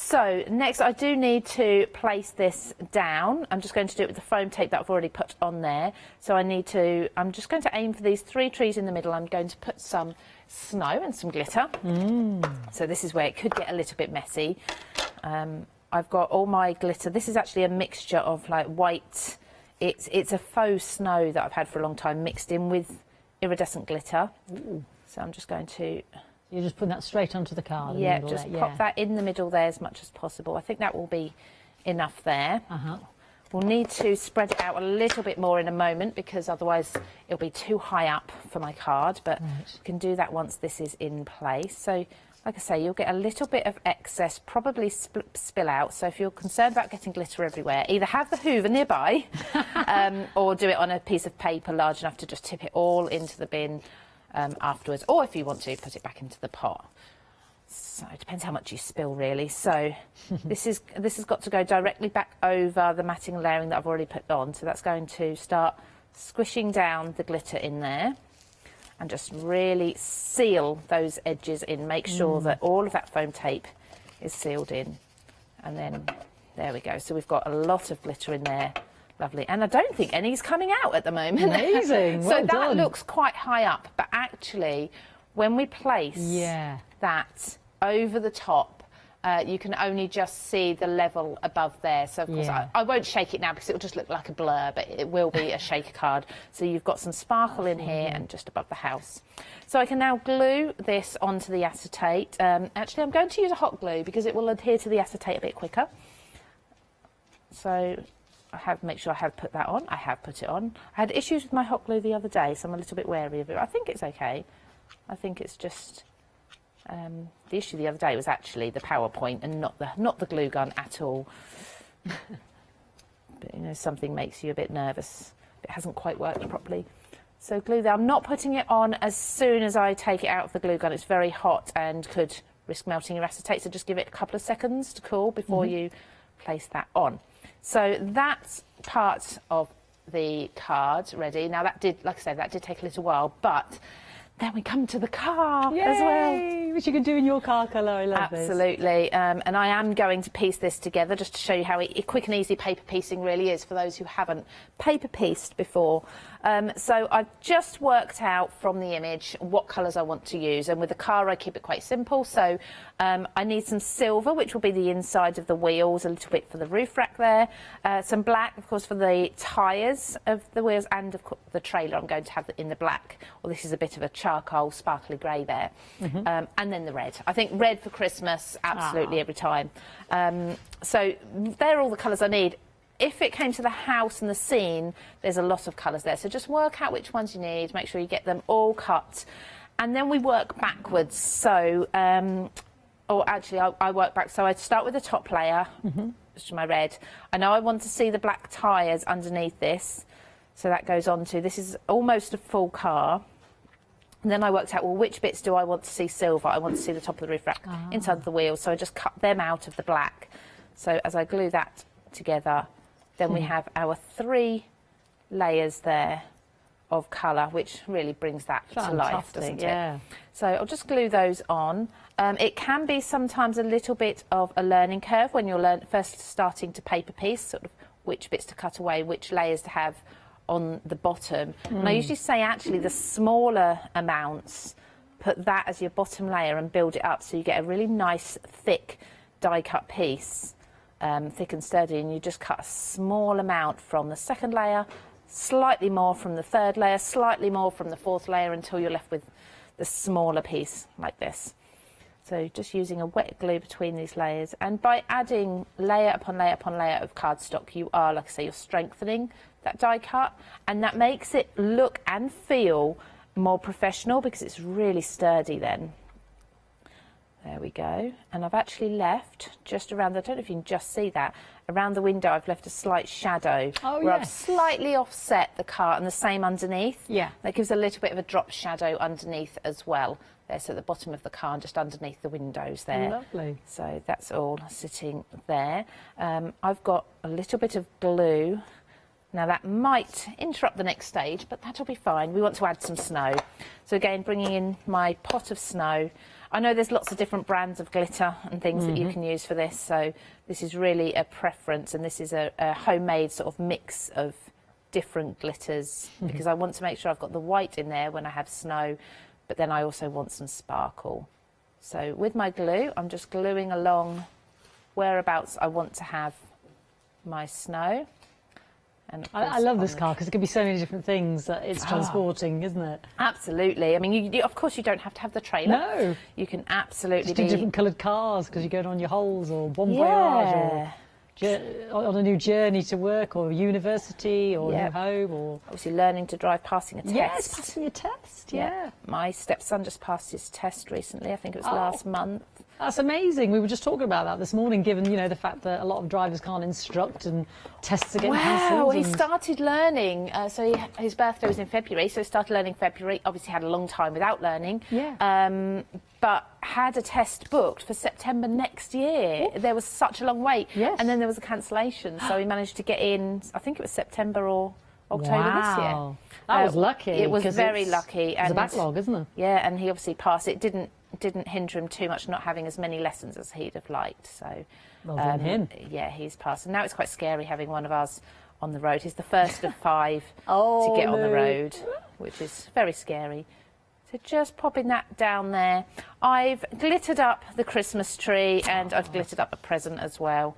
So next I do need to place this down. I'm just going to do it with the foam tape that I've already put on there. So I'm just going to aim for these 3 trees in the middle. I'm going to put some snow and some glitter. So this is where it could get a little bit messy. I've got all my glitter. This is actually a mixture of like white, it's a faux snow that I've had for a long time mixed in with iridescent glitter. Ooh. So I'm just going to... You're just putting that straight onto the card? Yeah, in the middle just there. pop that in the middle there as much as possible. I think that will be enough there. We'll need to spread it out a little bit more in a moment because otherwise it'll be too high up for my card, but you can do that once this is in place. So, like I say, you'll get a little bit of excess, probably spill out. So if you're concerned about getting glitter everywhere, either have the Hoover nearby or do it on a piece of paper large enough to just tip it all into the bin afterwards, or if you want to, put it back into the pot. So it depends how much you spill, really. So this has got to go directly back over the matting and layering that I've already put on. So that's going to start squishing down the glitter in there and just really seal those edges in. Make sure that all of that foam tape is sealed in. And then there we go. So we've got a lot of glitter in there. Lovely. And I don't think any's coming out at the moment. Amazing. So Well that done. looks quite high up, but actually when we place that over the top, you can only just see the level above there. So of course I won't shake it now because it will just look like a blur, but it will be a shaker card. So you've got some sparkle in here and just above the house. So I can now glue this onto the acetate. Actually I'm going to use a hot glue because it will adhere to the acetate a bit quicker. So make sure I have put that on. I have put it on. I had issues with my hot glue the other day, so I'm a little bit wary of it. I think it's okay. I think it's just the issue the other day was actually the PowerPoint and not the glue gun at all. But you know, something makes you a bit nervous. It hasn't quite worked properly. So glue there. I'm not putting it on as soon as I take it out of the glue gun. It's very hot and could risk melting your acetate. So just give it a couple of seconds to cool before you place that on. So that's part of the card ready. Now that did, like I said, that did take a little while, but then we come to the car as well. Which you can do in your car colour. I love this. Absolutely. And I am going to piece this together just to show you how quick and easy paper piecing really is for those who haven't paper pieced before. So I've just worked out from the image what colours I want to use, and with the car I keep it quite simple. So I need some silver, which will be the inside of the wheels, a little bit for the roof rack there, some black of course for the tyres of the wheels, and of course the trailer I'm going to have in the black. Well, this is a bit of a charcoal sparkly grey there, and then the red. I think red for Christmas absolutely every time. So they're all the colours I need. If it came to the house and the scene, there's a lot of colours there. So just work out which ones you need, make sure you get them all cut. And then we work backwards. So, or actually I work back. So I start with the top layer, which is my red. I know I want to see the black tyres underneath this. So that goes on to, this is almost a full car. And then I worked out, well, which bits do I want to see silver? I want to see the top of the roof rack, inside of the wheels. So I just cut them out of the black. So as I glue that together, then we have our 3 layers there of colour, which really brings that to life, doesn't it? So I'll just glue those on. It can be sometimes a little bit of a learning curve when you're first starting to paper piece, sort of which bits to cut away, which layers to have on the bottom. And I usually say actually the smaller amounts, put that as your bottom layer and build it up so you get a really nice thick die cut piece. Thick and sturdy, and you just cut a small amount from the second layer, slightly more from the third layer, slightly more from the fourth layer until you're left with the smaller piece like this. So just using a wet glue between these layers, and by adding layer upon layer upon layer of cardstock, you are, like I say, you're strengthening that die cut, and that makes it look and feel more professional because it's really sturdy then. There we go. And I've actually left just around, I don't know if you can just see that, around the window I've left a slight shadow where I've slightly offset the card, and the same underneath. That gives a little bit of a drop shadow underneath as well. There, so at the bottom of the car, just underneath the windows there. Lovely. So that's all sitting there. I've got a little bit of glue Now that might interrupt the next stage, but that'll be fine. We want to add some snow. So again, bringing in my pot of snow. I know there's lots of different brands of glitter and things that you can use for this, so this is really a preference, and this is a homemade sort of mix of different glitters, because I want to make sure I've got the white in there when I have snow, but then I also want some sparkle. So with my glue, I'm just gluing along whereabouts I want to have my snow. And I love this car because it can be so many different things that it's transporting, isn't it? Absolutely. I mean, you, of course, you don't have to have the trailer. No. You can absolutely Just do different coloured cars because you're going on your holes or bon voyage or on a new journey to work or university or new home, or obviously learning to drive, passing a test. Yes, passing a test. Yeah. My stepson just passed his test recently. I think it was last month. That's amazing. We were just talking about that this morning, given, you know, the fact that a lot of drivers can't instruct and tests are getting cancelled. Well, he started learning. His birthday was in February, so he started learning February. Obviously had a long time without learning. Yeah. But had a test booked for September next year. Ooh. There was such a long wait. Yes. And then there was a cancellation, so he managed to get in, I think it was September or October this year. That was lucky. It was very lucky. It's a backlog, isn't it? Yeah, and he obviously passed. It didn't hinder him too much not having as many lessons as he'd have liked. So, well done him. Yeah, he's passed. And now it's quite scary having one of ours on the road. He's the first of 5 to get on the road, which is very scary. So just popping that down there. I've glittered up the Christmas tree and I've glittered up a present as well.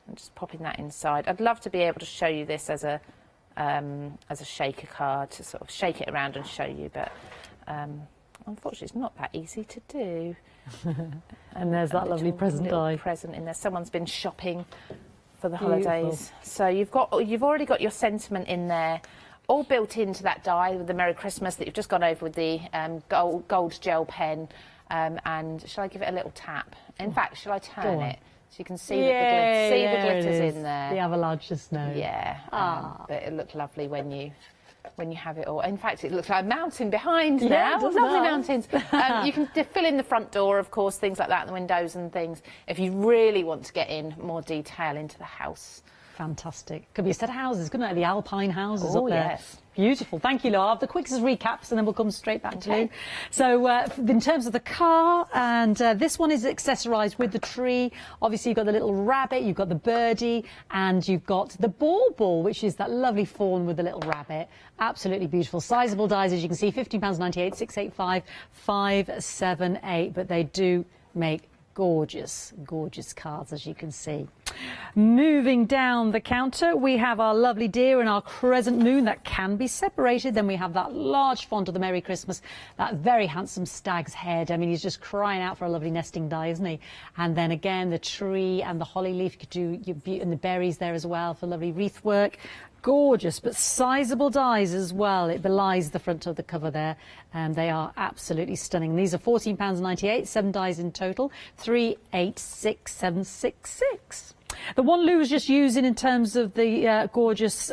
And just popping that inside. I'd love to be able to show you this as a shaker card, to sort of shake it around and show you, but unfortunately it's not that easy to do. And there's that lovely present present in there. Someone's been shopping for the holidays. So you've already got your sentiment in there, all built into that die with the Merry Christmas that you've just gone over with the gold gel pen. And shall I give it a little tap? In fact, shall I turn it? So you can see that the glitter's in there. The avalanche of snow. Yeah. But it looked lovely when you have it all. In fact, it looks like a mountain behind now. Lovely mountains. You can fill in the front door, of course, things like that, the windows and things, if you really want to get in more detail into the house. Fantastic. Could be a set of houses, couldn't it? The Alpine houses up there. Yes. Beautiful. Thank you, Lou. I'll have the quickest recaps and then we'll come straight back to Lou. So in terms of the car, and this one is accessorised with the tree. Obviously, you've got the little rabbit, you've got the birdie, and you've got the bauble, which is that lovely fawn with the little rabbit. Absolutely beautiful. Sizable dies, as you can see, £15.98, 685 578. But they do make gorgeous, gorgeous cards, as you can see. Moving down the counter, we have our lovely deer and our crescent moon that can be separated. Then we have that large font of the Merry Christmas, that very handsome stag's head. I mean, he's just crying out for a lovely nesting die, isn't he? And then again, the tree and the holly leaf, you could do and the berries there as well for lovely wreath work. Gorgeous, but sizable dies as well. It belies the front of the cover there, and they are absolutely stunning. These are £14.98, 7 dies in total, 386766. The one Lou was just using in terms of the gorgeous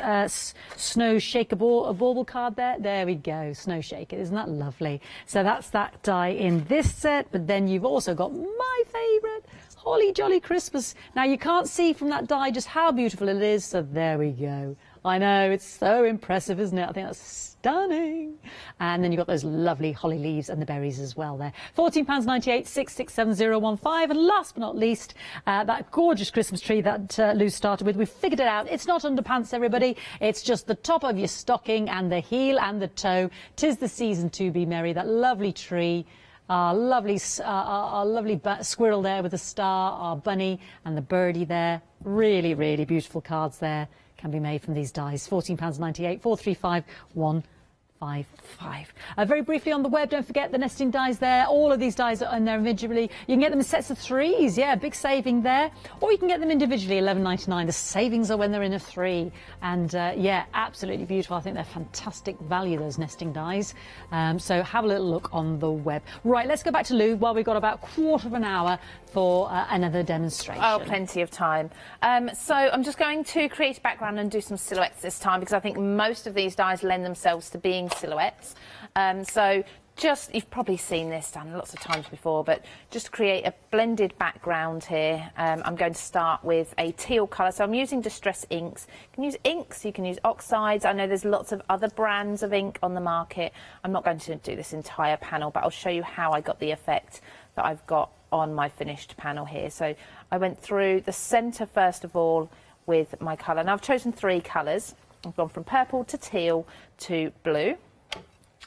snow shaker bauble card there we go, snow shaker. Isn't that lovely? So that's that die in this set, but then you've also got my favourite, Holly Jolly Christmas. Now you can't see from that die just how beautiful it is, so there we go. I know, it's so impressive, isn't it? I think that's stunning. And then you've got those lovely holly leaves and the berries as well there. £14.98, 667015. And last but not least, that gorgeous Christmas tree that Lou started with. We've figured it out. It's not underpants, everybody. It's just the top of your stocking and the heel and the toe. 'Tis the season to be merry. That lovely tree. Our lovely squirrel there with the star, our bunny and the birdie there. Really, really beautiful cards there. Can be made from these dies. £14.98, 435 155. Very briefly on the web, don't forget the nesting dies there. All of these dies are in there individually. You can get them in sets of 3s, yeah, big saving there. Or you can get them individually, £11.99. The savings are when they're in a 3. And yeah, absolutely beautiful. I think they're fantastic value, those nesting dies. So have a little look on the web. Right, let's go back to Lou while we've got about a quarter of an hour for another demonstration. Oh, plenty of time. So I'm just going to create a background and do some silhouettes this time, because I think most of these dies lend themselves to being silhouettes. So you've probably seen this done lots of times before, but just to create a blended background here, I'm going to start with a teal colour. So I'm using Distress inks. You can use inks, you can use oxides. I know there's lots of other brands of ink on the market. I'm not going to do this entire panel, but I'll show you how I got the effect that I've got on my finished panel here. So I went through the centre first of all with my colour. Now I've chosen 3 colours. I've gone from purple to teal to blue.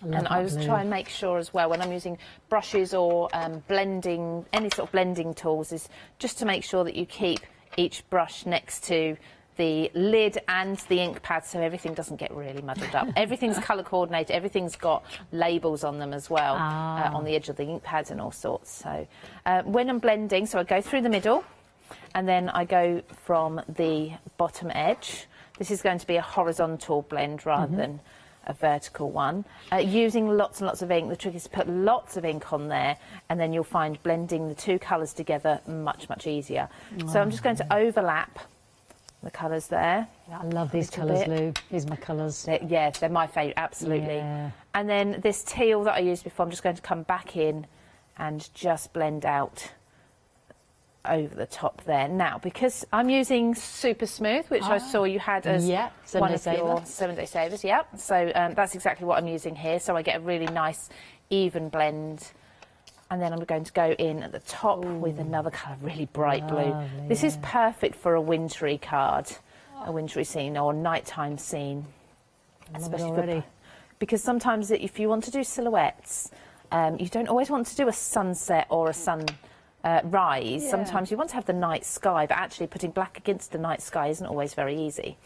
And I always try and make sure as well when I'm using brushes or blending, any sort of blending tools, is just to make sure that you keep each brush next to the lid and the ink pad so everything doesn't get really muddled up. Everything's colour coordinated, everything's got labels on them as well, on the edge of the ink pads and all sorts. So when I'm blending, so I go through the middle and then I go from the bottom edge. This is going to be a horizontal blend rather than a vertical one, using lots and lots of ink. The trick is to put lots of ink on there, and then you'll find blending the 2 colours together much easier. So I'm just going to overlap the colours there. Yeah, I love these colours, Lou. These are my colours. They're my favourite, absolutely. Yeah. And then this teal that I used before, I'm just going to come back in and just blend out over the top there. Now, because I'm using Super Smooth, which I saw you had as one of your 7-day savers, so that's exactly what I'm using here, so I get a really nice even blend. And then I'm going to go in at the top with another colour, really bright blue. This is perfect for a wintry card, a wintry scene or nighttime scene. Especially because sometimes if you want to do silhouettes, you don't always want to do a sunset or a sun rise. Sometimes you want to have the night sky, but actually putting black against the night sky isn't always very easy.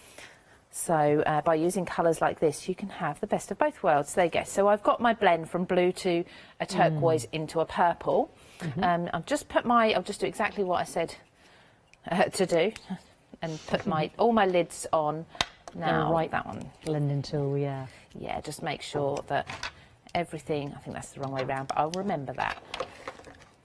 So by using colours like this, you can have the best of both worlds. There you go. So I've got my blend from blue to a turquoise into a purple. I've just put I'll just do exactly what I said to do, and put all my lids on. Now that one. Blending tool, yeah. Just make sure that everything, I think that's the wrong way around, but I'll remember that.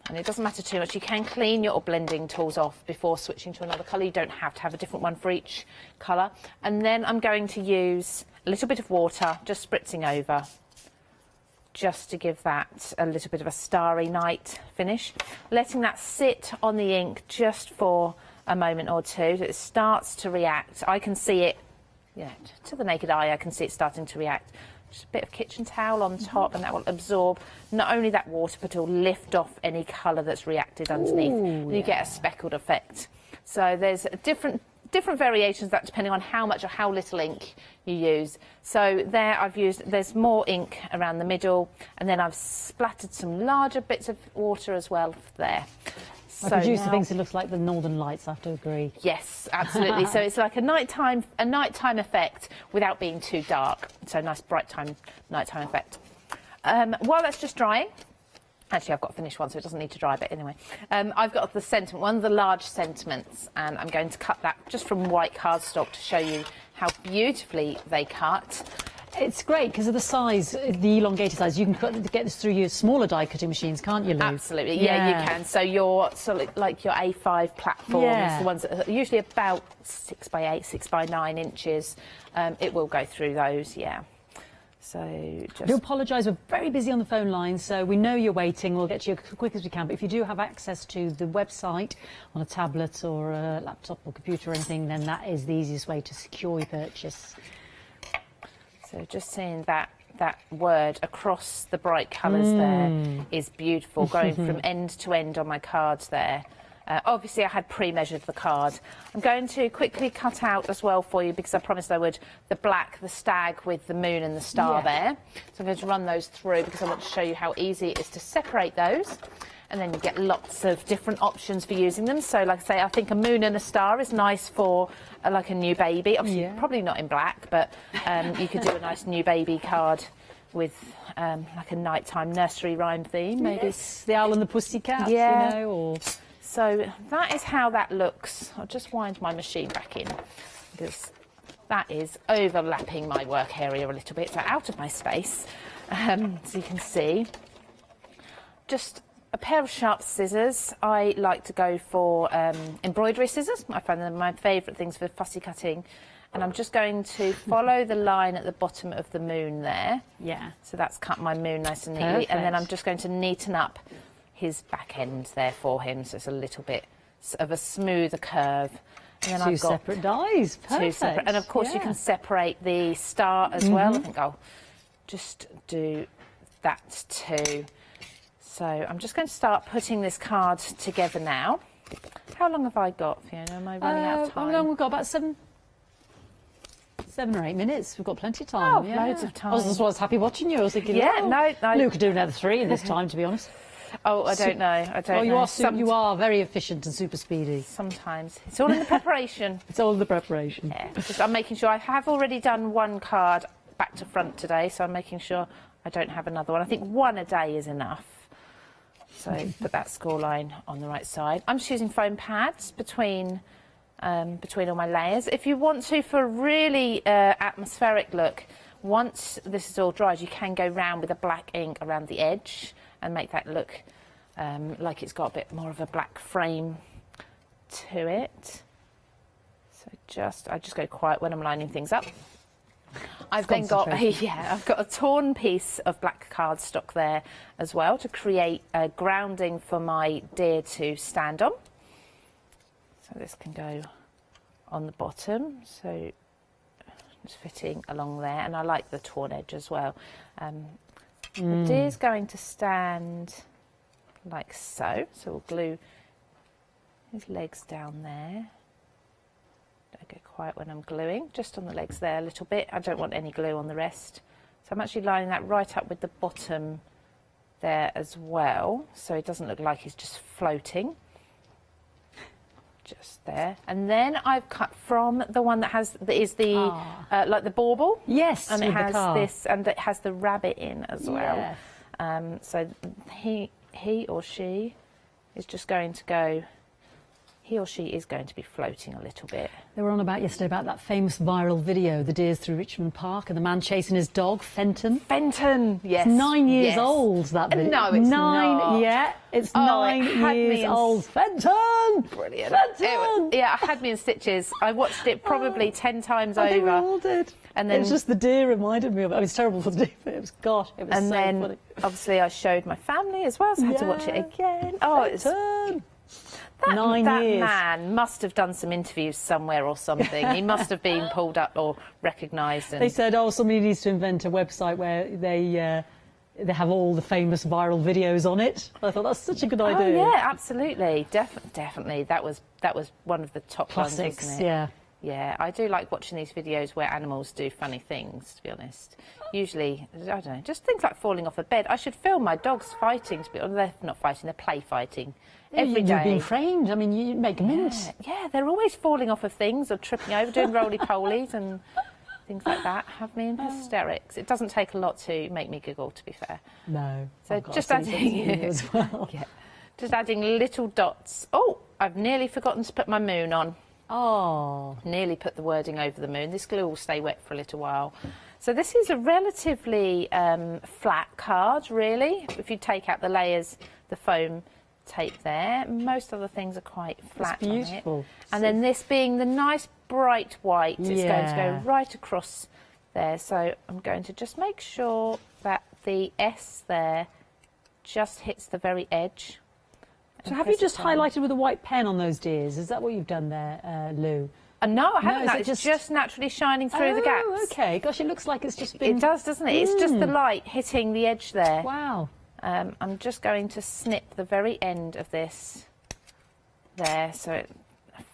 And it doesn't matter too much. You can clean your blending tools off before switching to another colour. You don't have to have a different one for each colour. And then I'm going to use a little bit of water, just spritzing over, just to give that a little bit of a starry night finish. Letting that sit on the ink just for a moment or two. So it starts to react. I can see it, to the naked eye, I can see it starting to react. Just a bit of kitchen towel on top, and that will absorb not only that water, but it'll lift off any colour that's reacted underneath. You get a speckled effect. So there's different variations of that depending on how much or how little ink you use. So there there's more ink around the middle, and then I've splattered some larger bits of water as well there. My producer thinks it looks like the Northern Lights, I have to agree. Yes, absolutely. So it's like a nighttime effect without being too dark. So nice nighttime effect. While that's just drying, actually I've got a finished one, so it doesn't need to dry, but anyway. I've got the sentiment, one of the large sentiments, and I'm going to cut that just from white cardstock to show you how beautifully they cut. It's great because of the size, the elongated size. You can get this through your smaller die cutting machines, can't you, Lou? Absolutely, yeah, you can. So your like your A5 platforms, the ones that are usually about 6 by 8, 6 by 9 inches, it will go through those, So I do apologise, we're very busy on the phone line, so we know you're waiting. We'll get to you as quick as we can. But if you do have access to the website on a tablet or a laptop or computer or anything, then that is the easiest way to secure your purchase. So just seeing that word across the bright colours there is beautiful, going from end to end on my cards there. Obviously, I had pre-measured the card. I'm going to quickly cut out as well for you, because I promised I would, the black, the stag with the moon and the star there. So I'm going to run those through because I want to show you how easy it is to separate those. And then you get lots of different options for using them. So, like I say, I think a moon and a star is nice for like a new baby. Obviously, probably not in black, but you could do a nice new baby card with like a nighttime nursery rhyme theme, maybe. Yes, the Owl and the Pussycat, you know, or... So that is how that looks. I'll just wind my machine back in, because that is overlapping my work area a little bit, so out of my space, so you can see. Just a pair of sharp scissors. I like to go for embroidery scissors. I find them my favourite things for fussy cutting. and I'm just going to follow the line at the bottom of the moon there. Yeah. So that's cut my moon nice and neatly, and then I'm just going to neaten up his back end there for him, so it's a little bit of a smoother curve. And then I've got separate dies. Perfect. 2 separate, and of course you can separate the star as well. I think I'll just do that too. So I'm just going to start putting this card together now. How long have I got, Fiona? Am I running out of time? How long? We've got about 7 or 8 minutes. We've got plenty of time. Oh, loads of time. I was happy watching you. I was thinking, no. Luke could do another 3 in this time, to be honest. Oh, I don't know. I don't know. You are very efficient and super speedy. Sometimes. It's all in the preparation. It's all in the preparation. Yeah. I'm making sure I have already done 1 card back to front today, so I'm making sure I don't have another one. I think 1 a day is enough. So put that scoreline on the right side. I'm just using foam pads between all my layers. If you want to, for a really atmospheric look, once this is all dried, you can go round with a black ink around the edge and make that look like it's got a bit more of a black frame to it. So I just go quiet when I'm lining things up. I've then got I've got a torn piece of black cardstock there as well to create a grounding for my deer to stand on. So this can go on the bottom, so it's fitting along there, and I like the torn edge as well. The deer's going to stand like so, so we'll glue his legs down there. Don't go quiet when I'm gluing, just on the legs there a little bit. I don't want any glue on the rest. So I'm actually lining that right up with the bottom there as well, so it doesn't look like he's just floating. Just there, and then I've cut from the one that is the like the bauble. Yes, and it has car. this, and it has the rabbit in as well. So he or she is just going to go. He or she is going to be floating a little bit. They were on about yesterday about that famous viral video, the deers through Richmond Park, and the man chasing his dog, Fenton. Fenton, yes. It's 9 years old, that video. No, it's not. Yeah, it's 9 years old. Fenton! Brilliant. Fenton! It had me in stitches. I watched it probably 10 times over. I think we all did. And then it was just the deer reminded me of it. I mean, it's terrible for the deer, but it was, gosh, it was and so then, funny. Obviously, I showed my family as well, so I had to watch it again. Oh, Fenton! That 9 years. man must have done some interviews somewhere or something. He must have been pulled up or recognised. They said, oh, somebody needs to invent a website where they have all the famous viral videos on it. I thought that's such a good idea. Oh yeah, absolutely, definitely. That was one of the top classics. Ones, isn't it? Yeah. Yeah, I do like watching these videos where animals do funny things, to be honest. Usually, I don't know, just things like falling off a bed. I should film my dogs fighting, they're not fighting, they're play fighting. Every day. You've been framed. I mean, you make mints. Yeah, they're always falling off of things or tripping over, doing roly-polies and things like that. Have me in hysterics. It doesn't take a lot to make me giggle, to be fair. No. So just adding as well. Yeah, just adding little dots. Oh, I've nearly forgotten to put my moon on. Oh. Nearly put the wording over the moon. This glue will stay wet for a little while. So this is a relatively flat card, really. If you take out the layers, the foam tape there, most other things are quite flat. It's beautiful. On it. And then this being the nice bright white, it's going to go right across there. So I'm going to just make sure that the S there just hits the very edge. So have you just highlighted with a white pen on those deers? Is that what you've done there, Lou? No, I haven't. No, It's just naturally shining through the gaps. Oh, OK. Gosh, it looks like it's just been... It does, doesn't it? It's just the light hitting the edge there. Wow. I'm just going to snip the very end of this there, so it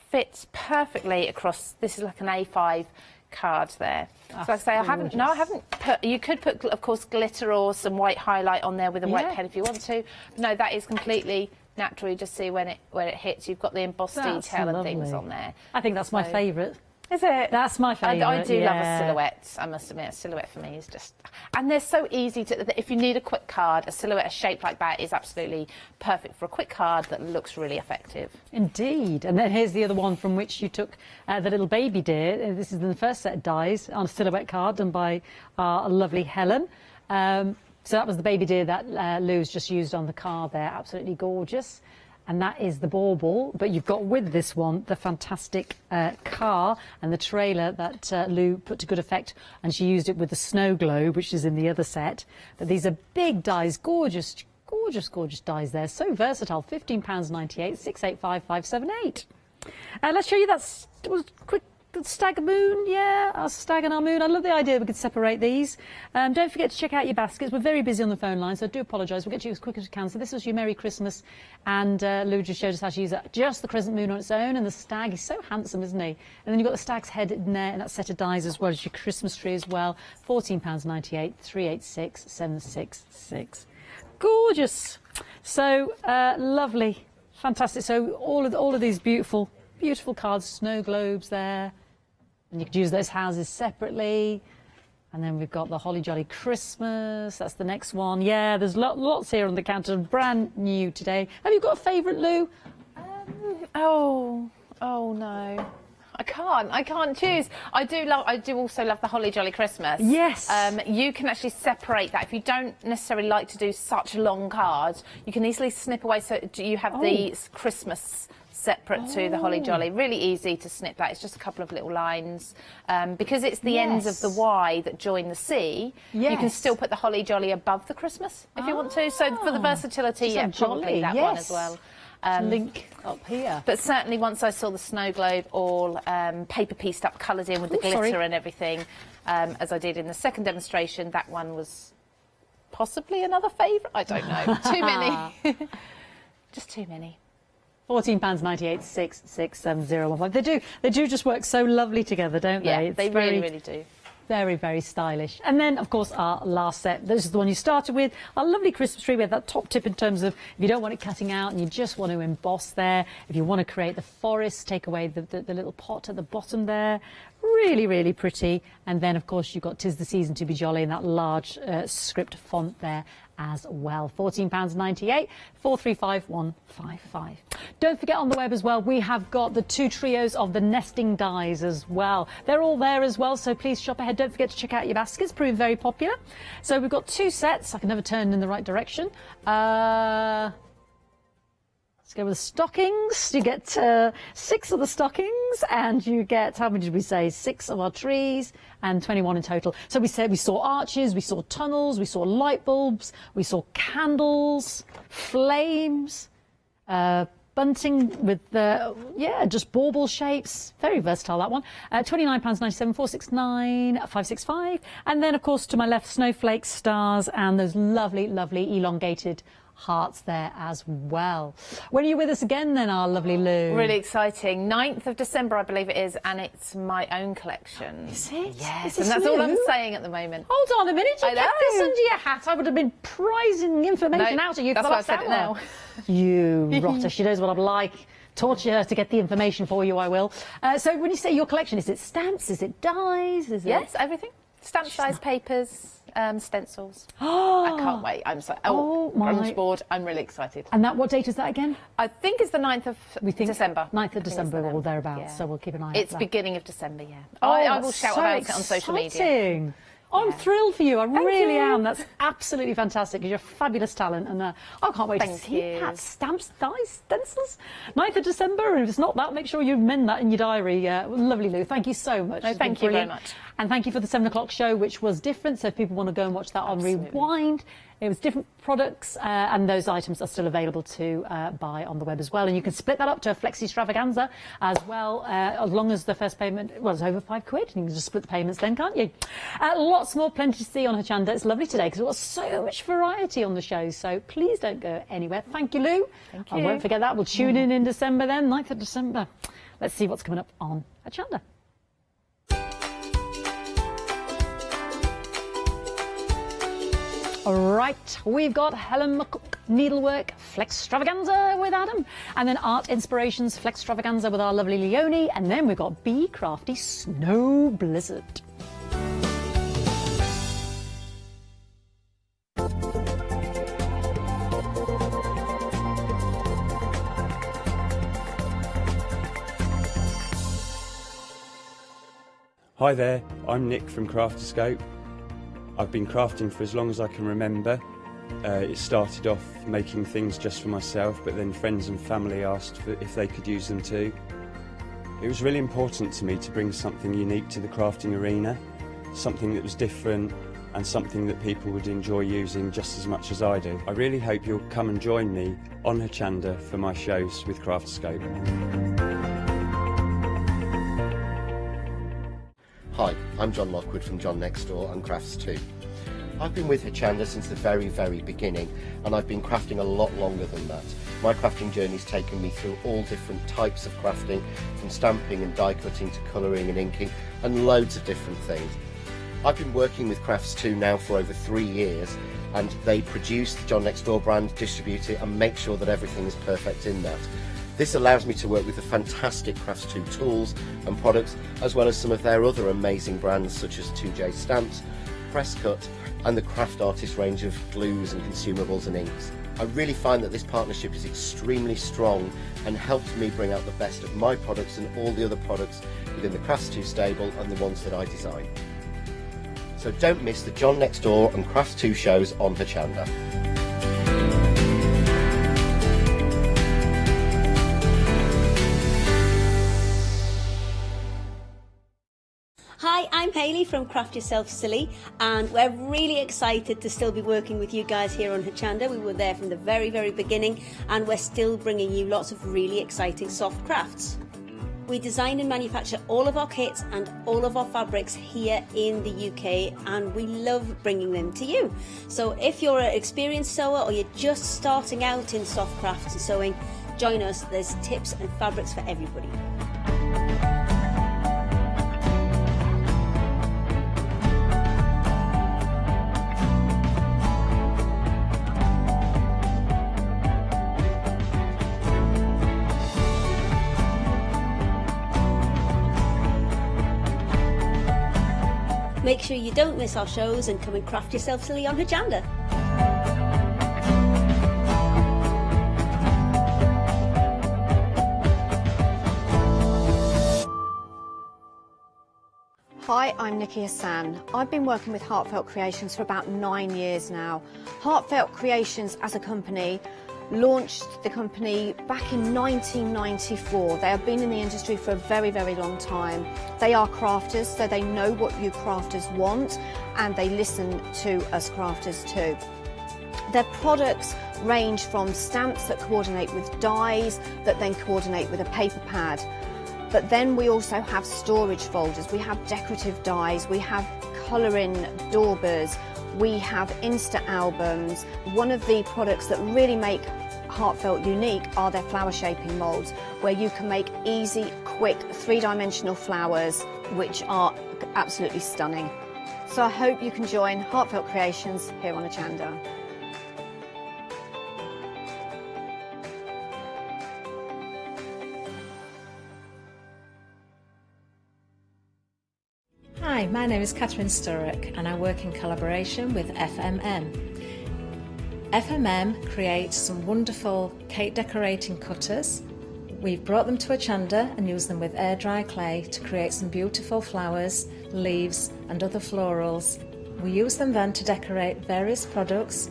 fits perfectly across. This is like an A5 card there. So like I say, I haven't put, you could put, of course, glitter or some white highlight on there with a white pen if you want to. But no, that is completely natural. You just see when it hits, you've got the embossed detail and things on there. I think that's my favourite. Is it? That's my favourite. I do love a silhouette. I must admit, a silhouette for me is just... And they're so easy to... If you need a quick card, a silhouette shaped like that is absolutely perfect for a quick card that looks really effective. Indeed. And then here's the other one from which you took the little baby deer. This is the first set of dies on a silhouette card done by our lovely Helen. So that was the baby deer that Lou's just used on the card there. Absolutely gorgeous. and that is the bauble. But you've got with this one the fantastic car and the trailer that Lou put to good effect, and she used it with the snow globe, which is in the other set. But these are big dies, gorgeous, gorgeous, gorgeous dies there. So versatile. £15.98, 685578. Let's show you that quick. The stag moon, yeah, our stag and our moon. I love the idea we could separate these. Don't forget to check out your baskets. We're very busy on the phone line, so I do apologise. We'll get to you as quick as we can. So this was your Merry Christmas, and Lou just showed us how to use just the crescent moon on its own, and the stag. He's so handsome, isn't he? And then you've got the stag's head in there, and that set of dies as well as your Christmas tree as well. £14.98, 386 766. Gorgeous. So lovely, fantastic. So all of these beautiful cards, snow globes there. And you could use those houses separately. And then we've got the Holly Jolly Christmas. That's the next one. Yeah, there's lots here on the counter. Brand new today. Have you got a favourite, Lou? Oh no. I can't choose. I do also love the Holly Jolly Christmas. Yes. You can actually separate that. If you don't necessarily like to do such long cards, you can easily snip away so you have the Christmas separate to the Holly Jolly. Really easy to snip that. It's just a couple of little lines. Because it's the ends of the Y that join the C, you can still put the Holly Jolly above the Christmas if you want to. So for the versatility, yeah, probably that one as well. Link up here. But certainly once I saw the snow globe all paper pieced up, coloured in with the glitter and everything, as I did in the second demonstration, that one was possibly another favourite. I don't know. Too many. Just too many. £14.98, 667015. They do just work so lovely together, don't they? Yeah, they really do. Very, very stylish. And then, of course, our last set. This is the one you started with. Our lovely Christmas tree. We have that top tip in terms of if you don't want it cutting out and you just want to emboss there. If you want to create the forest, take away the little pot at the bottom there. Really, really pretty. And then, of course, you've got 'Tis the Season to be Jolly and that large script font there as well. £14.98, 435155. Don't forget on the web as well, we have got the 2 trios of the nesting dies as well. They're all there as well, so please shop ahead. Don't forget to check out your baskets, proving very popular. So we've got 2 sets. I can never turn in the right direction. Let's go with the stockings. You get 6 of the stockings, and you get, how many did we say? 6 of our trees, and 21 in total. So we said we saw arches, we saw tunnels, we saw light bulbs, we saw candles, flames, bunting with just bauble shapes. Very versatile, that one. £29.97, 469 565. And then, of course, to my left, snowflakes, stars, and those lovely, lovely elongated hearts there as well. When are you with us again then, our lovely Lou? Really exciting. 9th of December, I believe it is, and it's my own collection. Is it? Yes, and that's all I'm saying at the moment. Hold on a minute, you kept this under your hat. I would have been prizing information out of you for the last hour. That's why I said it now. You rotter, she knows what I'm like. Torture her to get the information for you, I will. So when you say your collection, is it stamps, is it dies? Yes, everything. Stamp size papers. Stencils. I can't wait. I'm so I'm bored. I'm really excited. And what date is that again? I think it's the 9th of December. 9th of December or thereabouts. Yeah. So we'll keep an eye out. It's beginning of December. Yeah. I will shout about it on social media. I'm thrilled for you. I really am. That's absolutely fantastic because you're a fabulous talent, and I can't wait to see that. Stamps, dies, stencils. 9th of December, and if it's not that, make sure you amend that in your diary. Lovely, Lou. Thank you so much. No, thank you very much. And thank you for the 7 o'clock show, which was different. So if people want to go and watch that on Rewind, it was different products, and those items are still available to buy on the web as well. And you can split that up to a flexi extravaganza as well, as long as the first payment was over £5. You can just split the payments then, can't you? Lots more, plenty to see on Hochanda. It's lovely today because we've got so much variety on the show. So please don't go anywhere. Thank you, Lou. Thank you. I won't forget that. We'll tune in December then, 9th of December. Let's see what's coming up on Hochanda. All right, we've got Helen McCook Needlework Flex Extravaganza with Adam, and then Art Inspirations Flex Extravaganza with our lovely Leonie, and then we've got Be Crafty Snow Blizzard. Hi there, I'm Nick from Craftoscope. I've been crafting for as long as I can remember, It started off making things just for myself, but then friends and family asked if they could use them too. It was really important to me to bring something unique to the crafting arena, something that was different and something that people would enjoy using just as much as I do. I really hope you'll come and join me on Hochanda for my shows with Craftscope. Hi, I'm John Lockwood from John Next Door and Crafts 2. I've been with Hochanda since the very beginning, and I've been crafting a lot longer than that. My crafting journey's taken me through all different types of crafting, from stamping and die cutting to colouring and inking, and loads of different things. I've been working with Crafts 2 now for over 3 years, and they produce the John Next Door brand, distribute it, and make sure that everything is perfect in that. This allows me to work with the fantastic Crafts 2 tools and products, as well as some of their other amazing brands such as 2J Stamps, Press Cut, and the Craft Artist range of glues and consumables and inks. I really find that this partnership is extremely strong and helps me bring out the best of my products and all the other products within the Crafts 2 stable and the ones that I design. So don't miss the John Next Door and Crafts 2 shows on Hochanda. Hi, I'm Hayley from Craft Yourself Silly, and we're really excited to still be working with you guys here on Hochanda. We were there from the very beginning, and we're still bringing you lots of really exciting soft crafts. We design and manufacture all of our kits and all of our fabrics here in the UK, and we love bringing them to you. So if you're an experienced sewer or you're just starting out in soft crafts and sewing, join us. There's tips and fabrics for everybody. Make sure you don't miss our shows and come and craft yourself silly on Hochanda. Hi, I'm Nikki Hassan. I've been working with Heartfelt Creations for about 9 years now. Heartfelt Creations as a company launched the company back in 1994. They have been in the industry for a very long time. They are crafters, so they know what you crafters want, and they listen to us crafters too. Their products range from stamps that coordinate with dies that then coordinate with a paper pad. But then we also have storage folders, we have decorative dies, we have colouring daubers, we have Insta albums. One of the products that really make Heartfelt unique are their flower shaping moulds, where you can make easy, quick, three-dimensional flowers, which are absolutely stunning. So I hope you can join Heartfelt Creations here on Hochanda. Hi, my name is Catherine Sturrock and I work in collaboration with FMM. FMM creates some wonderful cake decorating cutters. We've brought them to Hochanda and used them with air dry clay to create some beautiful flowers, leaves and other florals. We use them then to decorate various products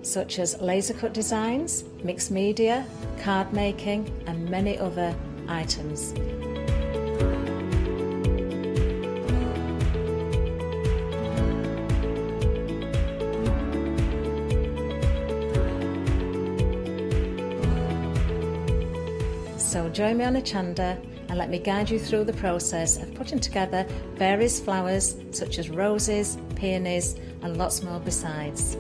such as laser cut designs, mixed media, card making and many other items. So join me on Hochanda and let me guide you through the process of putting together various flowers such as roses, peonies and lots more besides.